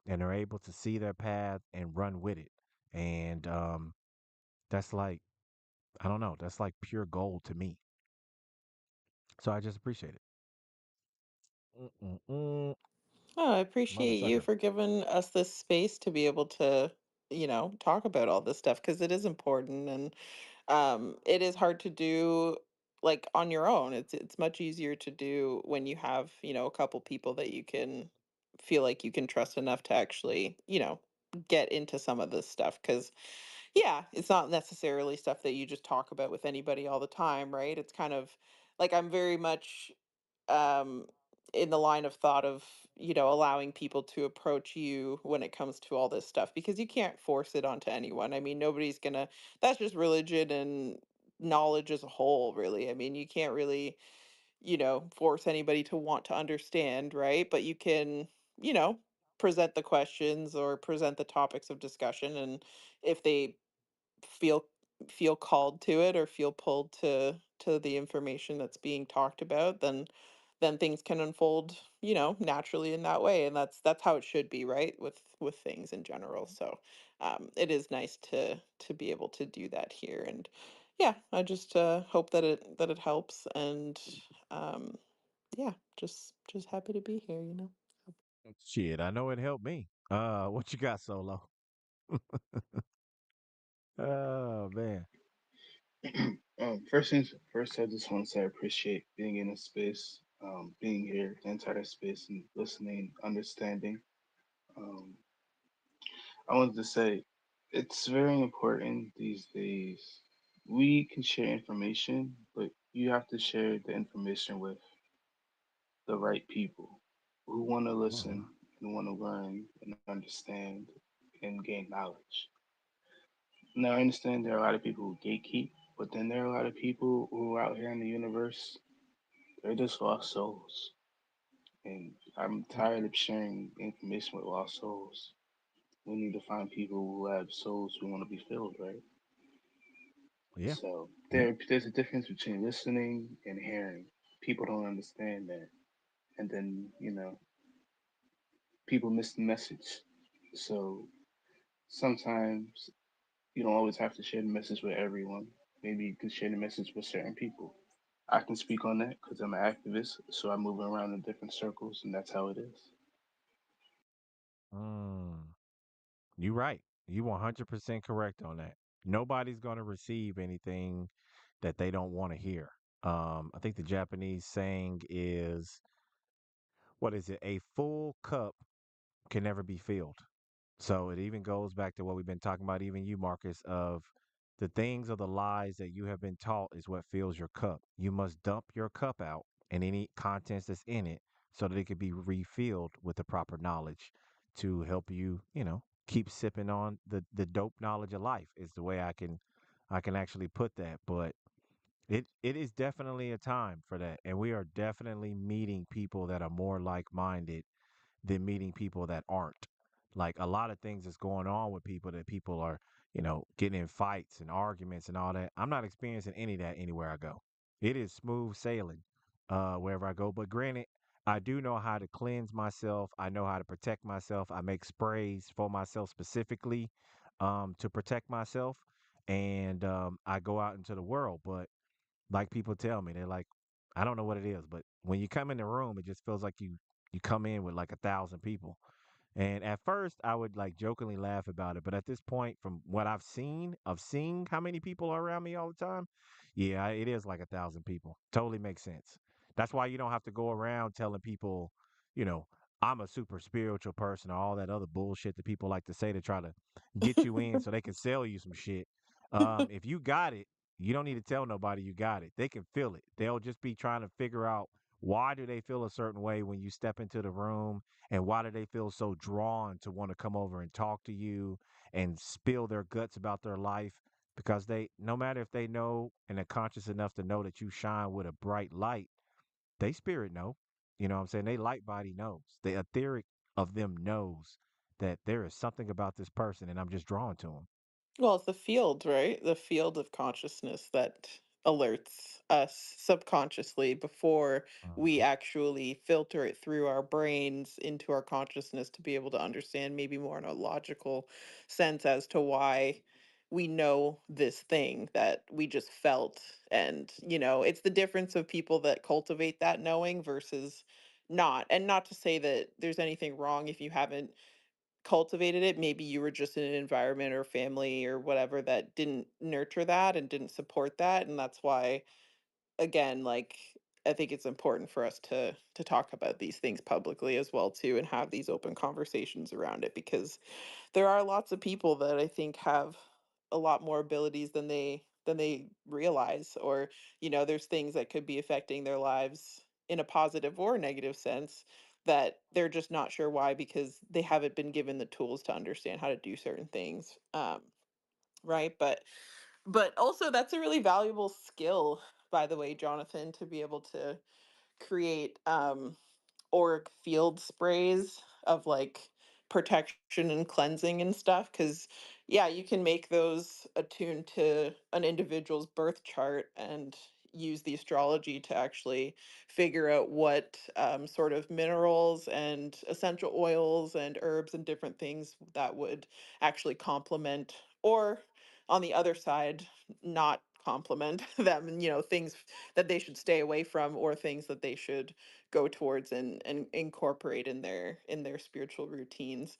and they're able to see their path and run with it. And that's like, I don't know, that's like pure gold to me. So I just appreciate it. Mm-mm-mm. Oh, I appreciate you Motherfucker. for giving us this space to be able to, talk about all this stuff because it is important and it is hard to do like on your own. It's much easier to do when you have, a couple people that you can feel like you can trust enough to actually, get into some of this stuff because yeah, it's not necessarily stuff that you just talk about with anybody all the time, right? It's kind of like I'm very much um in the line of thought of allowing people to approach you when it comes to all this stuff because you can't force it onto anyone. I mean, nobody's gonna that's just religion and knowledge as a whole, really. I mean, you can't really force anybody to want to understand, right? But you can you know present the questions or present the topics of discussion, and if they feel feel called to it or feel pulled to the information that's being talked about, then things can unfold, naturally in that way, and that's how it should be, right? With things in general. So it is nice to be able to do that here, and yeah, I just hope that it helps, and um yeah, just happy to be here. Shit, I know it helped me. What you got, Solo? Oh man. First things first, I just want to say I appreciate being in this space. being here inside our space and listening, understanding. Um, I wanted to say it's very important these days. We can share information, but you have to share the information with the right people who want to Mhm. listen and want to learn and understand and gain knowledge. Now, I understand there are a lot of people who gatekeep, but then there are a lot of people who are out here in the universe, they're just lost souls. And I'm tired of sharing information with lost souls. We need to find people who have souls who want to be filled, right? Yeah. So You there's a difference between listening and hearing. People don't understand that. And then, people miss the message. So sometimes you don't always have to share the message with everyone. Maybe you can share the message with certain people. I can speak on that because I'm an activist, so I move around in different circles, and that's how it is. mm, you right. You 100% correct on that. Nobody's going to receive anything that they don't want to hear. I think the Japanese saying is, what is it? A full cup can never be filled. So it even goes back to what we've been talking about, even you, Marcus, of the things of the lies that you have been taught is what fills your cup. You must dump your cup out and any contents that's in it so that it could be refilled with the proper knowledge to help you, keep sipping on the dope knowledge of life is the way I can actually put that. But it is definitely a time for that. And we are definitely meeting people that are more like minded than meeting people that aren't. Like a lot of things that's going on with people that people are, getting in fights and arguments and all that. I'm not experiencing any of that anywhere I go. It is smooth sailing wherever I go. But granted, I do know how to cleanse myself. I know how to protect myself. I make sprays for myself specifically to protect myself. And I go out into the world. But like people tell me, they're like, I don't know what it is, but when you come in the room, it just feels like you come in with like 1,000 people. And at first, I would like jokingly laugh about it, but at this point, from what I've seen of seeing how many people are around me all the time, yeah, it is like 1,000 people. Totally makes sense. That's why you don't have to go around telling people, you know, I'm a super spiritual person or all that other bullshit that people like to say to try to get you in so they can sell you some shit. If you got it, you don't need to tell nobody you got it. They can feel it. They'll just be trying to figure out why do they feel a certain way when you step into the room and why do they feel so drawn to want to come over and talk to you and spill their guts about their life because they no matter if they know and are conscious enough to know that you shine with a bright light, they spirit know. You know what I'm saying? They light body knows. The etheric of them knows that there is something about this person and I'm just drawn to them. Well, it's the field, right? The field of consciousness that alerts us subconsciously before we Mhm. actually filter it through our brains into our consciousness to be able to understand maybe more in a logical sense as to why we know this thing that we just felt. And, it's the difference of people that cultivate that knowing versus not. And not to say that there's anything wrong if you haven't cultivated it. Maybe you were just in an environment or family or whatever that didn't nurture that and didn't support that. And that's why, again, like, I think it's important for us to talk about these things publicly as well too and have these open conversations around it because there are lots of people that I think have a lot more abilities than they realize, or there's things that could be affecting their lives in a positive or negative sense that they're just not sure why because they haven't been given the tools to understand how to do certain things. Right, but also that's a really valuable skill, by the way, Jonathan, to be able to create auric field sprays of like protection and cleansing and stuff, because yeah, you can make those attuned to an individual's birth chart and use the astrology to actually figure out what sort of minerals and essential oils and herbs and different things that would actually complement, or on the other side, not complement them, and things that they should stay away from or things that they should go towards and incorporate in their spiritual routines.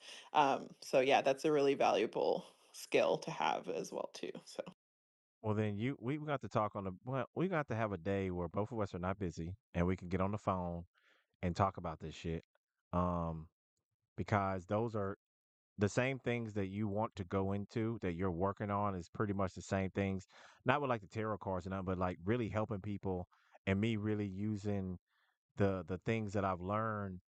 So yeah, that's a really valuable skill to have as well too. So Well, then we got to talk on the well, we got to have a day where both of us are not busy and we can get on the phone and talk about this shit. Um, because those are the same things that you want to go into that you're working on is pretty much the same things. Not with like the tarot cards and that, but like really helping people and me really using the things that I've learned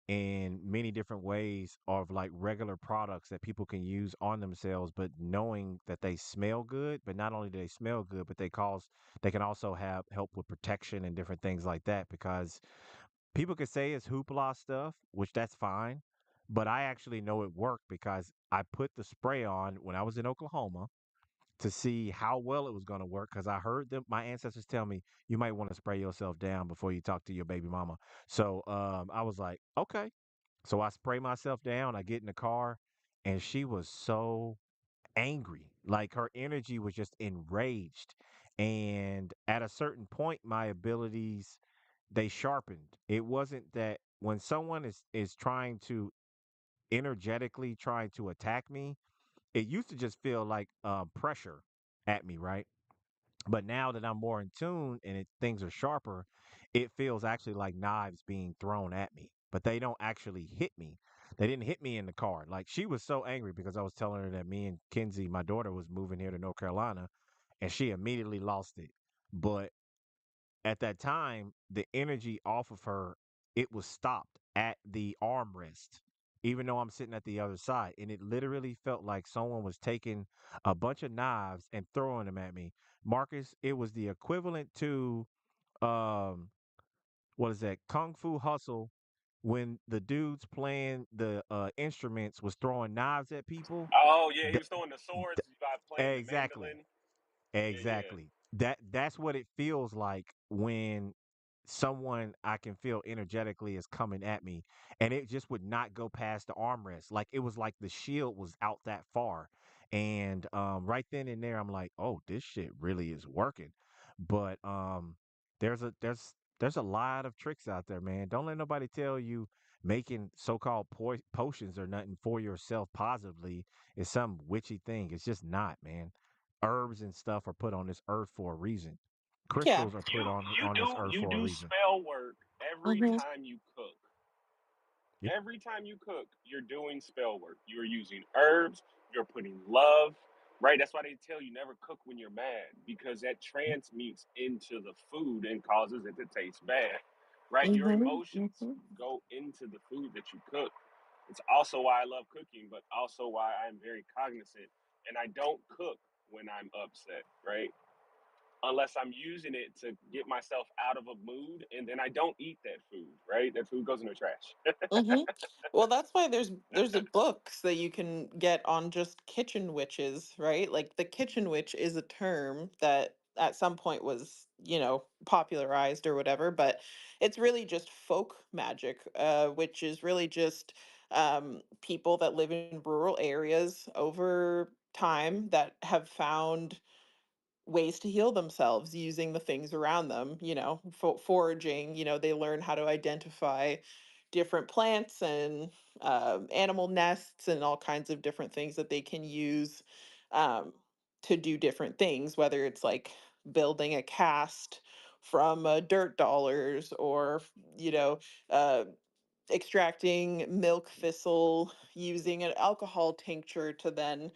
in many different ways of like regular products that people can use on themselves, but knowing that they smell good, but not only do they smell good, but they can also have help with protection and different things like that. Because people could say it's hoopla stuff, which that's fine, but I actually know it worked because I put the spray on when I was in Oklahoma to see how well it was going to work because I heard them my ancestors tell me you might want to spray yourself down before you talk to your baby mama. So I was like, okay. So I spray myself down. I get in the car, and she was so angry. Like her energy was just enraged. And at a certain point, my abilities they sharpened. It wasn't that when someone is trying to energetically trying to attack me, it used to just feel like pressure at me, right? But now that I'm more in tune and things are sharper, it feels actually like knives being thrown at me. But they don't actually hit me. They didn't hit me in the car. Like she was so angry because I was telling her that me and Kinsey, my daughter, was moving here to North Carolina, and she immediately lost it. But at that time, the energy off of her, it was stopped at the armrest, even though I'm sitting at the other side. And it literally felt like someone was taking a bunch of knives and throwing them at me. Marcus, it was the equivalent to um what is that? Kung Fu Hustle when the dudes playing the instruments was throwing knives at people. Oh yeah, he Th- was throwing the swords th- by playing the exactly. mandolin. Yeah, yeah. Exactly. That's what it feels like when someone I can feel energetically is coming at me, and it just would not go past the armrest. Like it was like the shield was out that far. And right then and there I'm like, "Oh, this shit really is working." But there's a there's there's a lot of tricks out there, man. Don't let nobody tell you making so-called potions or nothing for yourself positively is some witchy thing. It's just not, man. Herbs and stuff are put on this earth for a reason. Yeah. Crystals are put on this earth You for a do reason. spell work every Hmm. time you cook. Yeah. Every time you cook, you're doing spell work. You're using herbs, you're putting love, right? That's why they tell you never cook when you're mad because that Yeah. transmutes into the food and causes it to taste bad, right? Your Hmm. emotions Hmm. go into the food that you cook. It's also why I love cooking, but also why I'm very cognizant and I don't cook when I'm upset, right? Unless I'm using it to get myself out of a mood, and then I don't eat that food, right? That food goes in the trash. Hmm. Well, that's why there's a books that you can get on just kitchen witches, right? Like the kitchen witch is a term that at some point was, popularized or whatever, but it's really just folk magic, which is really just people that live in rural areas over time that have found ways to heal themselves using the things around them, foraging, they learn how to identify different plants and animal nests and all kinds of different things that they can use um, to do different things, whether it's like building a cast from dirt dollars or, you know, uh, extracting milk thistle using an alcohol tincture to then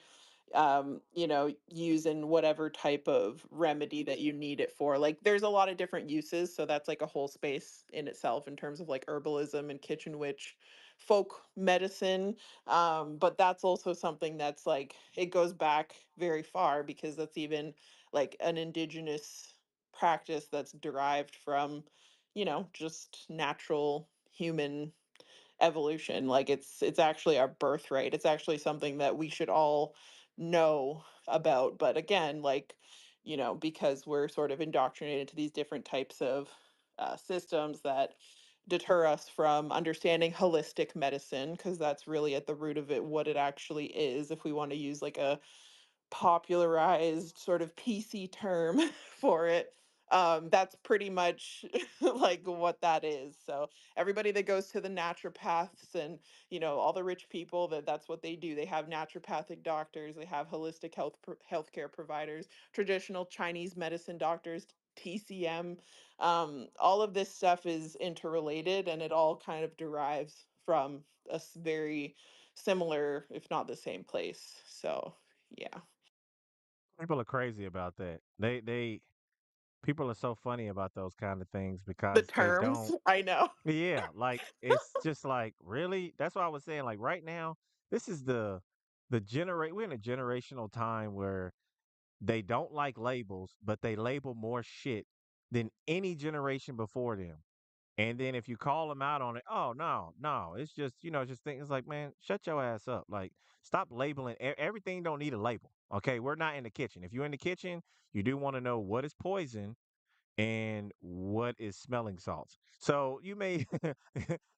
use in whatever type of remedy that you need it for. Like there's a lot of different uses, so that's like a whole space in itself in terms of like herbalism and kitchen witch folk medicine. But that's also something that's like it goes back very far because that's even like an indigenous practice that's derived from, just natural human evolution. Like it's actually our birthright. It's actually something that we should all know about. But again, like, because we're sort of indoctrinated to these different types of systems that deter us from understanding holistic medicine, because that's really at the root of it what it actually is, if we want to use like a popularized sort of PC term for it. That's pretty much like what that is. So everybody that goes to the naturopaths and all the rich people, that's what they do. They have naturopathic doctors, they have holistic healthcare providers, traditional Chinese medicine doctors, TCM. All of this stuff is interrelated, and it all kind of derives from very similar, if not the same place. So yeah. People are crazy about that. They people are so funny about those kind of things The because they terms, don't. I know. Yeah, like it's just like really. That's why I was saying like right now, this is the generate. We're in a generational time where they don't like labels, but they label more shit than any generation before them. And then if you call them out on it, oh no, no, it's just just think it's like man, shut your ass up. Like stop labeling. Everything don't need a label. Okay, we're not in the kitchen. If you're in the kitchen, you do want to know what is poison and what is smelling salts. So you may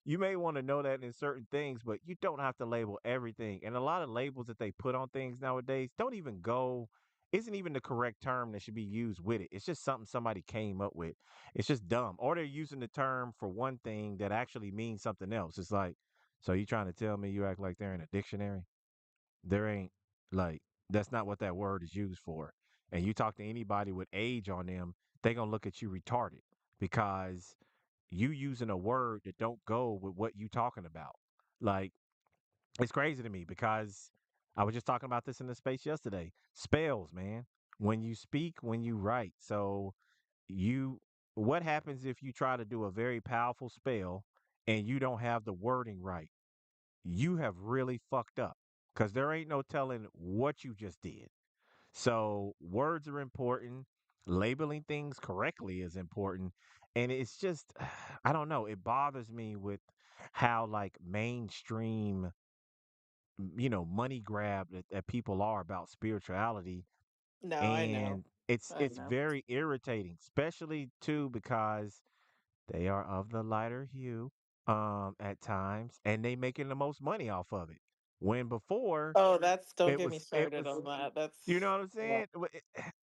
you may want to know that in certain things, but you don't have to label everything. And a lot of labels that they put on things nowadays don't even go isn't even the correct term that should be used with it. It's just something somebody came up with. It's just dumb. Or they're using the term for one thing that actually means something else. It's like, so you trying to tell me you act like they're in a dictionary? There ain't like that's not what that word is used for. And you talk to anybody with age on them, they gonna look at you retarded because you using a word that don't go with what you talking about. Like it's crazy to me because I was just talking about this in the space yesterday. Spells, man. When you speak, when you write. So you what happens if you try to do a very powerful spell and you don't have the wording right? You have really fucked up because there ain't no telling what you just did. So words are important. Labeling things correctly is important. And it's just, I don't know. It bothers me with how like mainstream, money grab that people are about spirituality. No, I know. And it's I it's know. very irritating, especially too because they are of the lighter hue at times and they making the most money off of it. When before Oh, don't it get me was it started was on that. you know That's what I'm yeah.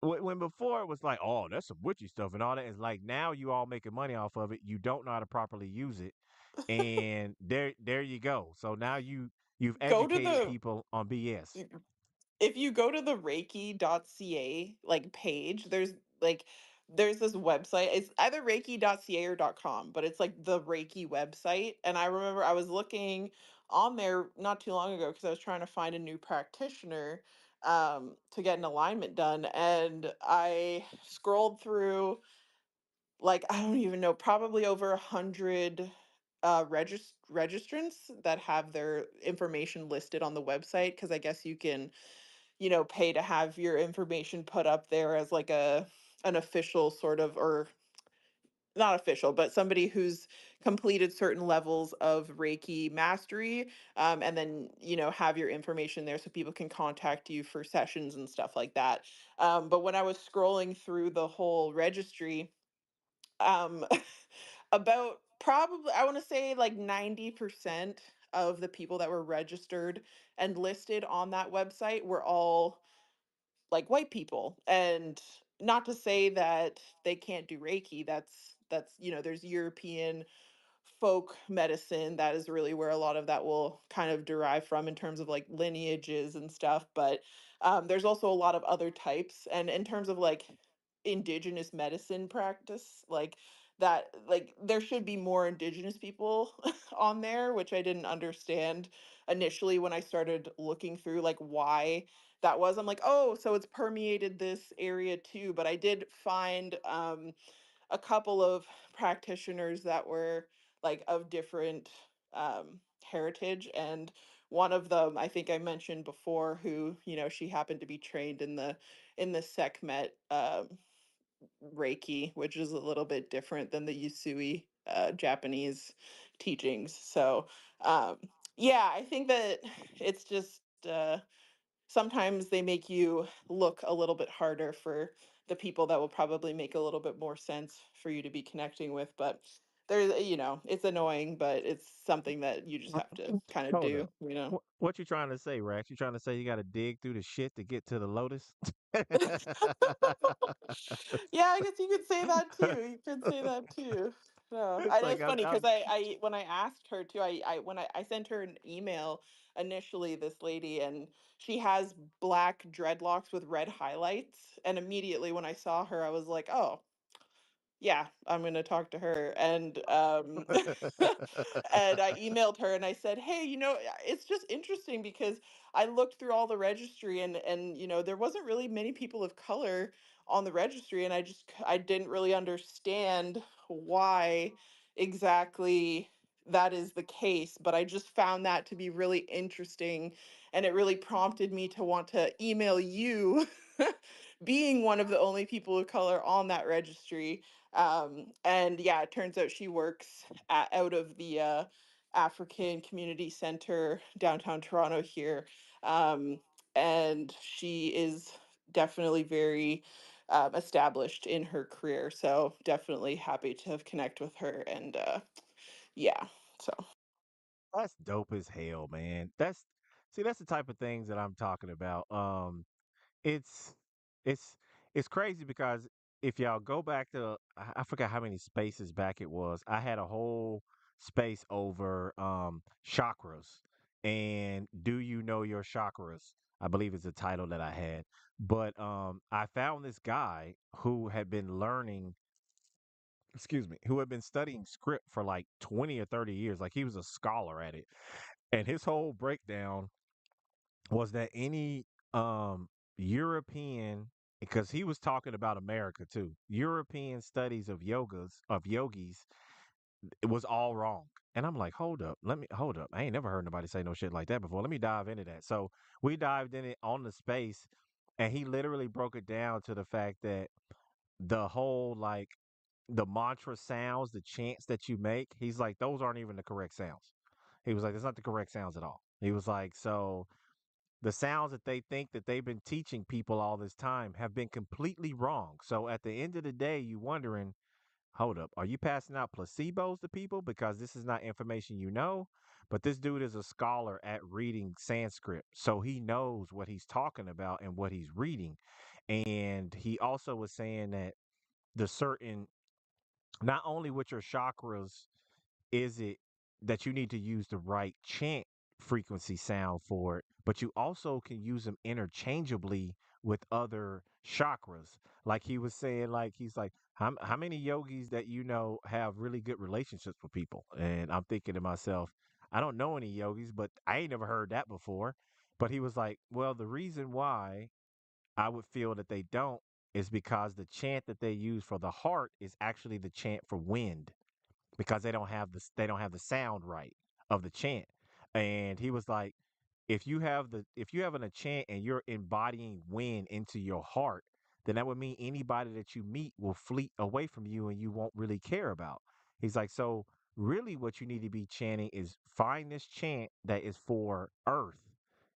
saying? When before it was like, oh, that's some witchy stuff and all that. It's like now you all making money off of it. You don't know how to properly use it, and there you go. So now you've Go to educated the people on BS. If you go to the reiki.ca like page, there's this website. It's either reiki.ca or .com, but it's like the Reiki website. And I remember I was looking on there not too long ago because I was trying to find a new practitioner to get an alignment done. And I scrolled through, like, I don't even know, probably over 100 registrants that have their information listed on the website, because I guess you can pay to have your information put up there as like an official sort of, or not official, but somebody who's completed certain levels of Reiki mastery, and then have your information there so people can contact you for sessions and stuff like that. But when I was scrolling through the whole registry, um, about probably I want to say like 90% of the people that were registered and listed on that website were all like white people. And not to say that they can't do Reiki. That's there's European folk medicine that is really where a lot of that will kind of derive from in terms of like lineages and stuff. But there's also a lot of other types. And in terms of like indigenous medicine practice, like that, like there should be more indigenous people on there, which I didn't understand initially when I started looking through like why that was. I'm like, oh, so it's permeated this area too. But I did find a couple of practitioners that were like of different heritage. And one of them, I think I mentioned before, who she happened to be trained in the Sekhmet Reiki, which is a little bit different than the Usui Japanese teachings. So yeah, I think that it's just sometimes they make you look a little bit harder for the people that will probably make a little bit more sense for you to be connecting with. But there's, it's annoying, but it's something that you just have to kind of Hold do, up. What you trying to say, Rax? You trying to say you got to dig through the shit to get to the lotus? Yeah, I guess you could say that too. You could say that too. No, It's like it's funny because I'm I when I asked her too, I sent her an email initially, this lady, and she has black dreadlocks with red highlights, and immediately when I saw her, I was like, oh, yeah, I'm gonna talk to her. And and I emailed her and I said, hey, it's just interesting because I looked through all the registry, and there wasn't really many people of color on the registry, and I didn't really understand why exactly that is the case, but I just found that to be really interesting, and it really prompted me to want to email you being one of the only people of color on that registry. And yeah, it turns out she works out of the African Community Center downtown Toronto here. And she is definitely very established in her career. So definitely happy to have connect with her. And yeah, so. That's dope as hell, man. That's the type of things that I'm talking about. It's it's it's crazy because if y'all go back to I forgot how many spaces back it was. I had a whole space over chakras and do you know your chakras? I believe is the title that I had. But I found this guy who had been learning, excuse me, who had been studying script for like 20 or 30 years. Like he was a scholar at it. And his whole breakdown was that any um European, because he was talking about America too. European studies of yogis, it was all wrong. And I'm like, hold up, let me hold up. I ain't never heard nobody say no shit like that before. Let me dive into that. So we dived in it on the space, and he literally broke it down to the fact that the whole like the mantra sounds, the chants that you make, he's like, those aren't even the correct sounds. He was like, that's not the correct sounds at all. He was like, so the sounds that they think that they've been teaching people all this time have been completely wrong. So at the end of the day, you wondering, hold up, are you passing out placebos to people because this is not information you know? But this dude is a scholar at reading Sanskrit, so he knows what he's talking about and what he's reading. And he also was saying that the certain, not only with your chakras is it that you need to use the right chant frequency sound for it, but you also can use them interchangeably with other chakras. Like he was saying, like he's like, how many yogis that you know have really good relationships with people? And I'm thinking to myself, I don't know any yogis, but I ain't never heard that before. But he was like, well, the reason why I would feel that they don't is because the chant that they use for the heart is actually the chant for wind because they don't have the sound right of the chant. And he was like, if you have a chant and you're embodying wind into your heart, then that would mean anybody that you meet will fleet away from you and you won't really care about. He's like, so really what you need to be chanting is find this chant that is for earth,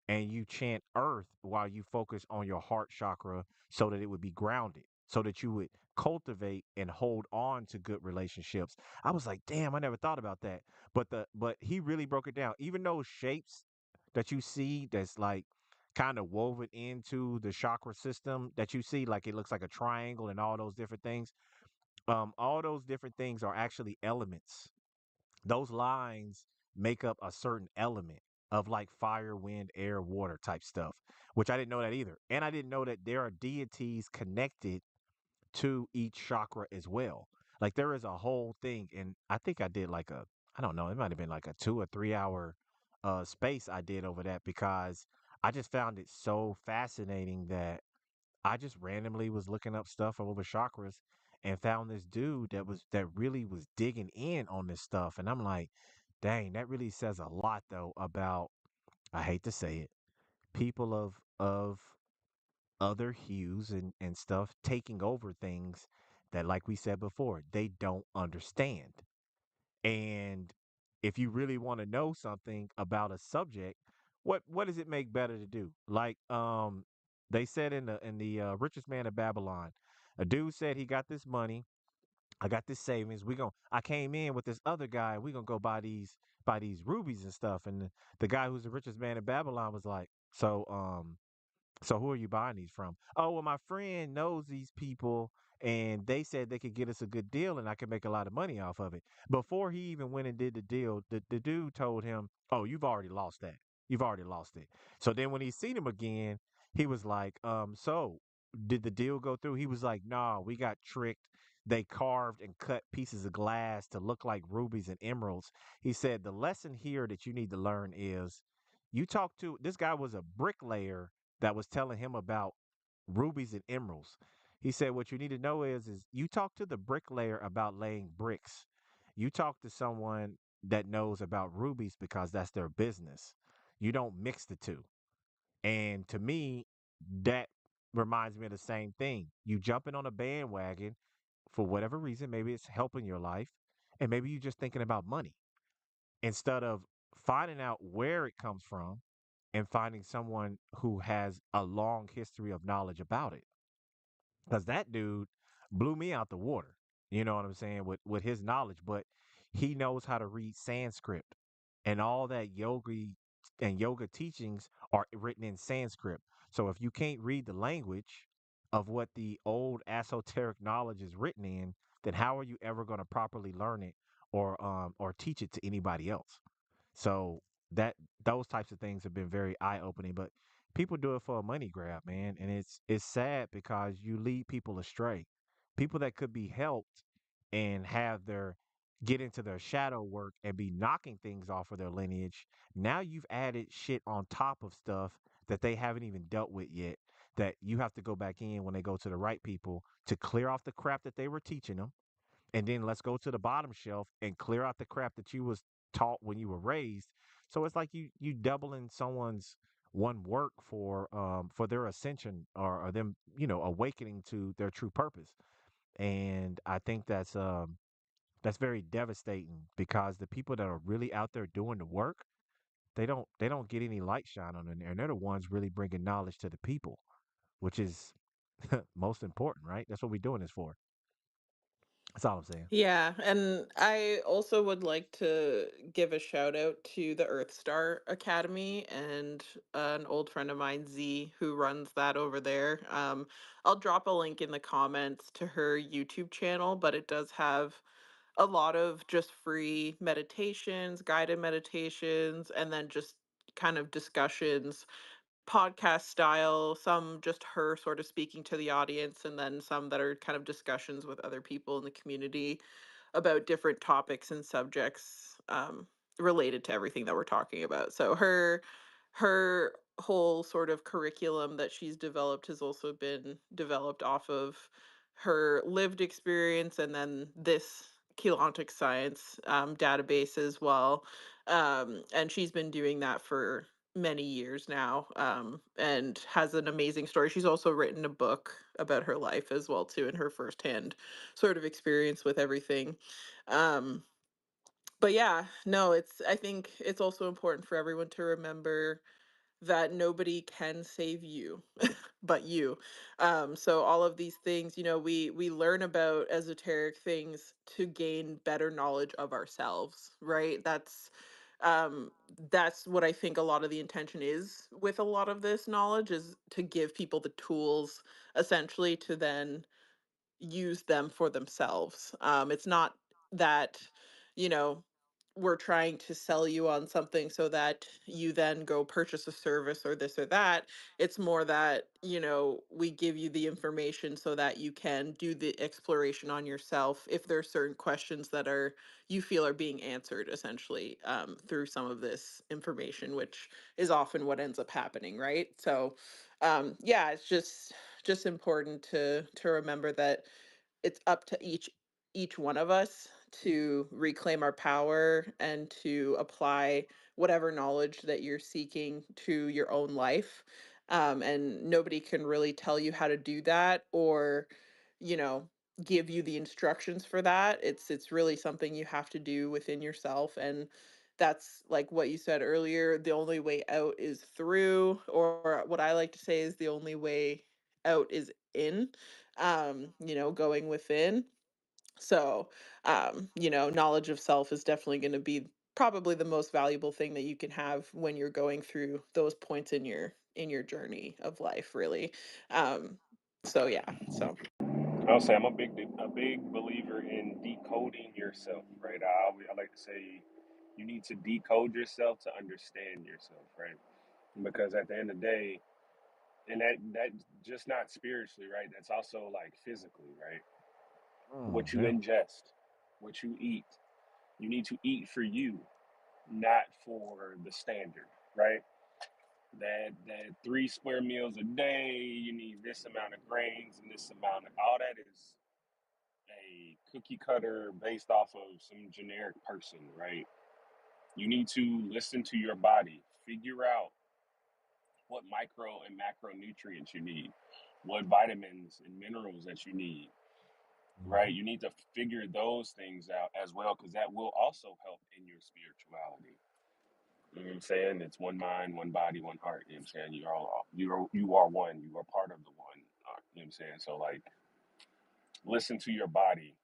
and you chant earth while you focus on your heart chakra so that it would be grounded, so that you would cultivate and hold on to good relationships. I was like, damn, I never thought about that. But he really broke it down. Even those shapes that you see that's like kind of woven into the chakra system that you see, like it looks like a triangle and all those different things. All those different things are actually elements. Those lines make up a certain element of like fire, wind, air, water type stuff, which I didn't know that either. And I didn't know that there are deities connected to each chakra as well. Like there is a whole thing, and I think I did like a, I don't know, it might have been like a 2 or 3 hour space I did over that because I just found it so fascinating that I just randomly was looking up stuff over chakras and found this dude that really was digging in on this stuff, and I'm like, dang, that really says a lot though about, I hate to say it, people of other hues and stuff taking over things that, like we said before, they don't understand. And if you really want to know something about a subject, what does it make better to do? Like they said in the richest man of Babylon, a dude said he got this money I got this savings. I came in with this other guy. We gonna go buy these rubies and stuff. And the guy who's the richest man in Babylon was like, so who are you buying these from? Oh, well, my friend knows these people and they said they could get us a good deal and I could make a lot of money off of it. Before he even went and did the deal, the dude told him, "Oh, you've already lost that. You've already lost it." So then when he seen him again, he was like, so did the deal go through?" He was like, "Nah, we got tricked. They carved and cut pieces of glass to look like rubies and emeralds." He said, "The lesson here that you need to learn is you talk to this guy was a bricklayer that was telling him about rubies and emeralds." He said, "What you need to know is you talk to the bricklayer about laying bricks. You talk to someone that knows about rubies because that's their business. You don't mix the two." And to me, that reminds me of the same thing. You jumping on a bandwagon for whatever reason, maybe it's helping your life, and maybe you're just thinking about money instead of finding out where it comes from and finding someone who has a long history of knowledge about it. Because that dude blew me out the water. You know what I'm saying? With his knowledge, but he knows how to read Sanskrit, and all that yoga teachings are written in Sanskrit. So if you can't read the language of what the old esoteric knowledge is written in, then how are you ever going to properly learn it or teach it to anybody else? So that those types of things have been very eye opening, but people do it for a money grab, man, and it's sad because you lead people astray. People that could be helped and have their get into their shadow work and be knocking things off of their lineage. Now you've added shit on top of stuff that they haven't even dealt with yet. That you have to go back in when they go to the right people to clear off the crap that they were teaching them, and then let's go to the bottom shelf and clear out the crap that you was taught when you were raised. So it's like you doubling someone's one work for their ascension, or them, awakening to their true purpose. And I think that's very devastating because the people that are really out there doing the work, they don't get any light shine on them, and they're the ones really bringing knowledge to the people, which is most important, right? That's what we're doing this for. That's all I'm saying. Yeah, and I also would like to give a shout out to the Earth Star Academy and an old friend of mine, Z, who runs that over there. I'll drop a link in the comments to her YouTube channel, but it does have a lot of just free meditations, guided meditations, and then just kind of discussions, podcast style, some just her sort of speaking to the audience, and then some that are kind of discussions with other people in the community about different topics and subjects related to everything that we're talking about. So her whole sort of curriculum that she's developed has also been developed off of her lived experience, and then this Keylontic Science database as well. And she's been doing that for many years now, and has an amazing story. She's also written a book about her life as well too, and her firsthand sort of experience with everything. Um, but yeah, no, I think it's also important for everyone to remember that nobody can save you but you. So all of these things, we learn about esoteric things to gain better knowledge of ourselves, right? That's what I think a lot of the intention is with a lot of this knowledge, is to give people the tools essentially to then use them for themselves. It's not that, you know, we're trying to sell you on something so that you then go purchase a service or this or that. It's more that, we give you the information so that you can do the exploration on yourself if there are certain questions that you feel are being answered essentially, through some of this information, which is often what ends up happening, right? So yeah, it's just important to remember that it's up to each one of us to reclaim our power and to apply whatever knowledge that you're seeking to your own life. And nobody can really tell you how to do that, or you know give you the instructions for that. It's really something you have to do within yourself, and that's like what you said earlier, the only way out is through, or what I like to say is the only way out is in, going within. So, knowledge of self is definitely going to be probably the most valuable thing that you can have when you're going through those points in your journey of life, really. Um, so yeah, so I'll say I'm a big believer in decoding yourself, right? I like to say you need to decode yourself to understand yourself, right? Because at the end of the day, and that just not spiritually, right? That's also like physically, right? What you Yeah. ingest, what you eat. You need to eat for you, not for the standard, right? That 3 square meals a day, you need this amount of grains and this amount of all that is a cookie cutter based off of some generic person, right? You need to listen to your body, figure out what micro and macronutrients you need, what vitamins and minerals that you need, right? Hmm. You need to figure those things out as well because that will also help in your spirituality. You know what I'm saying? It's one mind, one body, one heart. You know what I'm saying? You are one. You are part of the one. You know what I'm saying? So like listen to your body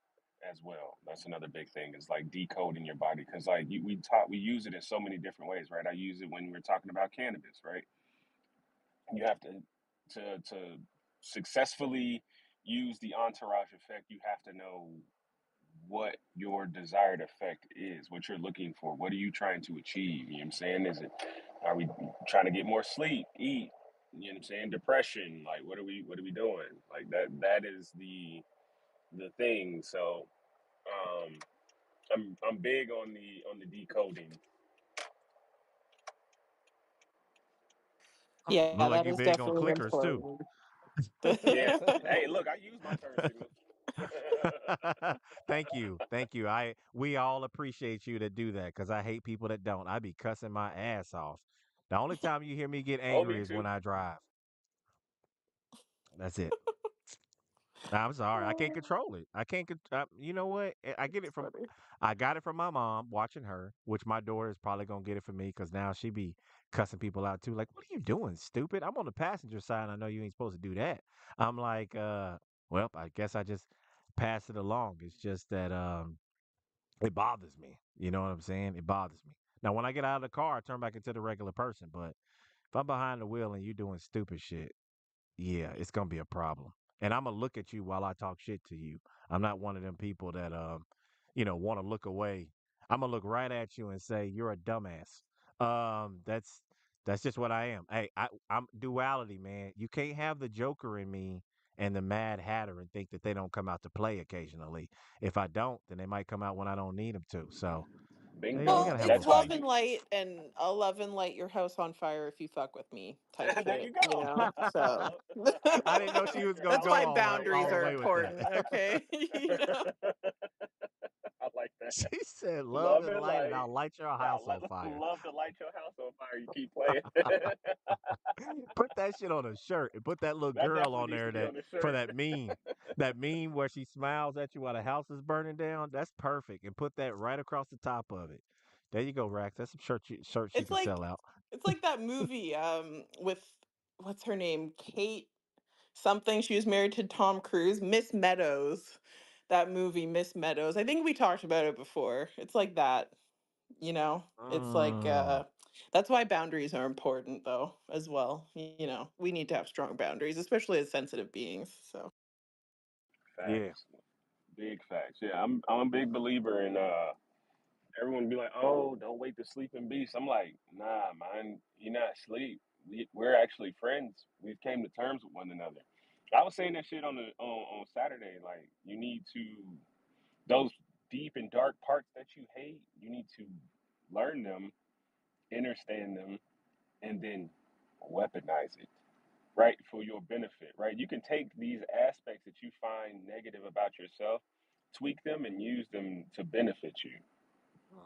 as well. That's another big thing is like decoding your body because like we use it in so many different ways, right? I use it when we're talking about cannabis, right? You have to successfully use the entourage effect. You have to know what your desired effect is, what you're looking for. What are you trying to achieve? You know what I'm saying? Are we trying to get more sleep, eat? You know what I'm saying? Depression, like what are we doing? Like that is the thing. So um I'm big on the decoding. yeah, Look like that you is big on definitely clickers too. important. Yeah. Hey, look, I use my turn signals. Thank you. We all appreciate you that do that because I hate people that don't. I be cussing my ass off. The only time you hear me get Oh, angry me is when too. I drive. That's it. I'm sorry. I can't Oh, control it. I can't. You know what? I get that's it from. funny. I got it from my mom watching her, which my daughter is probably gonna get it from me because now she be cussing people out too. Like, what are you doing, stupid? I'm on the passenger side. And I know you ain't supposed to do that. I'm like, well, I guess I just pass it along. It's just that it bothers me. You know what I'm saying? It bothers me. Now, when I get out of the car, I turn back into the regular person. But if I'm behind the wheel and you doing stupid shit, yeah, it's gonna be a problem. And I'm gonna look at you while I talk shit to you. I'm not one of them people that want to look away. I'm gonna look right at you and say you're a dumbass. That's just what I am. Hey, I'm duality, man. You can't have the Joker in me and the Mad Hatter and think that they don't come out to play occasionally. If I don't, then they might come out when I don't need them to. So you Bingo. gotta Well, have it's both That's how love sides. and you. light, and I'll love and light your house on fire if you fuck with me, type There shit. you go. So Love, I love didn't know and she light was your gonna that's house go why on fire. boundaries all the are way with that. important. Okay, I like that. She said, "Love Love and and light, and light. I'll light your Now, house on fire." love to light your house on fire. You keep playing. Put that shit on a shirt and put that little That girl definitely on needs to there be that on the for shirt. that meme where she smiles at you while the house is burning down. That's perfect, and put that right across the top of it. There you go, Rax. That's some shirts you it's can sell like out. it's like that movie with what's her name, Kate something. She was married to Tom Cruise, Miss Meadows. That movie, Miss Meadows. I think we talked about it before. It's like that. It's like Mm, that's why boundaries are important though as well. We need to have strong boundaries, especially as sensitive beings. So yeah. Facts. Big facts. Yeah, I'm a big believer in everyone be like, "Oh, don't wait to sleep in beast." I'm like, "Nah, man, you're not asleep. We're actually friends. We've came to terms with one another." I was saying that shit on Saturday. Like, you need to those deep and dark parts that you hate. You need to learn them, understand them, and then weaponize it, right, for your benefit, right? You can take these aspects that you find negative about yourself, tweak them, and use them to benefit you,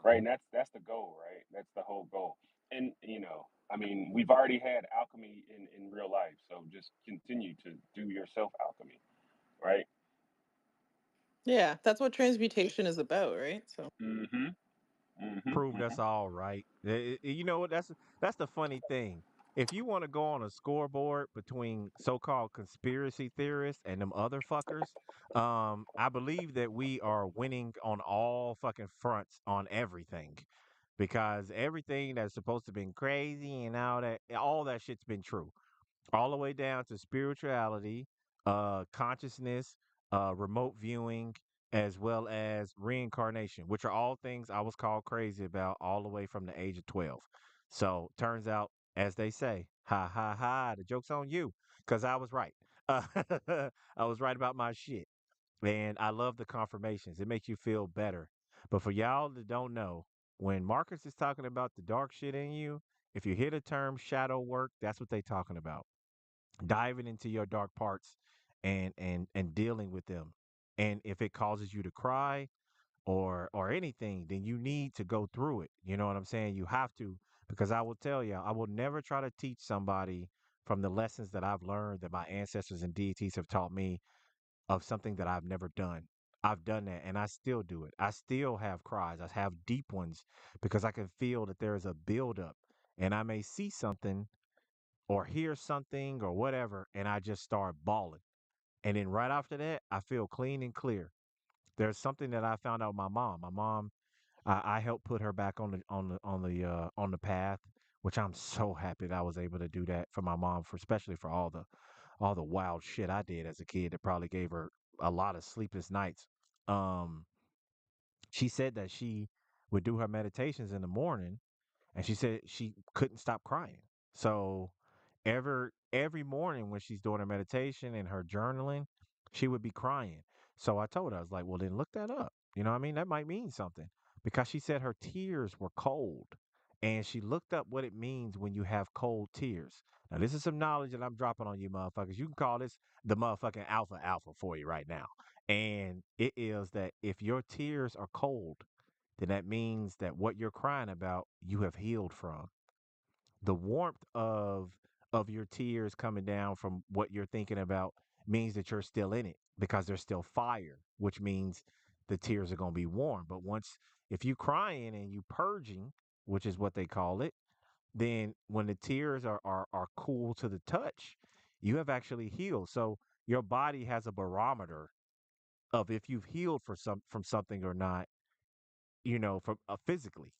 right? And that's the goal, right? That's the whole goal. And I mean, we've already had alchemy in real life, so just continue to do yourself alchemy, right? yeah, that's what transmutation is about, right? So Mm-hmm. Mm-hmm. Proved Mm-hmm. us all right. You know what? That's the funny thing. if you want to go on a scoreboard between so-called conspiracy theorists and them other fuckers, I believe that we are winning on all fucking fronts on everything, because everything that's supposed to been crazy and all that shit's been true, all the way down to spirituality, consciousness, remote viewing, as well as reincarnation, which are all things I was called crazy about all the way from the age of 12. So turns out, as they say, ha ha ha, the joke's on you, because I was right. Uh, I was right about my shit. And I love the confirmations. It makes you feel better. But for y'all that don't know, when Marcus is talking about the dark shit in you, if you hear the term shadow work, that's what they talking about, diving into your dark parts and dealing with them. And if it causes you to cry or anything, then you need to go through it. You know what I'm saying? You have to, because I will tell you, I will never try to teach somebody from the lessons that I've learned that my ancestors and deities have taught me of something that I've never done. I've done that and I still do it. I still have cries. I have deep ones because I can feel that there is a buildup, and I may see something or hear something or whatever, and I just start bawling. And then right after that, I feel clean and clear. There's something that I found out with my mom. My mom, I helped put her back on the path, which I'm so happy that I was able to do that for my mom, for especially for all the wild shit I did as a kid that probably gave her a lot of sleepless nights. Um, she said that she would do her meditations in the morning, and she said she couldn't stop crying. So every morning when she's doing her meditation and her journaling, she would be crying. So I told her, I was like, well, then look that up. You know what I mean? That might mean something, because she said her tears were cold. And she looked up what it means when you have cold tears. Now, this is some knowledge that I'm dropping on you motherfuckers. You can call this the motherfucking alpha alpha for you right now. And it is that if your tears are cold, then that means that what you're crying about, you have healed from. The warmth of your tears coming down from what you're thinking about means that you're still in it, because there's still fire, which means the tears are going to be warm. But once, if you crying and you purging, which is what they call it, then when the tears are cool to the touch, you have actually healed. So your body has a barometer of if you've healed from something or not, from physically.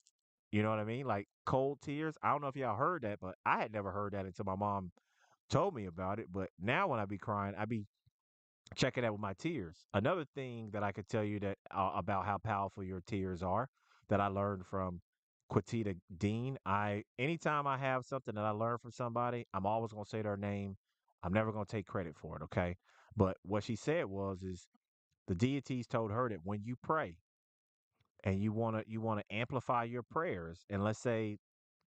You know what I mean? Like cold tears. I don't know if y'all heard that, but I had never heard that until my mom told me about it. But now when I be crying, I be checking that with my tears. Another thing that I could tell you that about how powerful your tears are, that I learned from Quatita Dean. Anytime I have something that I learned from somebody, I'm always gonna say their name. I'm never gonna take credit for it, okay? But what she said is the deities told her that when you pray and you wanna amplify your prayers, and let's say,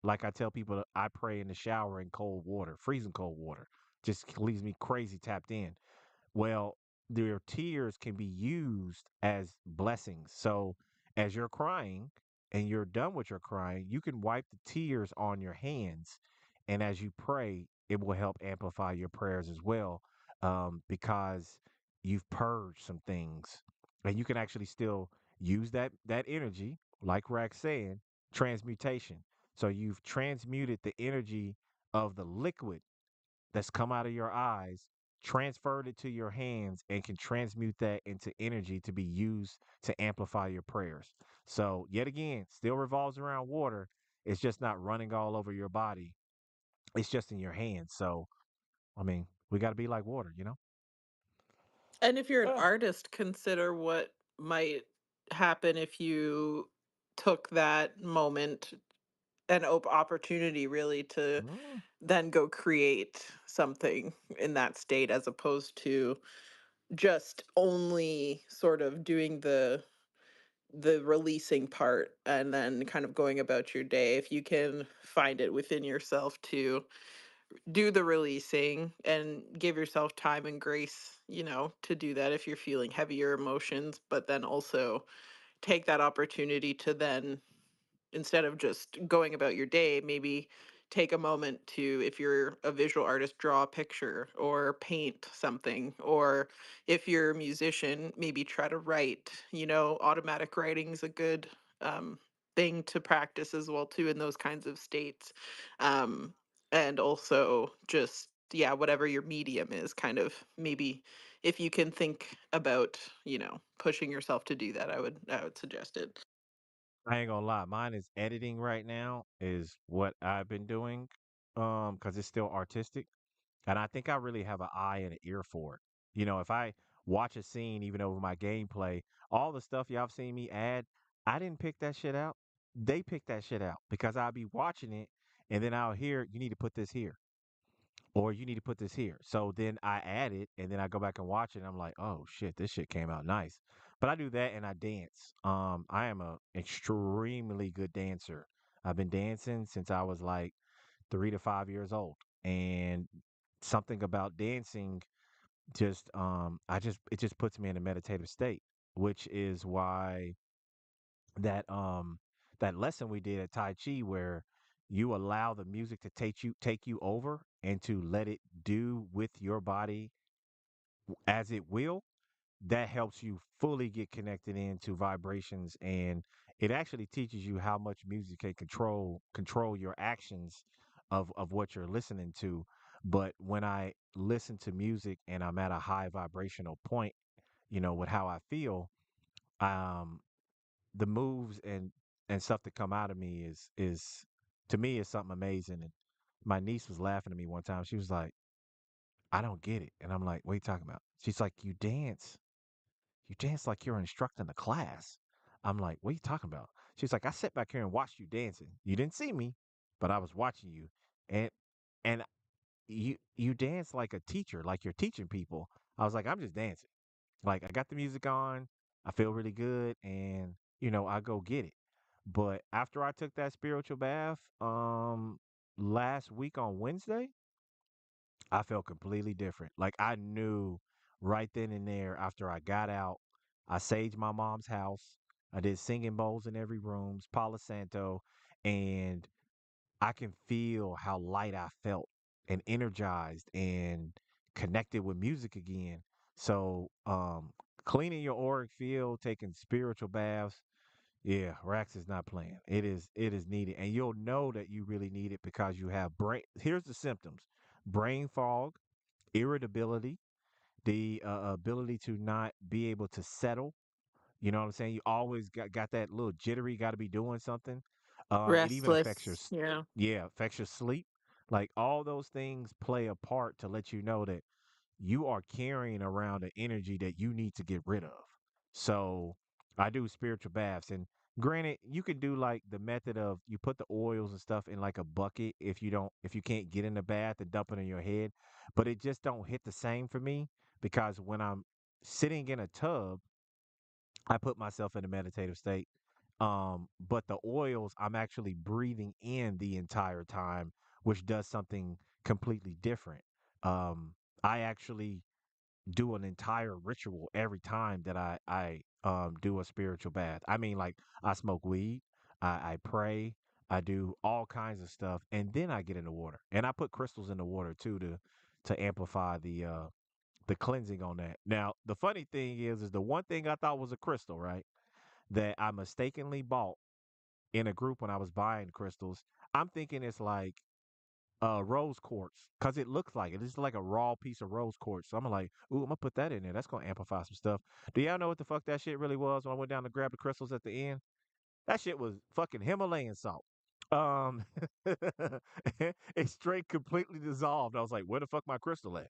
like I tell people, I pray in the shower in cold water, freezing cold water, just leaves me crazy tapped in. Well, their tears can be used as blessings. So as you're crying and you're done with your crying, you can wipe the tears on your hands. And as you pray, it will help amplify your prayers as well, because you've purged some things. And you can actually still use that energy, like Rack's saying, transmutation. So you've transmuted the energy of the liquid that's come out of your eyes, transferred it to your hands, and can transmute that into energy to be used to amplify your prayers. So, yet again, still revolves around water. It's just not running all over your body, it's just in your hands. So, I mean, we got to be like water. And if you're an Ah. artist, consider what might happen if you took that moment and opportunity really to Mm. then go create something in that state, as opposed to just only sort of doing the releasing part and then kind of going about your day. If you can find it within yourself to do the releasing and give yourself time and grace, to do that if you're feeling heavier emotions, but then also take that opportunity to then, instead of just going about your day, maybe take a moment to, if you're a visual artist, draw a picture or paint something. Or if you're a musician, maybe try to write. Automatic writing's a good um, thing to practice as well too in those kinds of states. Um, and also just, yeah, whatever your medium is, kind of maybe if you can think about, pushing yourself to do that, I would suggest it. I ain't gonna lie, mine is editing right now is what I've been doing, because it's still artistic, and I think I really have an eye and an ear for it. If I watch a scene, even over my gameplay, all the stuff y'all have seen me add, I didn't pick that shit out. They picked that shit out because I'll be watching it, and then I'll hear you need to put this here, or you need to put this here. So then I add it, and then I go back and watch it, and I'm like, oh shit, this shit came out nice. But I do that and I dance. I am a extremely good dancer. I've been dancing since I was like 3 to 5 years old, and something about dancing just it just puts me in a meditative state, which is why that that lesson we did at Tai Chi where you allow the music to take you over and to let it do with your body as it will, that helps you fully get connected into vibrations, and it actually teaches you how much music can control your actions of what you're listening to. But when I listen to music and I'm at a high vibrational point, with how I feel, um the moves and stuff that come out of me is to me is something amazing. And my niece was laughing at me one time. She was like, I don't get it. And I'm like, what are you talking about? She's like, you dance like you're instructing a class. I'm like, what are you talking about? She's like, I sat back here and watched you dancing. You didn't see me, but I was watching you. And and you dance like a teacher, like you're teaching people. I was like, I'm just dancing. Like I got the music on, I feel really good, and I go get it. But after I took that spiritual bath, last week on Wednesday, I felt completely different. Like I knew right then and there after I got out, I saged my mom's house. I did singing bowls in every room, Palo Santo, and I can feel how light I felt and energized and connected with music again. So, cleaning your auric field, taking spiritual baths, yeah, Rax is not playing. It is needed, and you'll know that you really need it because you have brain. Here's the symptoms: brain fog, irritability, the ability to not be able to settle. You know what I'm saying? You always got that little jittery, got to be doing something. It even affects Restless, yeah. yeah, affects your sleep. Like all those things play a part to let you know that you are carrying around an energy that you need to get rid of. So I do spiritual baths, and granted, you can do like the method of you put the oils and stuff in like a bucket if you can't get in the bath and dump it in your head, but it just don't hit the same for me because when I'm sitting in a tub, I put myself in a meditative state. But the oils, I'm actually breathing in the entire time, which does something completely different. I actually do an entire ritual every time that I do a spiritual bath. I mean, like I smoke weed, I pray, I do all kinds of stuff, and then I get in the water, and I put crystals in the water too to amplify the cleansing on that. Now, the funny thing is the one thing I thought was a crystal, right? That I mistakenly bought in a group when I was buying crystals. I'm thinking it's like rose quartz because it looks like it. It's like a raw piece of rose quartz. So I'm like, ooh, I'm gonna put that in there. That's gonna amplify some stuff. Do y'all know what the fuck that shit really was when I went down to grab the crystals at the end? That shit was fucking Himalayan salt. Um, it straight completely dissolved. I was like, where the fuck my crystal at?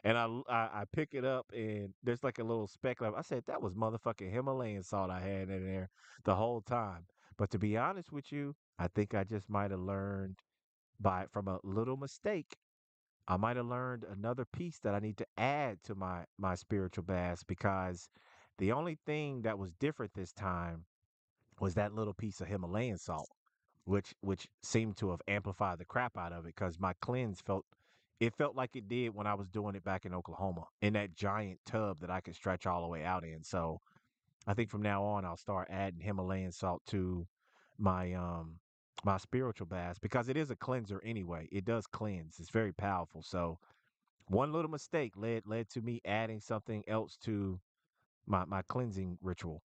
And I pick it up and there's like a little speck of. I said that was motherfucking Himalayan salt I had in there the whole time. But to be honest with you, I think I just might have learned by from a little mistake. I might have learned another piece that I need to add to my spiritual baths because the only thing that was different this time was that little piece of Himalayan salt, which seemed to have amplified the crap out of it because my cleanse felt like it did when I was doing it back in Oklahoma in that giant tub that I could stretch all the way out in. So I think from now on I'll start adding Himalayan salt to my spiritual baths because it is a cleanser anyway. It does cleanse. It's very powerful. So one little mistake led to me adding something else to my cleansing ritual.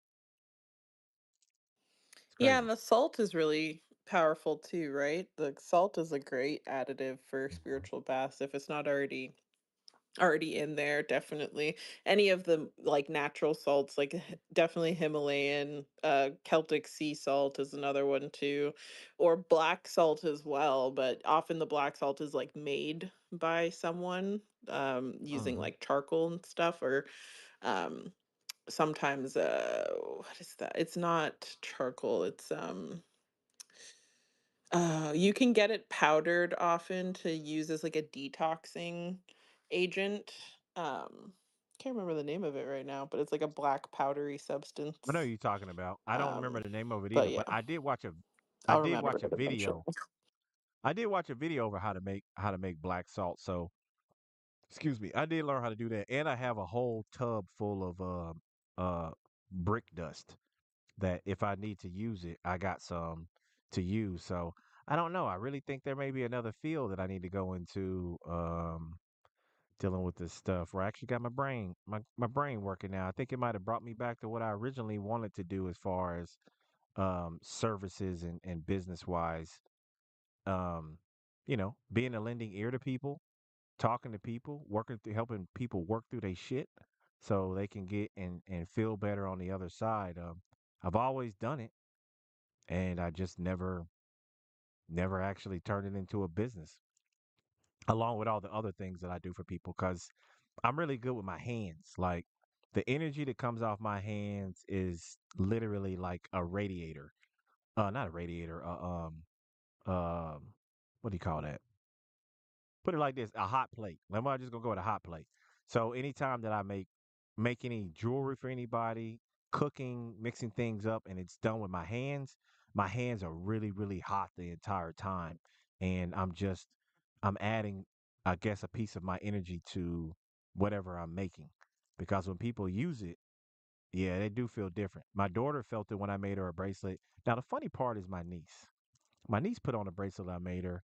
It's Yeah, and crazy. the salt is really powerful too, right? The salt is a great additive for spiritual baths if it's not already in there. Definitely any of the like natural salts, like definitely Himalayan, Celtic sea salt is another one too, or black salt as well, but often the black salt is like made by someone using Hmm. like charcoal and stuff, or um sometimes what is that, it's not charcoal, it's you can get it powdered often to use as like a detoxing agent. Can't remember the name of it right now, but it's like a black powdery I know who substance. you're talking about. I don't remember Um, the name of it either, but but yeah, I I'll did remember watch a it eventually. video. I did watch a video over how to make black salt. So excuse me, I did learn how to do that, and I have a whole tub full of uh brick dust that if I need to use it, I got some to use. So I don't know. I really think there may be another field that I need to go into dealing with this stuff where I actually got my brain working now. I think it might have brought me back to what I originally wanted to do as far as services and business wise. Um, being a lending ear to people, talking to people, working through helping people work through their shit so they can get and feel better on the other side. I've always done it and I just never actually turned it into a business along with all the other things that I do for people cuz I'm really good with my hands. Like the energy that comes off my hands is literally like a radiator. Not a radiator, um what do you call that? Put it like this, a hot plate. I'm just gonna go with a hot plate. So anytime that I make any jewelry for anybody, cooking, mixing things up, and it's done with my hands are really, really hot the entire time. And I'm adding, I guess, a piece of my energy to whatever I'm making. Because when people use it, yeah, they do feel different. My daughter felt it when I made her a bracelet. Now the funny part is my niece. My niece put on a bracelet I made her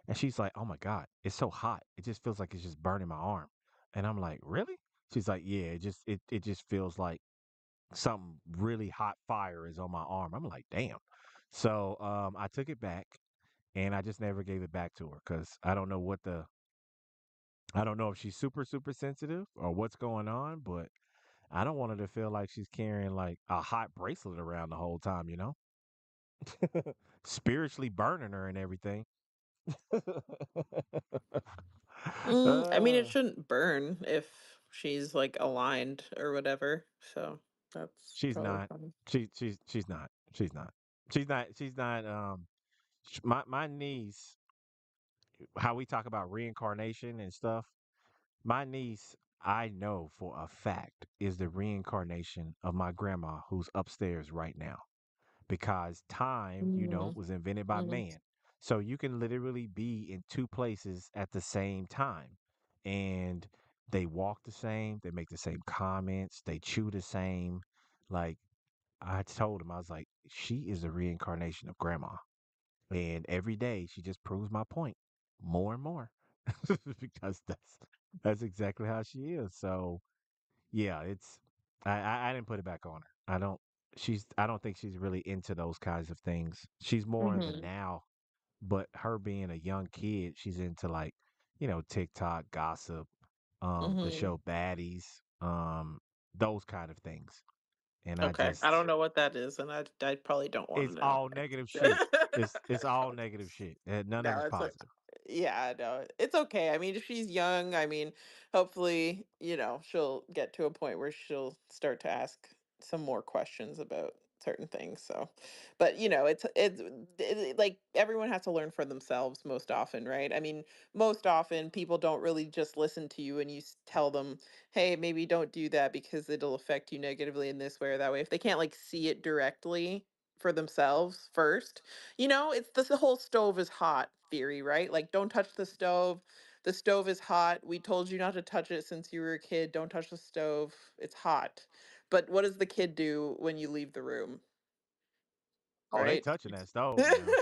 and she's like, "Oh my god, it's so hot. It just feels like it's just burning my arm." And I'm like, "Really?" She's like, "Yeah, it just feels like something really hot fire is on my arm." I'm like, "Damn." So, I took it back and I just never gave it back to her cuz I don't know if she's super sensitive or what's going on, but I don't want her to feel like she's carrying like a hot bracelet around the whole time, you know? Spiritually burning her and everything. I mean, uh, it shouldn't burn if she's like aligned or whatever. So that's she's probably not. fine. She's not. She's not. She's not. My niece. How we talk about reincarnation and stuff. My niece, I know for a fact, is the reincarnation of my grandma who's upstairs right now. Because time, Mm-hmm. was invented by man. So you can literally be in two places at the same time. And they walk the same, they make the same comments, they chew the same. Like I told him, I was like, she is the reincarnation of grandma. And every day she just proves my point more and more. Because that's exactly how she is. So yeah, I didn't put it back on her. I don't think she's really into those kinds of things. She's more in the Mm-hmm. now, but her being a young kid, she's into like, TikTok, gossip, the Mm-hmm. show Baddies, those kind of things. And I Okay, just I don't know what that is, and I probably don't want to it's know. all negative shit. It's all negative shit. None of No, it's it's a, positive. yeah, no, it's okay. I mean, if she's young, I mean, hopefully, she'll get to a point where she'll start to ask some more questions about certain things. So, but like everyone has to learn for themselves most often, right? I mean, most often people don't really just listen to you and you tell them, "Hey, maybe don't do that because it'll affect you negatively in this way or that way." If they can't like see it directly for themselves first, it's the whole stove is hot theory, right? Like, don't touch the stove. The stove is hot. We told you not to touch it since you were a kid. Don't touch the stove. It's hot. But what does the kid do when you leave the room, Oh, they right? touching that stove now.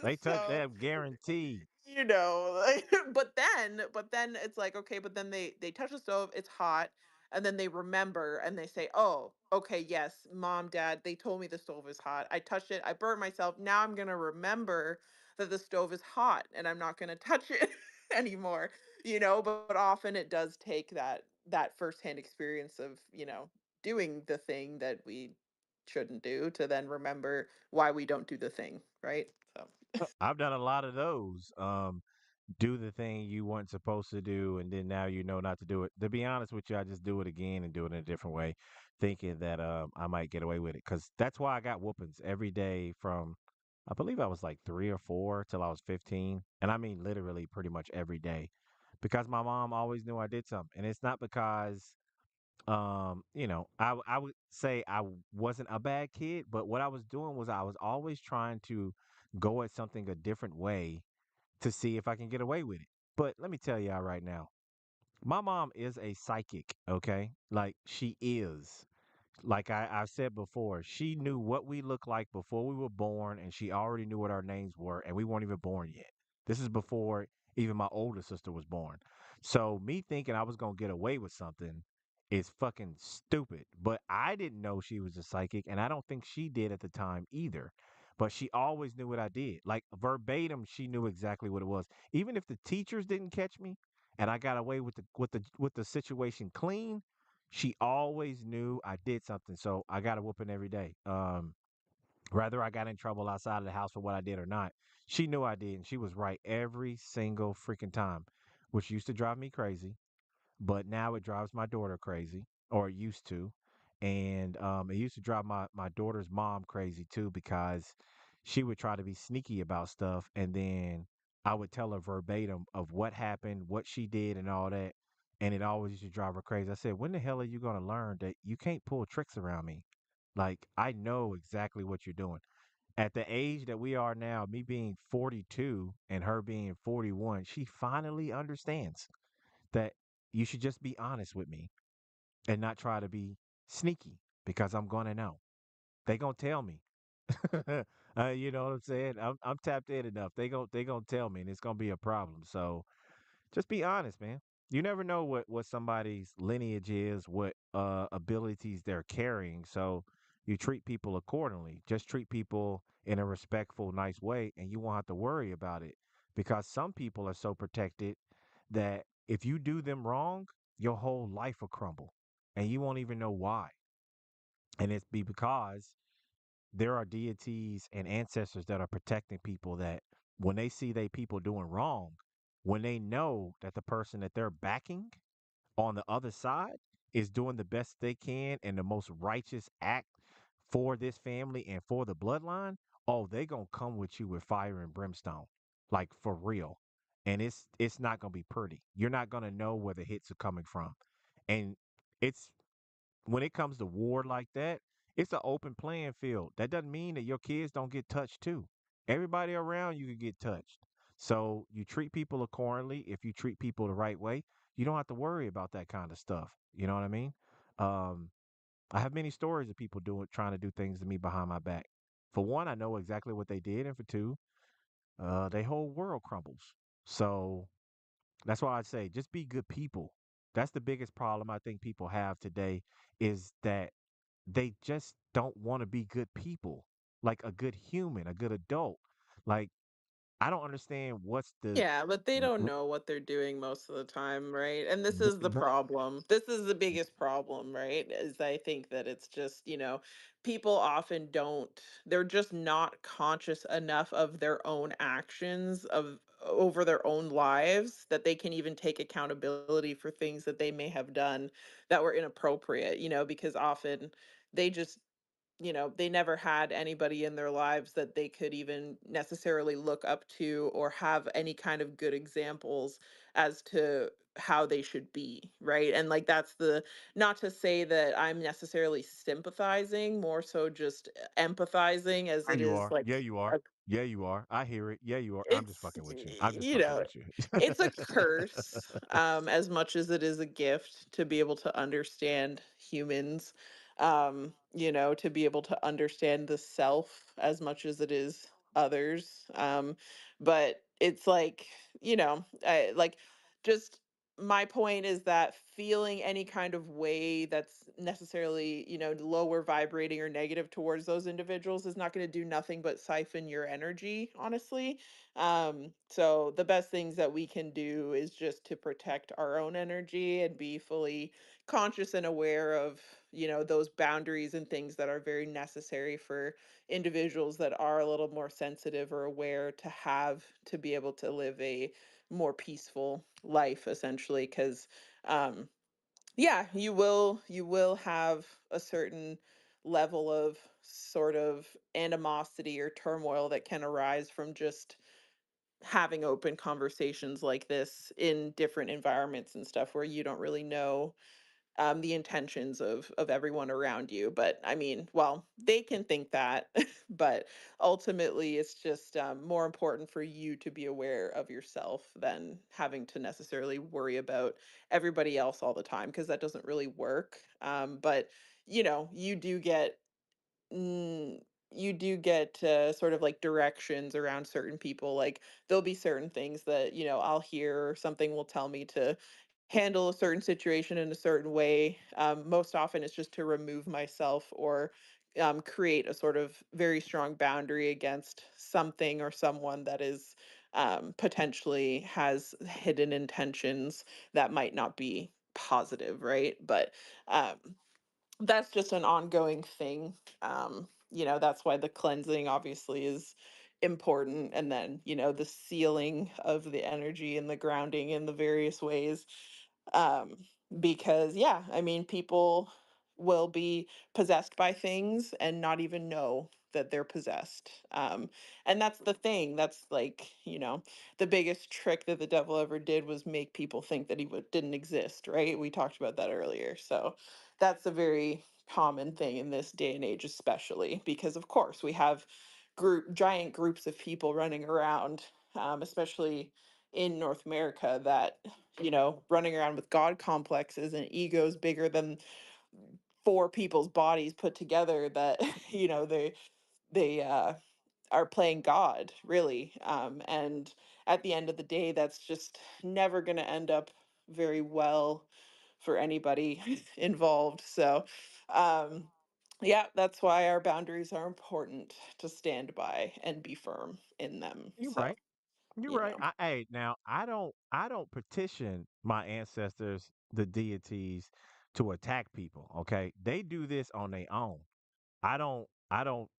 They touch So, that guaranteed. like, but then it's like, okay, but then they touch the stove, it's hot. and then they remember and they say, "Oh, okay, yes, mom, dad, they told me the stove is hot. I touched it. I burnt myself. Now I'm going to remember that the stove is hot and I'm not going to touch it anymore." But often it does take that firsthand experience of, doing the thing that we shouldn't do to then remember why we don't do the thing, right? So, I've done a lot of those. Do the thing you weren't supposed to do, and then now you know not to do it. To be honest with you, I just do it again and do it in a different way, thinking that I might get away with it. Because that's why I got whoopings every day from, I believe I was like 3 or 4 till I was 15, and I mean literally pretty much every day, because my mom always knew I did something, and it's not because I would say wasn't a bad kid, but what I was doing was I was always trying to go at something a different way to see if I can get away with it. But let me tell y'all right now, my mom is a psychic, okay? Like she is. Like I've said before, she knew what we looked like before we were born, and she already knew what our names were, and we weren't even born yet. This is before even my older sister was born. So me thinking I was gonna get away with something is fucking stupid. But I didn't know she was a psychic, and I don't think she did at the time either. But she always knew what I did. Like verbatim, she knew exactly what it was. Even if the teachers didn't catch me and I got away with the situation clean, she always knew I did something, so I got a whooping every day. Whether I got in trouble outside of the house for what I did or not, she knew I did, and she was right every single freaking time, which used to drive me crazy. But now it drives my daughter crazy, or it used to. And it used to drive my daughter's mom crazy too, because she would try to be sneaky about stuff. And then I would tell her verbatim of what happened, what she did, and all that. And it always used to drive her crazy. I said, when the hell are you going to learn that you can't pull tricks around me? Like, I know exactly what you're doing. At the age that we are now, me being 42 and her being 41, she finally understands that you should just be honest with me and not try to be sneaky, because I'm gonna know. They gonna tell me. You know what I'm saying? I'm tapped in enough. They gonna tell me, and it's gonna be a problem. So just be honest, man. You never know what somebody's lineage is, what abilities they're carrying. So you treat people accordingly. Just treat people in a respectful, nice way, and you won't have to worry about it. Because some people are so protected that if you do them wrong, your whole life will crumble, and you won't even know why. And it's because there are deities and ancestors that are protecting people, that when they see they people doing wrong, when they know that the person that they're backing on the other side is doing the best they can and the most righteous act for this family and for the bloodline, oh, they gonna come with you with fire and brimstone, like for real. And it's not gonna be pretty. You're not gonna know where the hits are coming from. And it's when it comes to war like that, it's an open playing field. That doesn't mean that your kids don't get touched too. Everybody around you can get touched. So you treat people accordingly. If you treat people the right way, you don't have to worry about that kind of stuff. You know what I mean? Um, I have many stories of people doing trying to do things to me behind my back. For one, I know exactly what they did, and for two, their whole world crumbles. So that's why I say just be good people. That's the biggest problem I think people have today, is that they just don't want to be good people, like a good human, a good adult. Like I don't understand what's the yeah, but they don't r- know what they're doing most of the time, right? And this th- is the th- problem. This is the biggest problem, right? Is I think that it's just, people often don't, they're just not conscious enough of their own actions of over their own lives that they can even take accountability for things that they may have done that were inappropriate, because often they just they never had anybody in their lives that they could even necessarily look up to or have any kind of good examples as to how they should be, right? And like that's the not to say that I'm necessarily sympathizing, more so just empathizing as yeah, it you is are. like Yeah, you are. a Yeah, you are. I hear it. Yeah, you are. I'm just it's fucking with you. I'm just you fucking know with you. it's a curse, as much as it is a gift to be able to understand humans, to be able to understand the self as much as it is others, but it's like, I like just my point is that feeling any kind of way that's necessarily, lower vibrating or negative towards those individuals is not going to do nothing but siphon your energy, honestly. So the best things that we can do is just to protect our own energy and be fully conscious and aware of, those boundaries and things that are very necessary for individuals that are a little more sensitive or aware to have to be able to live a more peaceful life, essentially, because um yeah, you will have a certain level of sort of animosity or turmoil that can arise from just having open conversations like this in different environments and stuff where you don't really know the intentions of everyone around you. But I mean, well, they can think that, but ultimately, it's just more important for you to be aware of yourself than having to necessarily worry about everybody else all the time, because that doesn't really work. But you do get Mm, you do get sort of like directions around certain people. Like there'll be certain things that, I'll hear or something will tell me to handle a certain situation in a certain way. Most often it's just to remove myself or create a sort of very strong boundary against something or someone that is potentially has hidden intentions that might not be positive, right? But that's just an ongoing thing. That's why the cleansing obviously is important. And then, the sealing of the energy and the grounding in the various ways. Um, because, yeah, I mean, people will be possessed by things and not even know that they're possessed. And that's the thing. That's like, the biggest trick that the devil ever did was make people think that he didn't exist, right? We talked about that earlier. So, that's a very common thing in this day and age, especially because, of course, we have giant groups of people running around, especially in North America, that running around with God complexes and egos bigger than four people's bodies put together. That they are playing God, really. And at the end of the day, that's just never going to end up very well for anybody involved. So, um, yeah, that's why our boundaries are important to stand by and be firm in them. You're So, right. You're you right. know, Hey, now I don't petition my ancestors, the deities, to attack people. Okay, they do this on their own. I don't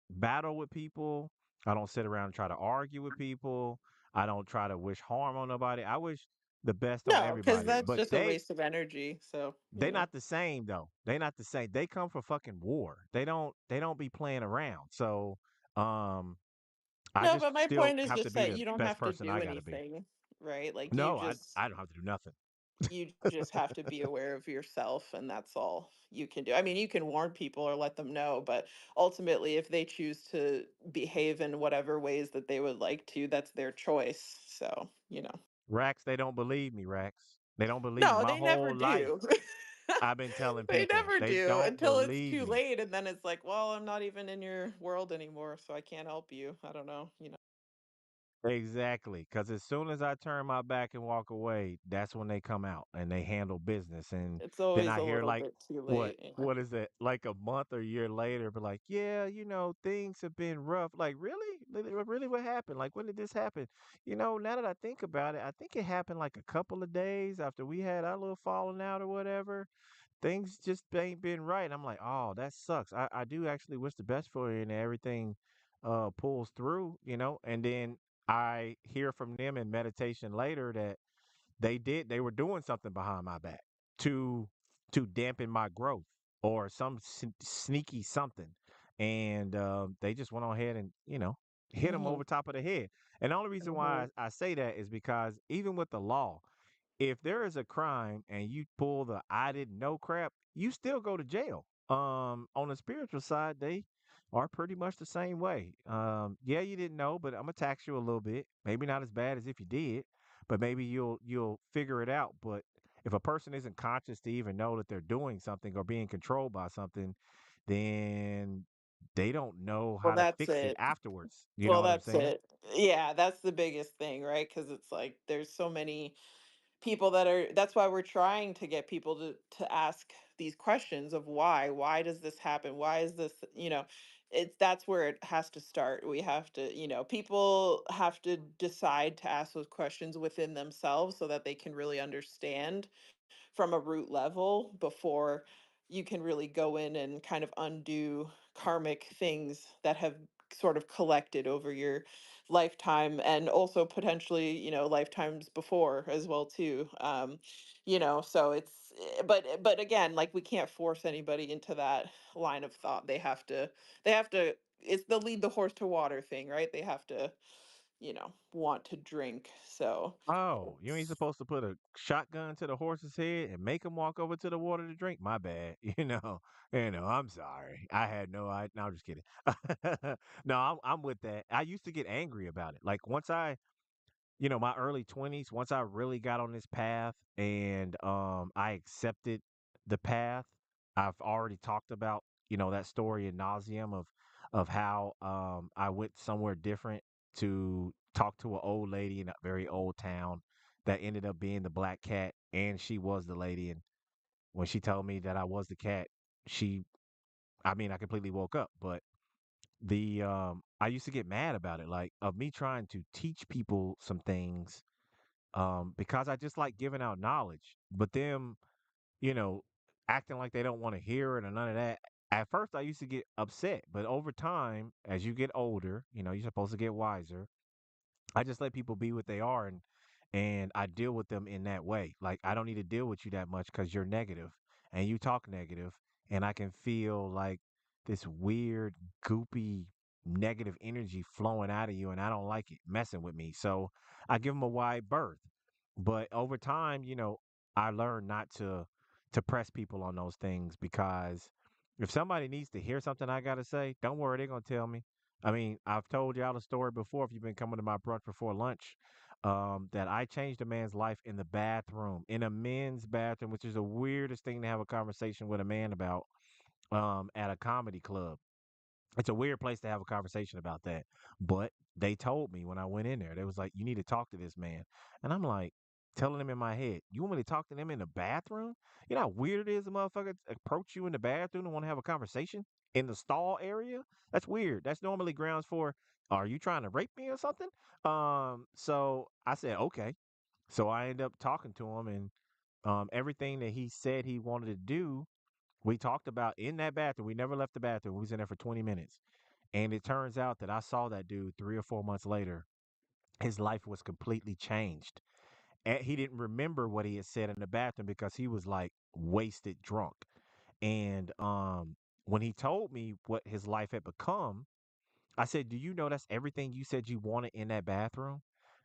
battle with people. I don't sit around and try to argue with people. I don't try to wish harm on nobody. I wish the best on no, because everybody. that's But just a they waste of energy. So, they not the same though. They not the same. They come for fucking war. They don't be playing around. So um I no, just but my still point is have to just be that the you don't best have to person do I gotta be. anything, right? Like No, I don't have to do nothing. you just have to be aware of yourself, and that's all you can do. I mean, you can warn people or let them know, but ultimately if they choose to behave in whatever ways that they would like to, that's their choice. So, Rax, they don't believe me, Rax. They don't believe me. no, My they never whole life do. I've been telling They people. never They do don't until it's believe too me. late, and then it's like, well, I'm not even in your world anymore, so I can't help you. I don't know. Exactly. Because as soon as I turn my back and walk away, that's when they come out and they handle business. And It's then always I a hear little like, bit too what late. Yeah. what is it? Like a month or year later, but like, yeah, things have been rough. Like, really? Really what happened? Like, when did this happen? Now that I think about it, I think it happened like a couple of days after we had our little falling out or whatever. Things just ain't been right. I'm like, oh, that sucks. I do actually wish the best for you and everything pulls through. And then I hear from them in meditation later that they were doing something behind my back to to dampen my growth or some sneaky something. And they just went on ahead and hit them Hmm. over top of the head. And the only reason Hmm. why I say that is because even with the law, if there is a crime and you pull the I didn't know crap, you still go to jail. On the spiritual side, they are pretty much the same way. Yeah, you didn't know, but I'm gonna tax you a little bit. Maybe not as bad as if you did, but maybe you'll figure it out. But if a person isn't conscious to even know that they're doing something or being controlled by something, then they don't know Well, how to that's fix it it. afterwards. You know Well, what I'm that's saying? it. Yeah, that's the biggest thing, right? Because it's like there's so many. people that are that's why we're trying to get people to ask these questions of why does this happen, why is this, it's that's where it has to start. We have to, people have to decide to ask those questions within themselves so that they can really understand from a root level before you can really go in and kind of undo karmic things that have sort of collected over your lifetime, and also potentially, lifetimes before as well too. So it's but again, like, we can't force anybody into that line of thought. They have to it's the lead the horse to water thing, right? They have to, want to drink. So Oh, you ain't supposed to put a shotgun to the horse's head and make him walk over to the water to drink? My bad. I'm sorry. I had no I no, I'm just kidding. No, I'm with that. I used to get angry about it. Like once my early 20s, once I really got on this path and I accepted the path, I've already talked about, that story in nauseum of how I went somewhere different to talk to an old lady in a very old town that ended up being the black cat, and she was the lady. And when she told me that I was the cat, she I mean, I completely woke up. But the I used to get mad about it, like of me trying to teach people some things because I just like giving out knowledge. But them, you know, acting like they don't want to hear it or none of that. At first, I used to get upset, but over time, as you get older, you're supposed to get wiser. I just let people be what they are, and I deal with them in that way. Like I don't need to deal with you that much because you're negative and you talk negative, and I can feel like this weird, goopy, negative energy flowing out of you, and I don't like it messing with me. So I give them a wide berth. But over time, I learned not to press people on those things because if somebody needs to hear something I gotta say, don't worry, they're gonna tell me. I mean, I've told y'all the story before if you've been coming to my brunch before lunch, that I changed a man's life in the bathroom, in a men's bathroom, which is the weirdest thing to have a conversation with a man about at a comedy club. It's a weird place to have a conversation about that. But they told me when I went in there, they was like, you need to talk to this man. And I'm like, telling them in my head, you want me to talk to them in the bathroom? You know how weird it is, a motherfucker approach you in the bathroom and want to have a conversation in the stall area? That's weird. That's normally grounds for, are you trying to rape me or something? So I said, okay. So I ended up talking to him, and everything that he said he wanted to do, we talked about in that bathroom. We never left the bathroom. We was in there for 20 minutes. And it turns out that I saw that dude 3 or 4 months later. His life was completely changed. And he didn't remember what he had said in the bathroom because he was like wasted drunk. And when he told me what his life had become, I said, do you know that's everything you said you wanted in that bathroom?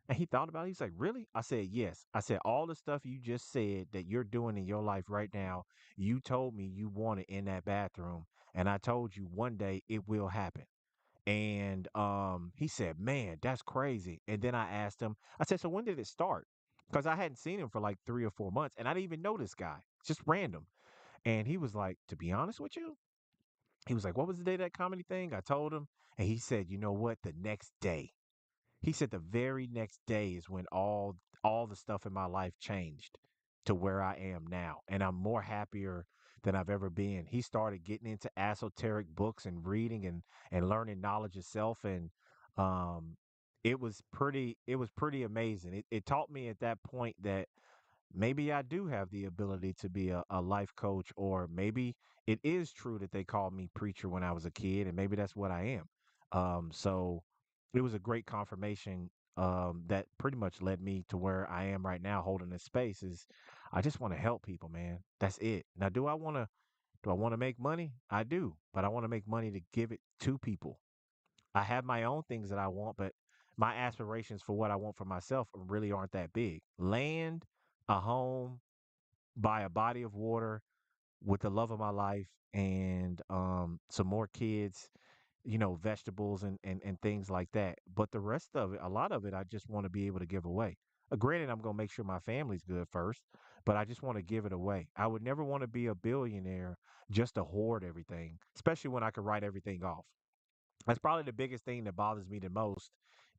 And he thought about it. He's like, really? I said, yes. I said, all the stuff you just said that you're doing in your life right now, you told me you wanted in that bathroom. And I told you one day it will happen. And he said, man, that's crazy. And then I asked him, I said, so when did it start? Because I hadn't seen him for like 3 or 4 months and I didn't even know this guy. It's just random. And he was like, to be honest with you, he was like, what was the day of that comedy thing? I told him. And he said, you know what? The next day. He said the very next day is when all the stuff in my life changed to where I am now, and I'm more happier than I've ever been. He started getting into esoteric books and reading and learning knowledge itself, and um, it was pretty amazing. It taught me at that point that maybe I do have the ability to be a life coach, or maybe it is true that they called me preacher when I was a kid, and maybe that's what I am. So it was a great confirmation that pretty much led me to where I am right now, holding this space. Is I just want to help people, man. That's it. Now, do I want to make money? I do, but I want to make money to give it to people. I have my own things that I want, but my aspirations for what I want for myself really aren't that big. Land, a home, by a body of water with the love of my life, and some more kids, vegetables and things like that. But the rest of it, a lot of it, I just want to be able to give away. Granted, I'm going to make sure my family's good first, but I just want to give it away. I would never want to be a billionaire just to hoard everything, especially when I could write everything off. That's probably the biggest thing that bothers me the most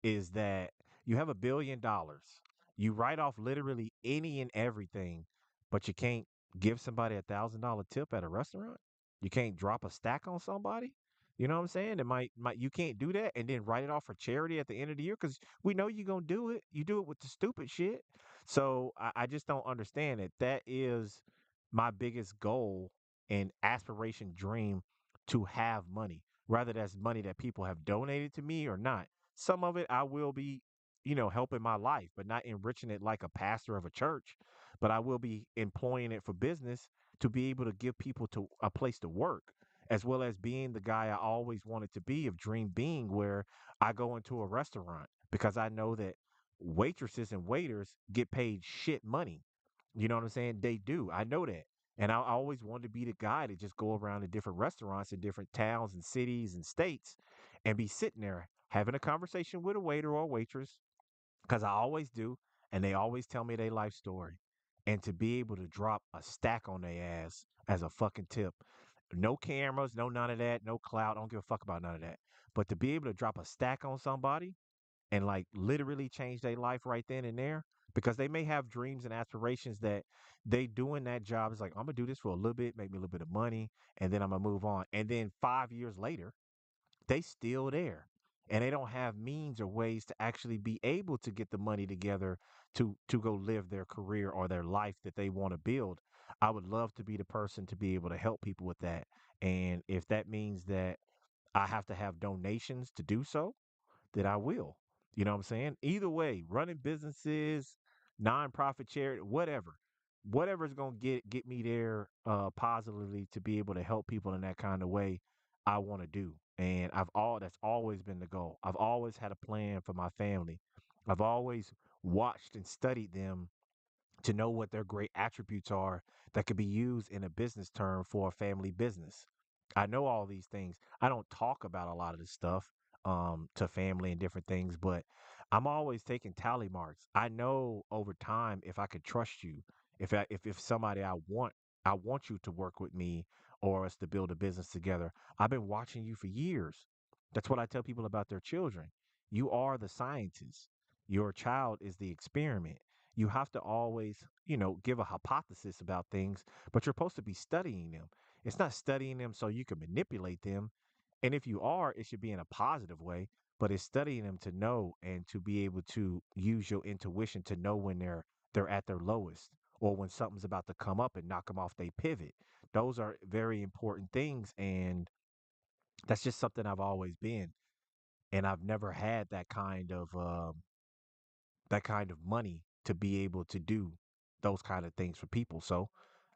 is that you have $1 billion. You write off literally any and everything, but you can't give somebody $1,000 tip at a restaurant. You can't drop a stack on somebody. You know what I'm saying? It might you can't do that and then write it off for charity at the end of the year because we know you're gonna do it. You do it with the stupid shit. So I just don't understand it. That is my biggest goal and aspiration dream, to have money, whether that's money that people have donated to me or not. Some of it I will be, helping my life, but not enriching it like a pastor of a church. But I will be employing it for business to be able to give people to a place to work, as well as being the guy I always wanted to be, of dream being, where I go into a restaurant because I know that waitresses and waiters get paid shit money. You know what I'm saying? They do. I know that. And I always wanted to be the guy to just go around to different restaurants in different towns and cities and states and be sitting there having a conversation with a waiter or a waitress, because I always do. And they always tell me their life story. And to be able to drop a stack on their ass as a fucking tip. No cameras, no none of that, no clout. I don't give a fuck about none of that. But to be able to drop a stack on somebody and like literally change their life right then and there, because they may have dreams and aspirations that they doing that job is like, I'm gonna do this for a little bit, make me a little bit of money, and then I'm gonna move on. And then 5 years later, they still there. And they don't have means or ways to actually be able to get the money together to go live their career or their life that they want to build. I would love to be the person to be able to help people with that. And if that means that I have to have donations to do so, that I will. You know what I'm saying? Either way, running businesses, nonprofit charity, whatever. Whatever is gonna get me there positively to be able to help people in that kind of way, I want to do. And that's always been the goal. I've always had a plan for my family. I've always watched and studied them to know what their great attributes are that could be used in a business term for a family business. I know all these things. I don't talk about a lot of this stuff to family and different things, but I'm always taking tally marks. I know over time if I could trust you, if somebody I want you to work with me or us to build a business together. I've been watching you for years. That's what I tell people about their children. You are the scientist. Your child is the experiment. You have to always, give a hypothesis about things, but you're supposed to be studying them. It's not studying them so you can manipulate them. And if you are, it should be in a positive way, but it's studying them to know and to be able to use your intuition to know when they're at their lowest, or when something's about to come up and knock them off they pivot. Those are very important things, and that's just something I've always been. And I've never had that kind of money to be able to do those kind of things for people. So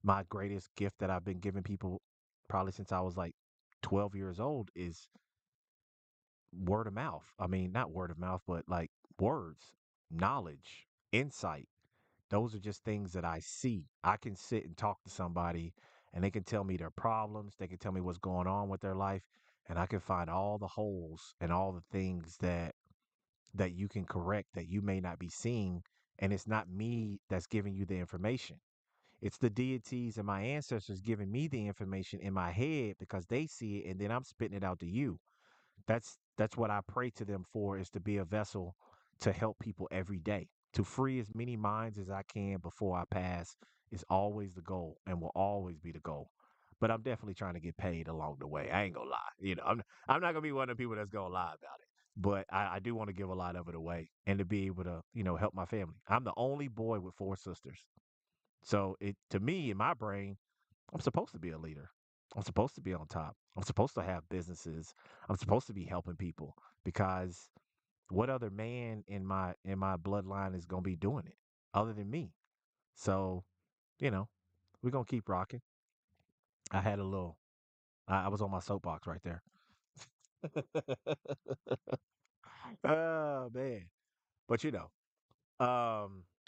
my greatest gift that I've been giving people probably since I was like 12 years old is word of mouth. I mean, not word of mouth, but like words, knowledge, insight. Those are just things that I see. I can sit and talk to somebody and they can tell me their problems, they can tell me what's going on with their life, and I can find all the holes and all the things that you can correct that you may not be seeing. And it's not me that's giving you the information. It's the deities and my ancestors giving me the information in my head because they see it and then I'm spitting it out to you. That's what I pray to them for, is to be a vessel to help people every day. To free as many minds as I can before I pass is always the goal and will always be the goal. But I'm definitely trying to get paid along the way. I ain't gonna lie. I'm not gonna be one of the people that's gonna lie about it. But I do want to give a lot of it away and to be able to, help my family. I'm the only boy with four sisters. So it to me in my brain, I'm supposed to be a leader. I'm supposed to be on top. I'm supposed to have businesses. I'm supposed to be helping people because what other man in my bloodline is going to be doing it other than me? So, you know, we're going to keep rocking. I had a little I was on my soapbox right there. Oh man. But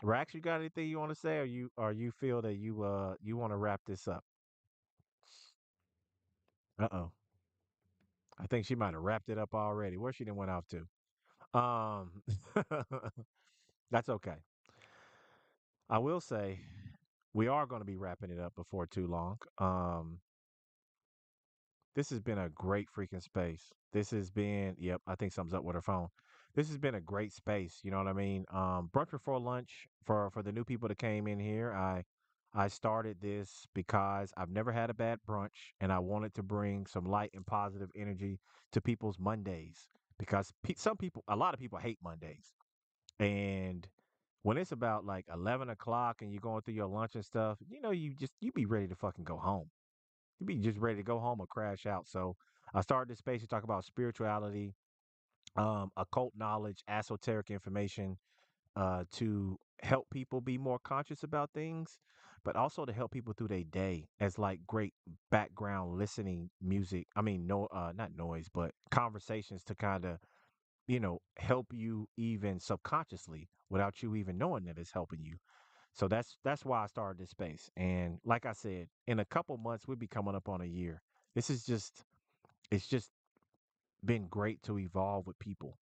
Rax, you got anything you want to say, or you feel that you want to wrap this up? Uh-oh. I think she might have wrapped it up already. Where she done went off to? Um, that's okay. I will say we are going to be wrapping it up before too long. This has been a great freaking space. This has been, yep, I think something's up with her phone. this has been a great space. You know what I mean? Brunch before lunch for the new people that came in here. I started this because I've never had a bad brunch, and I wanted to bring some light and positive energy to people's Mondays because some people, a lot of people hate Mondays, and when it's about like 11 o'clock and you're going through your lunch and stuff, you be ready to fucking go home. You be just ready to go home or crash out. So I started this space to talk about spirituality, occult knowledge, esoteric information, to help people be more conscious about things, but also to help people through their day as like great background listening music. I mean, no, not noise, but conversations to kind of help you even subconsciously without you even knowing that it's helping you. So that's why I started this space. And like I said, in a couple months we'll be coming up on a year. This is just it's just been great to evolve with people.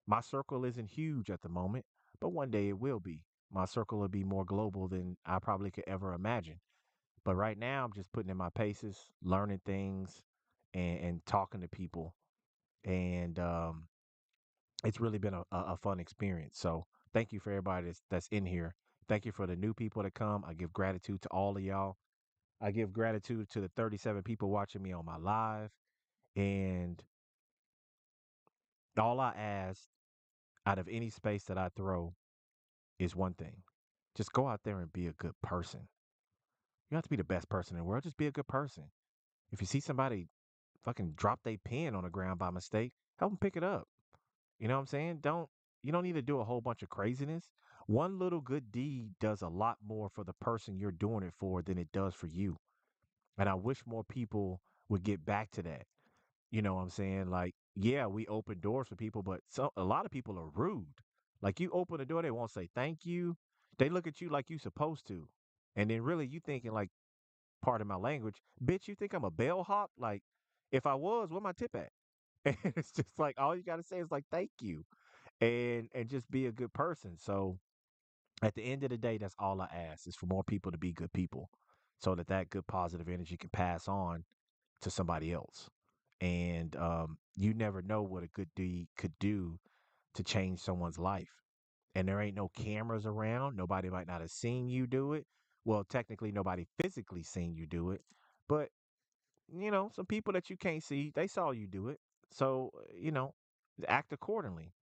My circle isn't huge at the moment, but one day it will be. My circle will be more global than I probably could ever imagine. But right now, I'm just putting in my paces, learning things, and talking to people. And it's really been a fun experience. So thank you for everybody that's in here. Thank you for the new people that come. I give gratitude to all of y'all. I give gratitude to the 37 people watching me on my live. And all I ask out of any space that I throw is one thing: just go out there and be a good person. You don't have to be the best person in the world, just be a good person. If you see somebody fucking drop their pen on the ground by mistake, help them pick it up. You know what I'm saying? You don't need to do a whole bunch of craziness. One little good deed does a lot more for the person you're doing it for than it does for you. And I wish more people would get back to that. You know what I'm saying? Like, yeah, we open doors for people, but a lot of people are rude. Like you open the door, they won't say thank you. They look at you like you supposed to. And then really you thinking like, part of my language, bitch, you think I'm a bellhop? Like, if I was, where my tip at? And it's just like all you gotta say is like thank you. And just be a good person. So at the end of the day, that's all I ask is for more people to be good people so that that good positive energy can pass on to somebody else. And you never know what a good deed could do to change someone's life. And there ain't no cameras around. Nobody might not have seen you do it. Well, technically, nobody physically seen you do it. But, some people that you can't see, they saw you do it. So, act accordingly.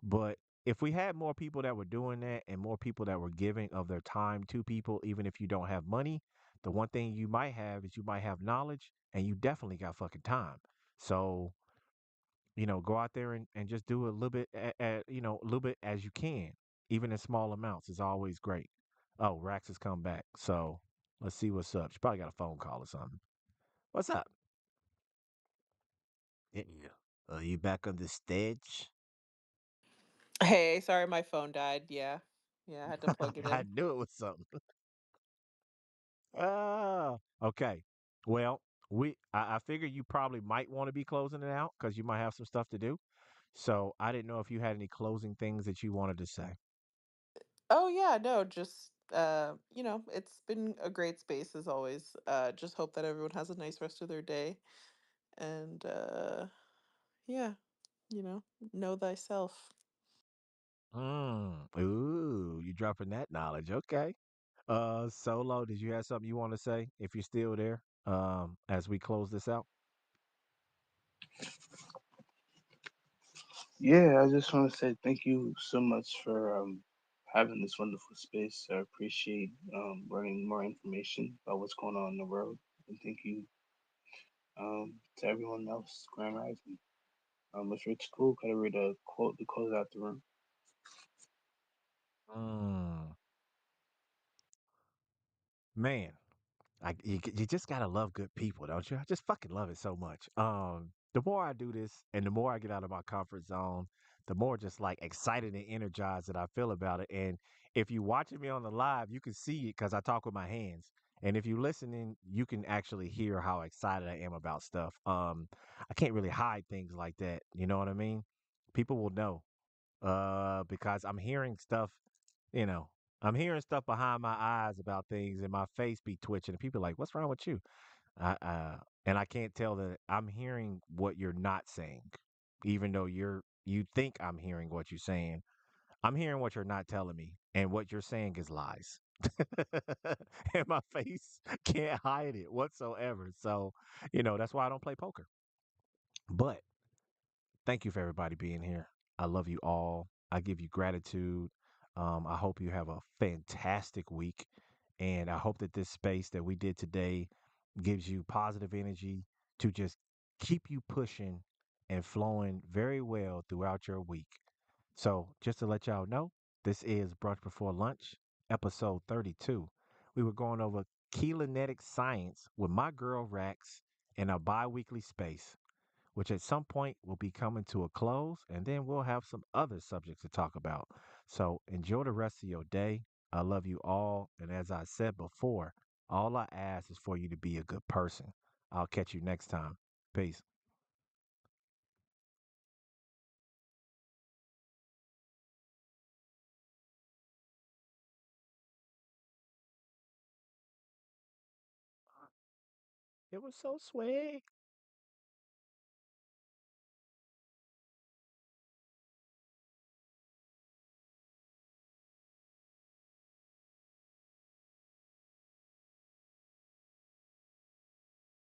But if we had more people that were doing that and more people that were giving of their time to people, even if you don't have money, the one thing you might have is you might have knowledge and you definitely got fucking time. So, go out there and just do a little bit, a little bit as you can, even in small amounts is always great. Oh, Rax has come back. So let's see what's up. She probably got a phone call or something. What's up? Yeah. Are you back on the stage? Hey, sorry my phone died. Yeah. Yeah, I had to plug it I in. knew it was something. Okay. Well, I figured you probably might want to be closing it out because you might have some stuff to do. So I didn't know if you had any closing things that you wanted to say. Oh yeah, no, just it's been a great space as always. Just hope that everyone has a nice rest of their day. And yeah, you know thyself. Ooh, you dropping that knowledge. Okay. Solo, did you have something you want to say if you're still there? As we close this out? Yeah, I just want to say thank you so much for having this wonderful space. I appreciate learning more information about what's going on in the world, and thank you to everyone else, Grand Rising. If it's cool, could I read a quote to close out the room? Mm, man. You just gotta love good people, don't you? I just fucking love it so much. The more I do this, and the more I get out of my comfort zone, the more just like excited and energized that I feel about it. And if you watching me on the live, you can see it because I talk with my hands. And if you listening, you can actually hear how excited I am about stuff. I can't really hide things like that. You know what I mean? People will know because I'm hearing stuff, you know, I'm hearing stuff behind my eyes about things and my face be twitching and people are like, what's wrong with you? And I can't tell that I'm hearing what you're not saying, even though you think I'm hearing what you're saying. I'm hearing what you're not telling me, and what you're saying is lies. And my face can't hide it whatsoever. So, that's why I don't play poker. But thank you for everybody being here. I love you all. I give you gratitude. I hope you have a fantastic week. And I hope that this space that we did today gives you positive energy to just keep you pushing and flowing very well throughout your week. So, just to let y'all know, this is Brunch Before Lunch, episode 32. We were going over Keylontic Science with my girl Rax in a bi weekly space, which at some point will be coming to a close, and then we'll have some other subjects to talk about. So enjoy the rest of your day. I love you all. And as I said before, all I ask is for you to be a good person. I'll catch you next time. Peace. It was so sweet.